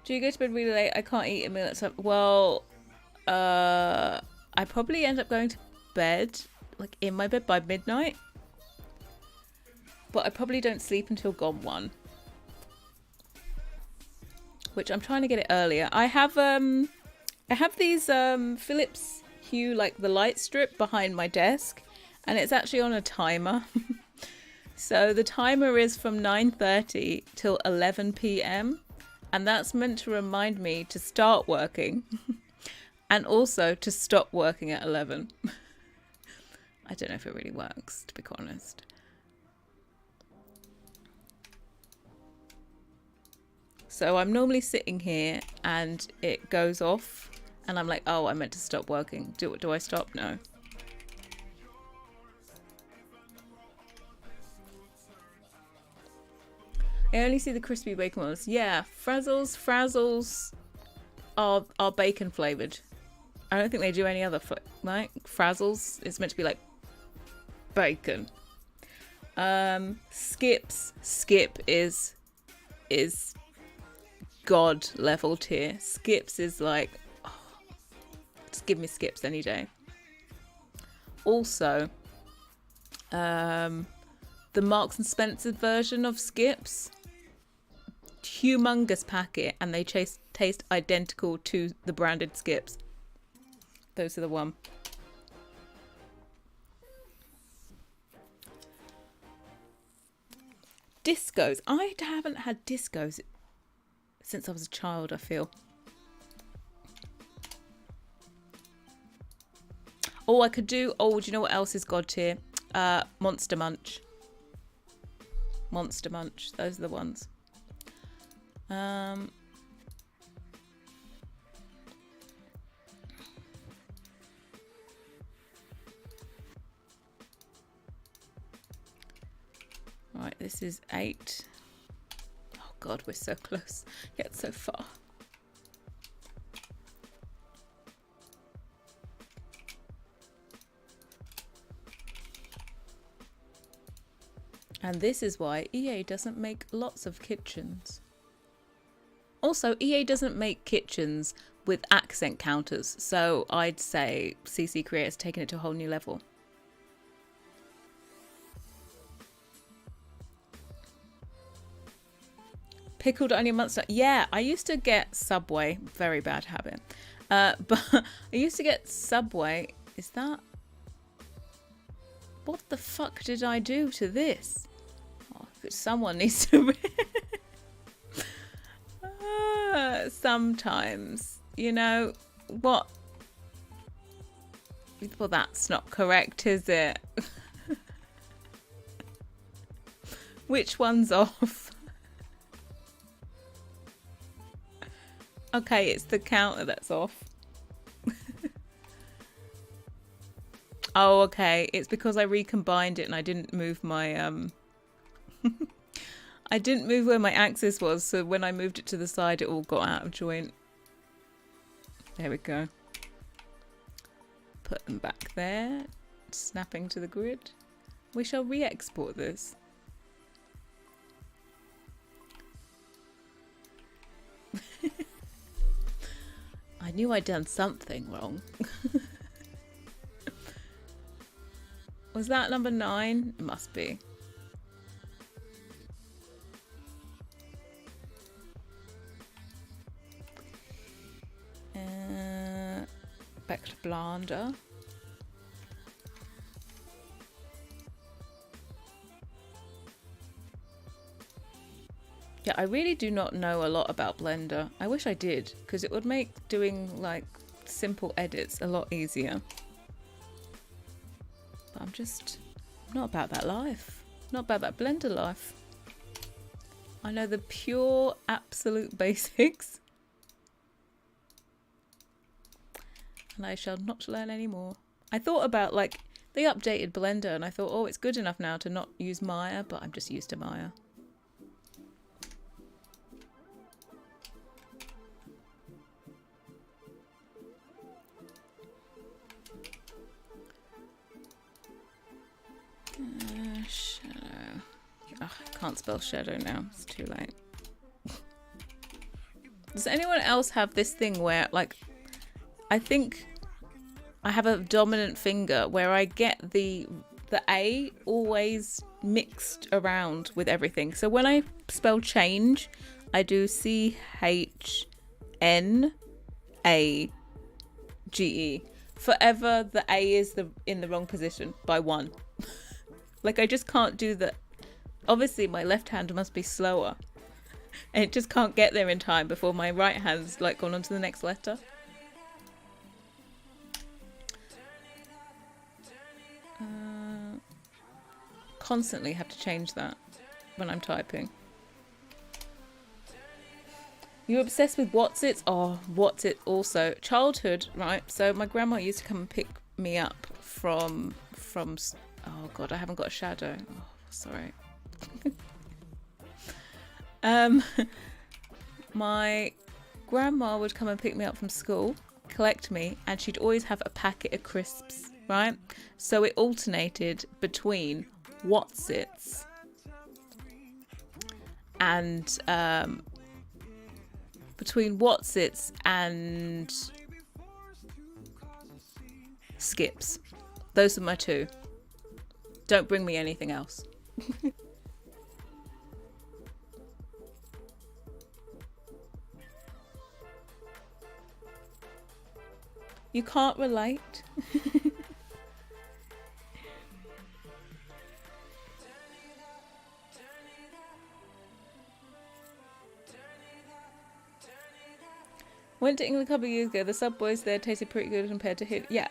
Do you go to bed really late? I can't eat a meal at some. Well, I probably end up going to bed, like in my bed by midnight. But I probably don't sleep until gone 1. Which I'm trying to get it earlier. I have these Philips Hue, like the light strip behind my desk, and it's actually on a timer. So the timer is from 9:30 till 11 p.m. and that's meant to remind me to start working and also to stop working at 11. I don't know if it really works, to be honest. So I'm normally sitting here and it goes off and I'm like, oh, I meant to stop working. Do I stop? No. I only see the crispy bacon ones. Yeah, Frazzles are bacon flavoured. I don't think they do any other, like, Frazzles. It's meant to be like bacon. Skip is God level tier. Skips is like, oh, just give me Skips any day. Also, the Marks and Spencer version of Skips, humongous packet, and they taste identical to the branded Skips. Those are the one. Discos. I haven't had discos since I was a child, I feel. Oh, I could do... Oh, do you know what else is God tier? Monster Munch. Monster Munch. Those are the ones. Right, this is 8. Oh God, we're so close, yet so far. And this is why EA doesn't make lots of kitchens. Also, EA doesn't make kitchens with accent counters, so I'd say CC Creator's taken it to a whole new level. Pickled onion monster. Yeah, I used to get Subway. Very bad habit. But I used to get Subway. Is that... What the fuck did I do to this? Oh, someone needs to... Sometimes, you know, what? Well, that's not correct, is it? Which one's off? Okay, it's the counter that's off. Oh, okay. It's because I recombined it and I didn't move my I didn't move where my axis was, so when I moved it to the side, it all got out of joint. There we go. Put them back there, snapping to the grid. We shall re-export this. I knew I'd done something wrong. Was that number 9? It must be. Back to Blanda. Yeah, I really do not know a lot about Blender. I wish I did, because it would make doing like simple edits a lot easier. But I'm just not about that life. Not about that Blender life. I know the pure, absolute basics. And I shall not learn any more. I thought about, like, they updated Blender and I thought, oh, it's good enough now to not use Maya, but I'm just used to Maya. Shadow. Oh, I can't spell shadow now. It's too late. Does anyone else have this thing where, like, I think I have a dominant finger where I get the A always mixed around with everything. So when I spell change, I do CHNAGE. Forever the A is in the wrong position by 1. Like, I just can't do that. Obviously my left hand must be slower and it just can't get there in time before my right hand's like gone on to the next letter. Constantly have to change that when I'm typing. You're obsessed with what's it? Oh, what's it also. Childhood, right? So my grandma used to come and pick me up from oh god, I haven't got a shadow. Oh, sorry. My grandma would come and pick me up from school, collect me, and she'd always have a packet of crisps, right? So it alternated between Whatsits and Skips. Those are my two. Don't bring me anything else. You can't relate? Went to England a couple of years ago. The Subways there tasted pretty good compared to here. Yeah,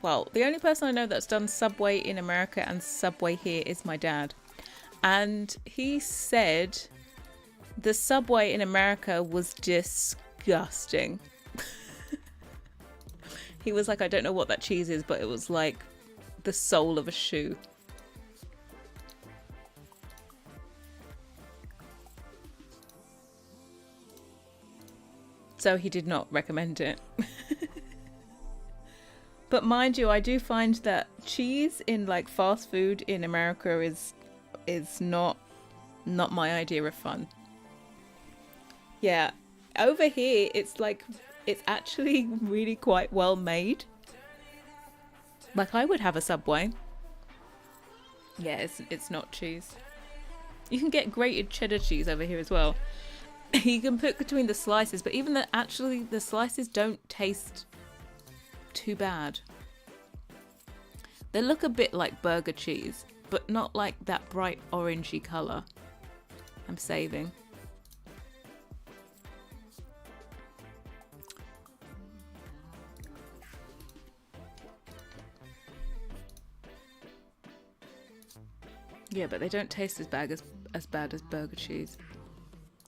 well, the only person I know that's done Subway in America and Subway here is my dad. And he said the Subway in America was disgusting. He was like, I don't know what that cheese is, but it was like the sole of a shoe. So he did not recommend it. But mind you, I do find that cheese in like fast food in America is not my idea of fun. Yeah, over here it's like it's actually really quite well made. Like, I would have a Subway. Yeah, it's not cheese. You can get grated cheddar cheese over here as well. You can put between the slices, but even the slices don't taste too bad. They look a bit like burger cheese, but not like that bright orangey colour. I'm saving. Yeah, but they don't taste as bad as burger cheese.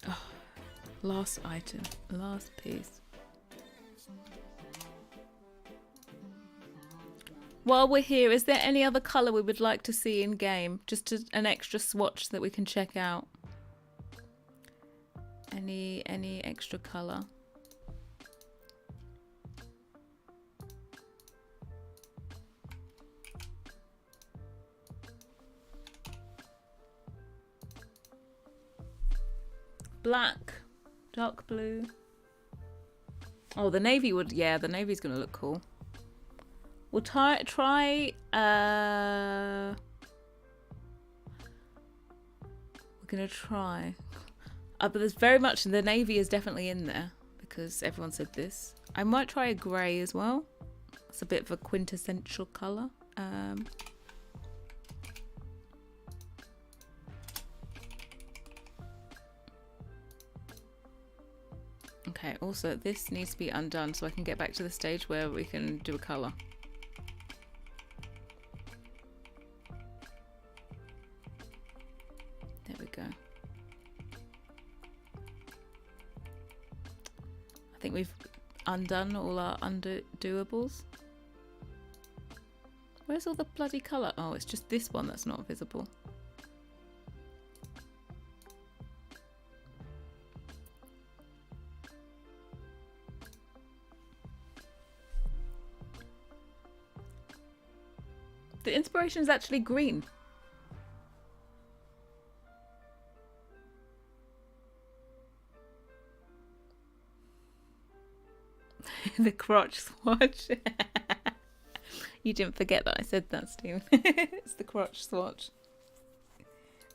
Oh, last item, last piece. While we're here, is there any other colour we would like to see in game? Just an extra swatch that we can check out. Any extra colour? Black, dark blue. Oh, the navy would, yeah, the navy's gonna look cool. We'll try we're gonna try. But there's very much, the navy is definitely in there because everyone said this. I might try a grey as well. It's a bit of a quintessential colour. Okay, also this needs to be undone so I can get back to the stage where we can do a colour. There we go. I think we've undone all our undoables. Where's all the bloody colour? Oh, it's just this one that's not visible. The inspiration is actually green. The crotch swatch. You didn't forget that I said that, Steve. It's the crotch swatch.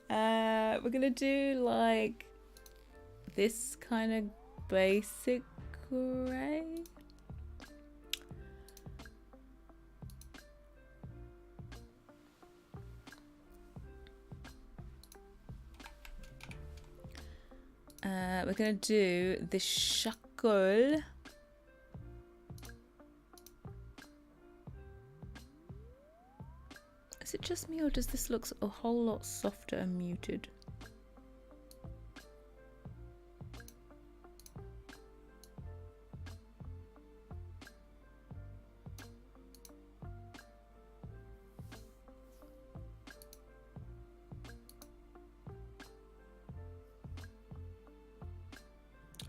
We're gonna do like this kind of basic grey. We're gonna do the shackle. Is it just me or does this look a whole lot softer and muted?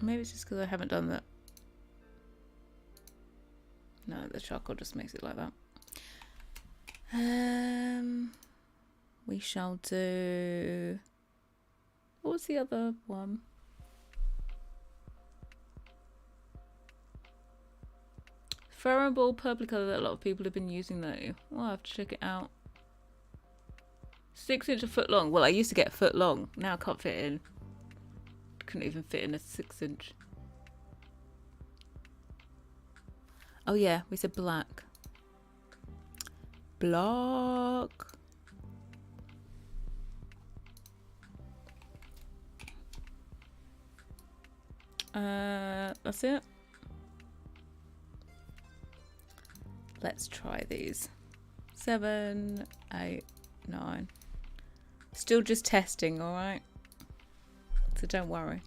Maybe it's just because I haven't done that. No, the charcoal just makes it like that. We shall do... What was the other one? Furrowball purple colour that a lot of people have been using though. I'll have to check it out. 6 inch a foot long. Well, I used to get a foot long. Now I can't fit it in. Couldn't even fit in a 6 inch. Oh yeah, we said black. Black. That's it. Let's try these. 7, 8, 9. Still just testing, alright? So don't worry.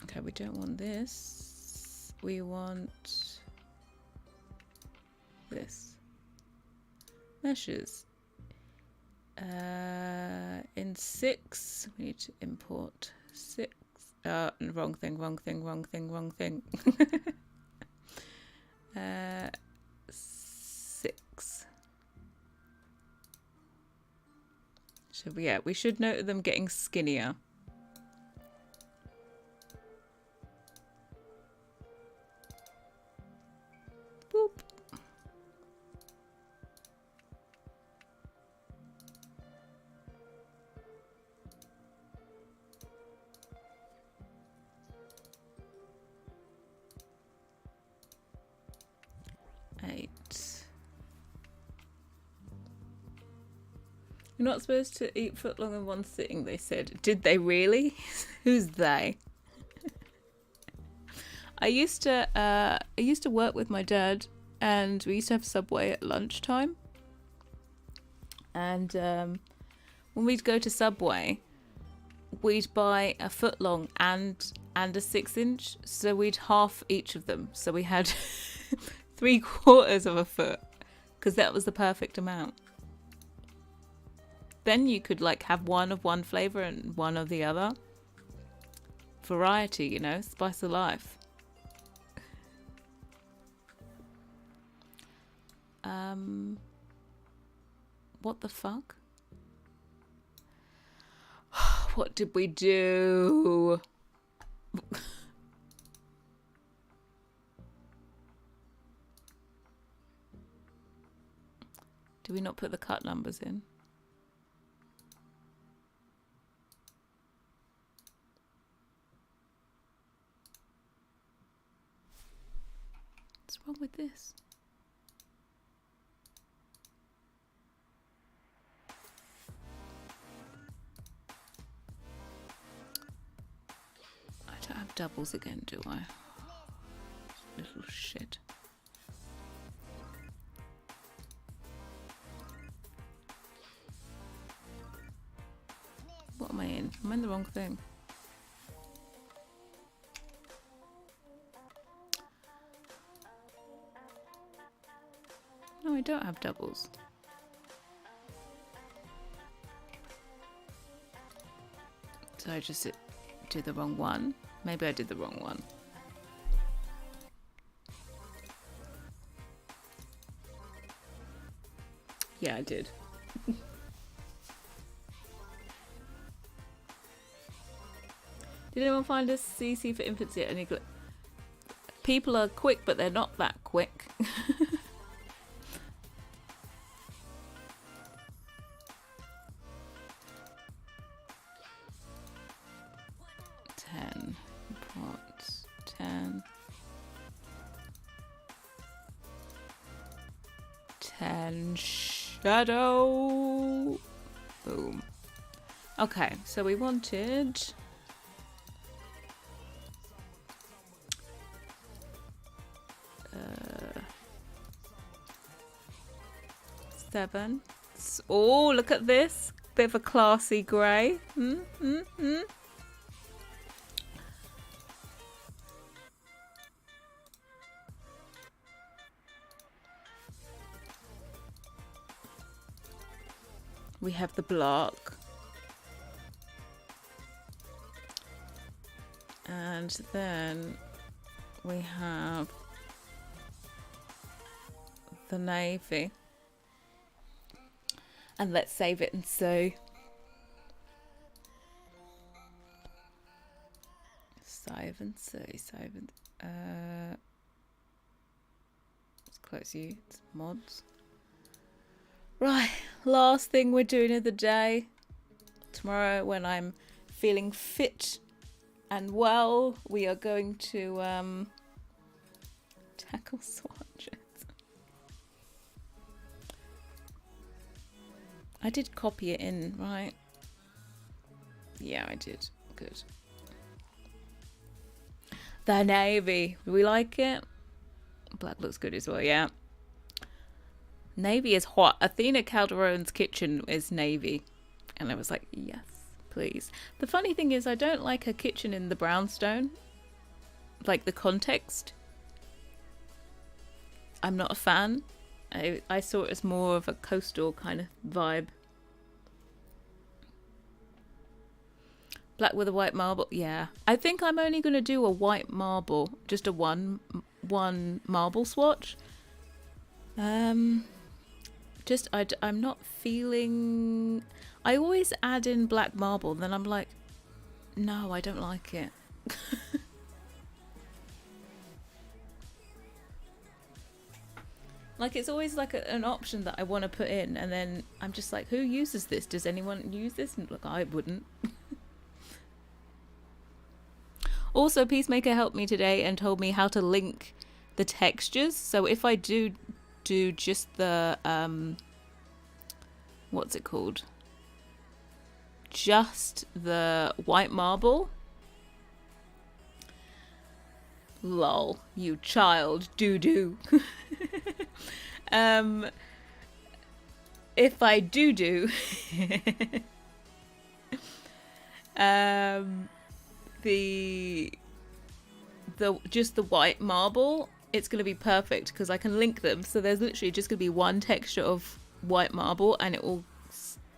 Okay, we don't want this. We want this. Meshes. In 6, we need to import 6. Wrong thing, wrong thing, wrong thing, wrong thing. 6. So yeah, we should note them getting skinnier. Boop. You're not supposed to eat footlong in one sitting, they said. Did they really? Who's they? I used to work with my dad, and we used to have Subway at lunchtime. And when we'd go to Subway, we'd buy a footlong and a 6 inch, so we'd half each of them. So we had 3/4 of a foot, because that was the perfect amount. Then you could like have one of one flavour and one of the other. Variety, you know, spice of life. What the fuck? What did we do? Do we not put the cut numbers in? What's wrong with this? I don't have doubles again, do I? Little shit. What am I in? I'm in the wrong thing. No, I don't have doubles. So I just did the wrong one. Maybe I did the wrong one. Yeah, I did. Did anyone find a CC for infancy at any? People are quick, but they're not that quick. 10 pots, 10. 10 shadow. Boom. Okay, so we wanted 7. Oh, look at this. Bit of a classy grey. We have the block. And then we have the navy. And let's save it and see. Save and see. Save and let's close you. It's mods. Right, last thing we're doing of the day. Tomorrow, when I'm feeling fit and well, we are going to tackle swatches. I did copy it in, right? Yeah, I did. Good. The navy. Do we like it? Black looks good as well, yeah. Navy is hot. Athena Calderon's kitchen is navy. And I was like, yes, please. The funny thing is I don't like her kitchen in the brownstone. Like the context. I'm not a fan. I saw it as more of a coastal kind of vibe. Black with a white marble. Yeah. I think I'm only going to do a white marble. Just a one marble swatch. I'm not feeling... I always add in black marble. Then I'm like, no, I don't like it. Like, it's always like an option that I want to put in. And then I'm just like, who uses this? Does anyone use this? And look, I wouldn't. Also, Peacemaker helped me today and told me how to link the textures. So if I do just the, what's it called? Just the white marble. Lol, you child, doo-doo. If I do just the white marble, it's going to be perfect because I can link them. So there's literally just going to be one texture of white marble and it will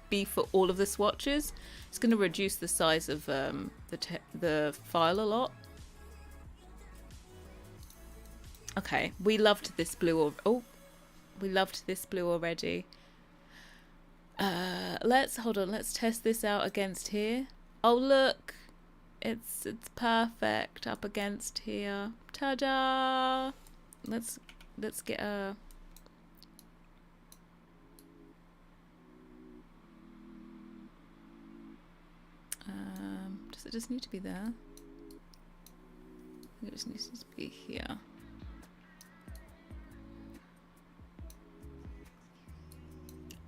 be for all of the swatches. It's going to reduce the size of the file a lot. Okay, we loved this blue. We loved this blue already. Let's test this out against here. Oh look, it's perfect up against here. Ta-da! Let's get a. Does it just need to be there? It just needs to be here.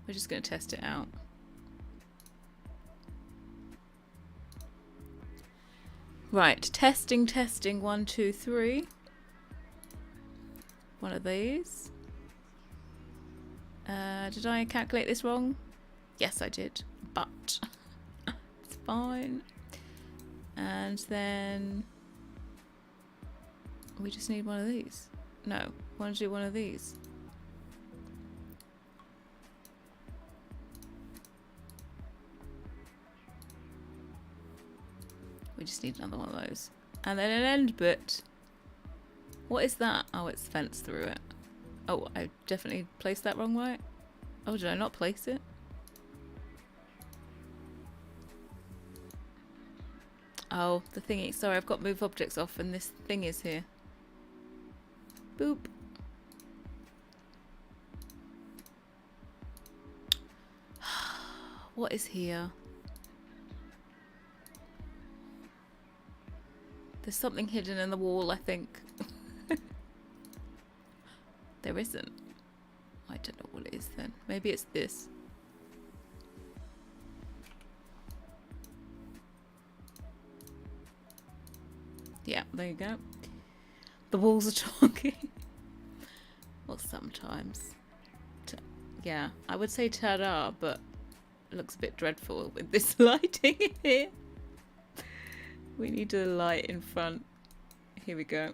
We're just going to test it out. Right, testing, 1, 2, 3. One of these. Did I calculate this wrong? Yes, I did, but it's fine. And then we just need one of these. No, I want to do one of these. We just need another one of those. And then an end bit. What is that? Oh, it's fenced through it. Oh, I definitely placed that wrong, right? Oh, did I not place it? Oh, the thingy. Sorry, I've got move objects off and this thing is here. Boop. What is here? There's something hidden in the wall, I think. There isn't. I don't know what it is then. Maybe it's this. Yeah, there you go. The walls are talking. Well, sometimes. Yeah, I would say ta-da, but it looks a bit dreadful with this lighting in here. We need a light in front. Here we go.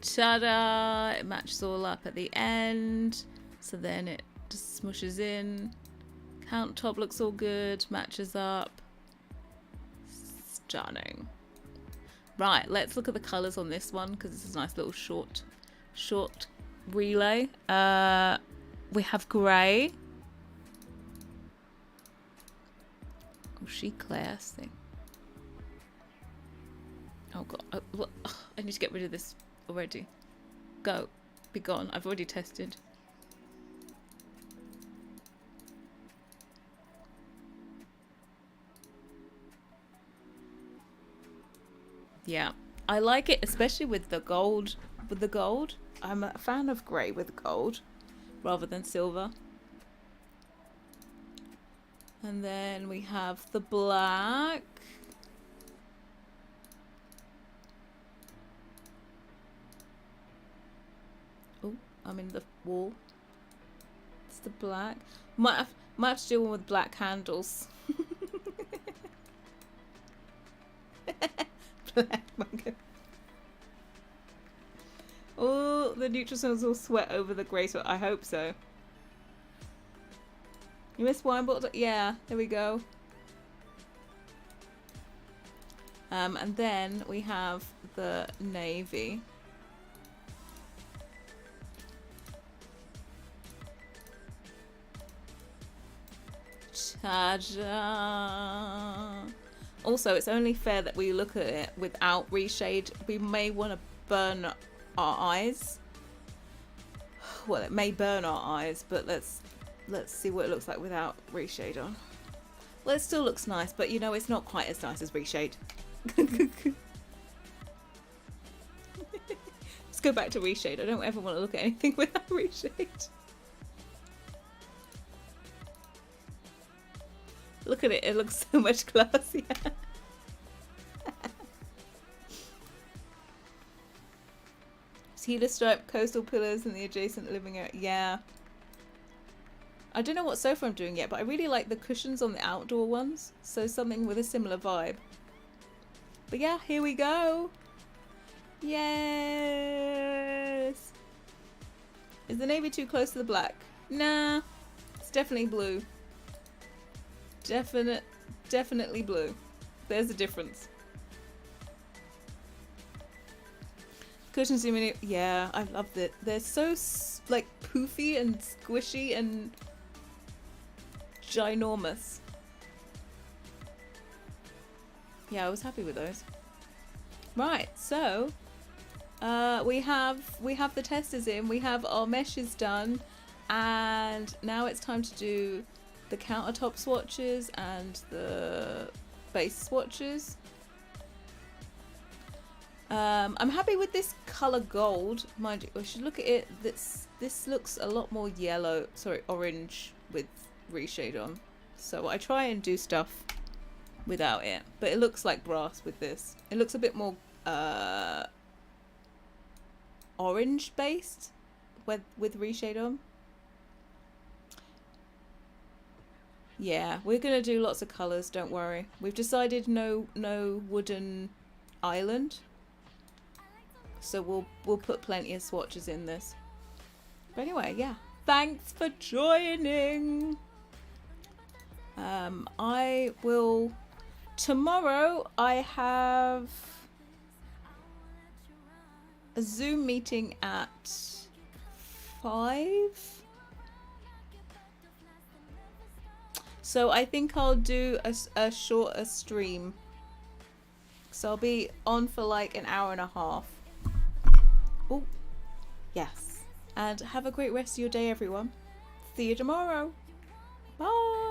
Ta-da! It matches all up at the end. So then it just smushes in. Countertop looks all good. Matches up. Stunning. Right, let's look at the colours on this one because this is a nice little short relay. We have grey. Oh, she classy. Oh god, I need to get rid of this already. Go, be gone. I've already tested. Yeah, I like it, especially with the gold. With the gold, I'm a fan of grey with gold rather than silver. And then we have the black. Oh, I'm in the wall. It's the black. Might have to do one with black handles. Black mango. Oh, the neutral cells all sweat over the grey sweat. I hope so. You missed wine bottle? Yeah, there we go. And then we have the navy. Ta-da! Also, it's only fair that we look at it without reshade. We may want to burn our eyes. Well, it may burn our eyes, but let's see what it looks like without reshade on. Well, it still looks nice, but you know, it's not quite as nice as reshade. Let's go back to reshade. I don't ever want to look at anything without reshade. Look at it, it looks so much classier. Cedar stripe coastal pillars in the adjacent living area. Yeah. I don't know what sofa I'm doing yet, but I really like the cushions on the outdoor ones. So something with a similar vibe. But yeah, here we go. Yes. Is the navy too close to the black? Nah. It's definitely blue. Definitely blue. There's a difference. Cushions, yeah, I love it. They're so like poofy and squishy and ginormous. Yeah, I was happy with those. Right, so we have the testers in, we have our meshes done, and now it's time to do the countertop swatches and the base swatches. I'm happy with this color gold. Mind you, I should look at it. This looks a lot more yellow, sorry, orange with reshade on. So I try and do stuff without it, but it looks like brass with this. It looks a bit more orange based with reshade on. Yeah, we're gonna do lots of colors, don't worry. We've decided no wooden island, so we'll put plenty of swatches in this. But anyway, yeah, thanks for joining. I will tomorrow. I have a Zoom meeting at 5. So I think I'll do a shorter stream. So I'll be on for like an hour and a half. Oh, yes. And have a great rest of your day, everyone. See you tomorrow. Bye.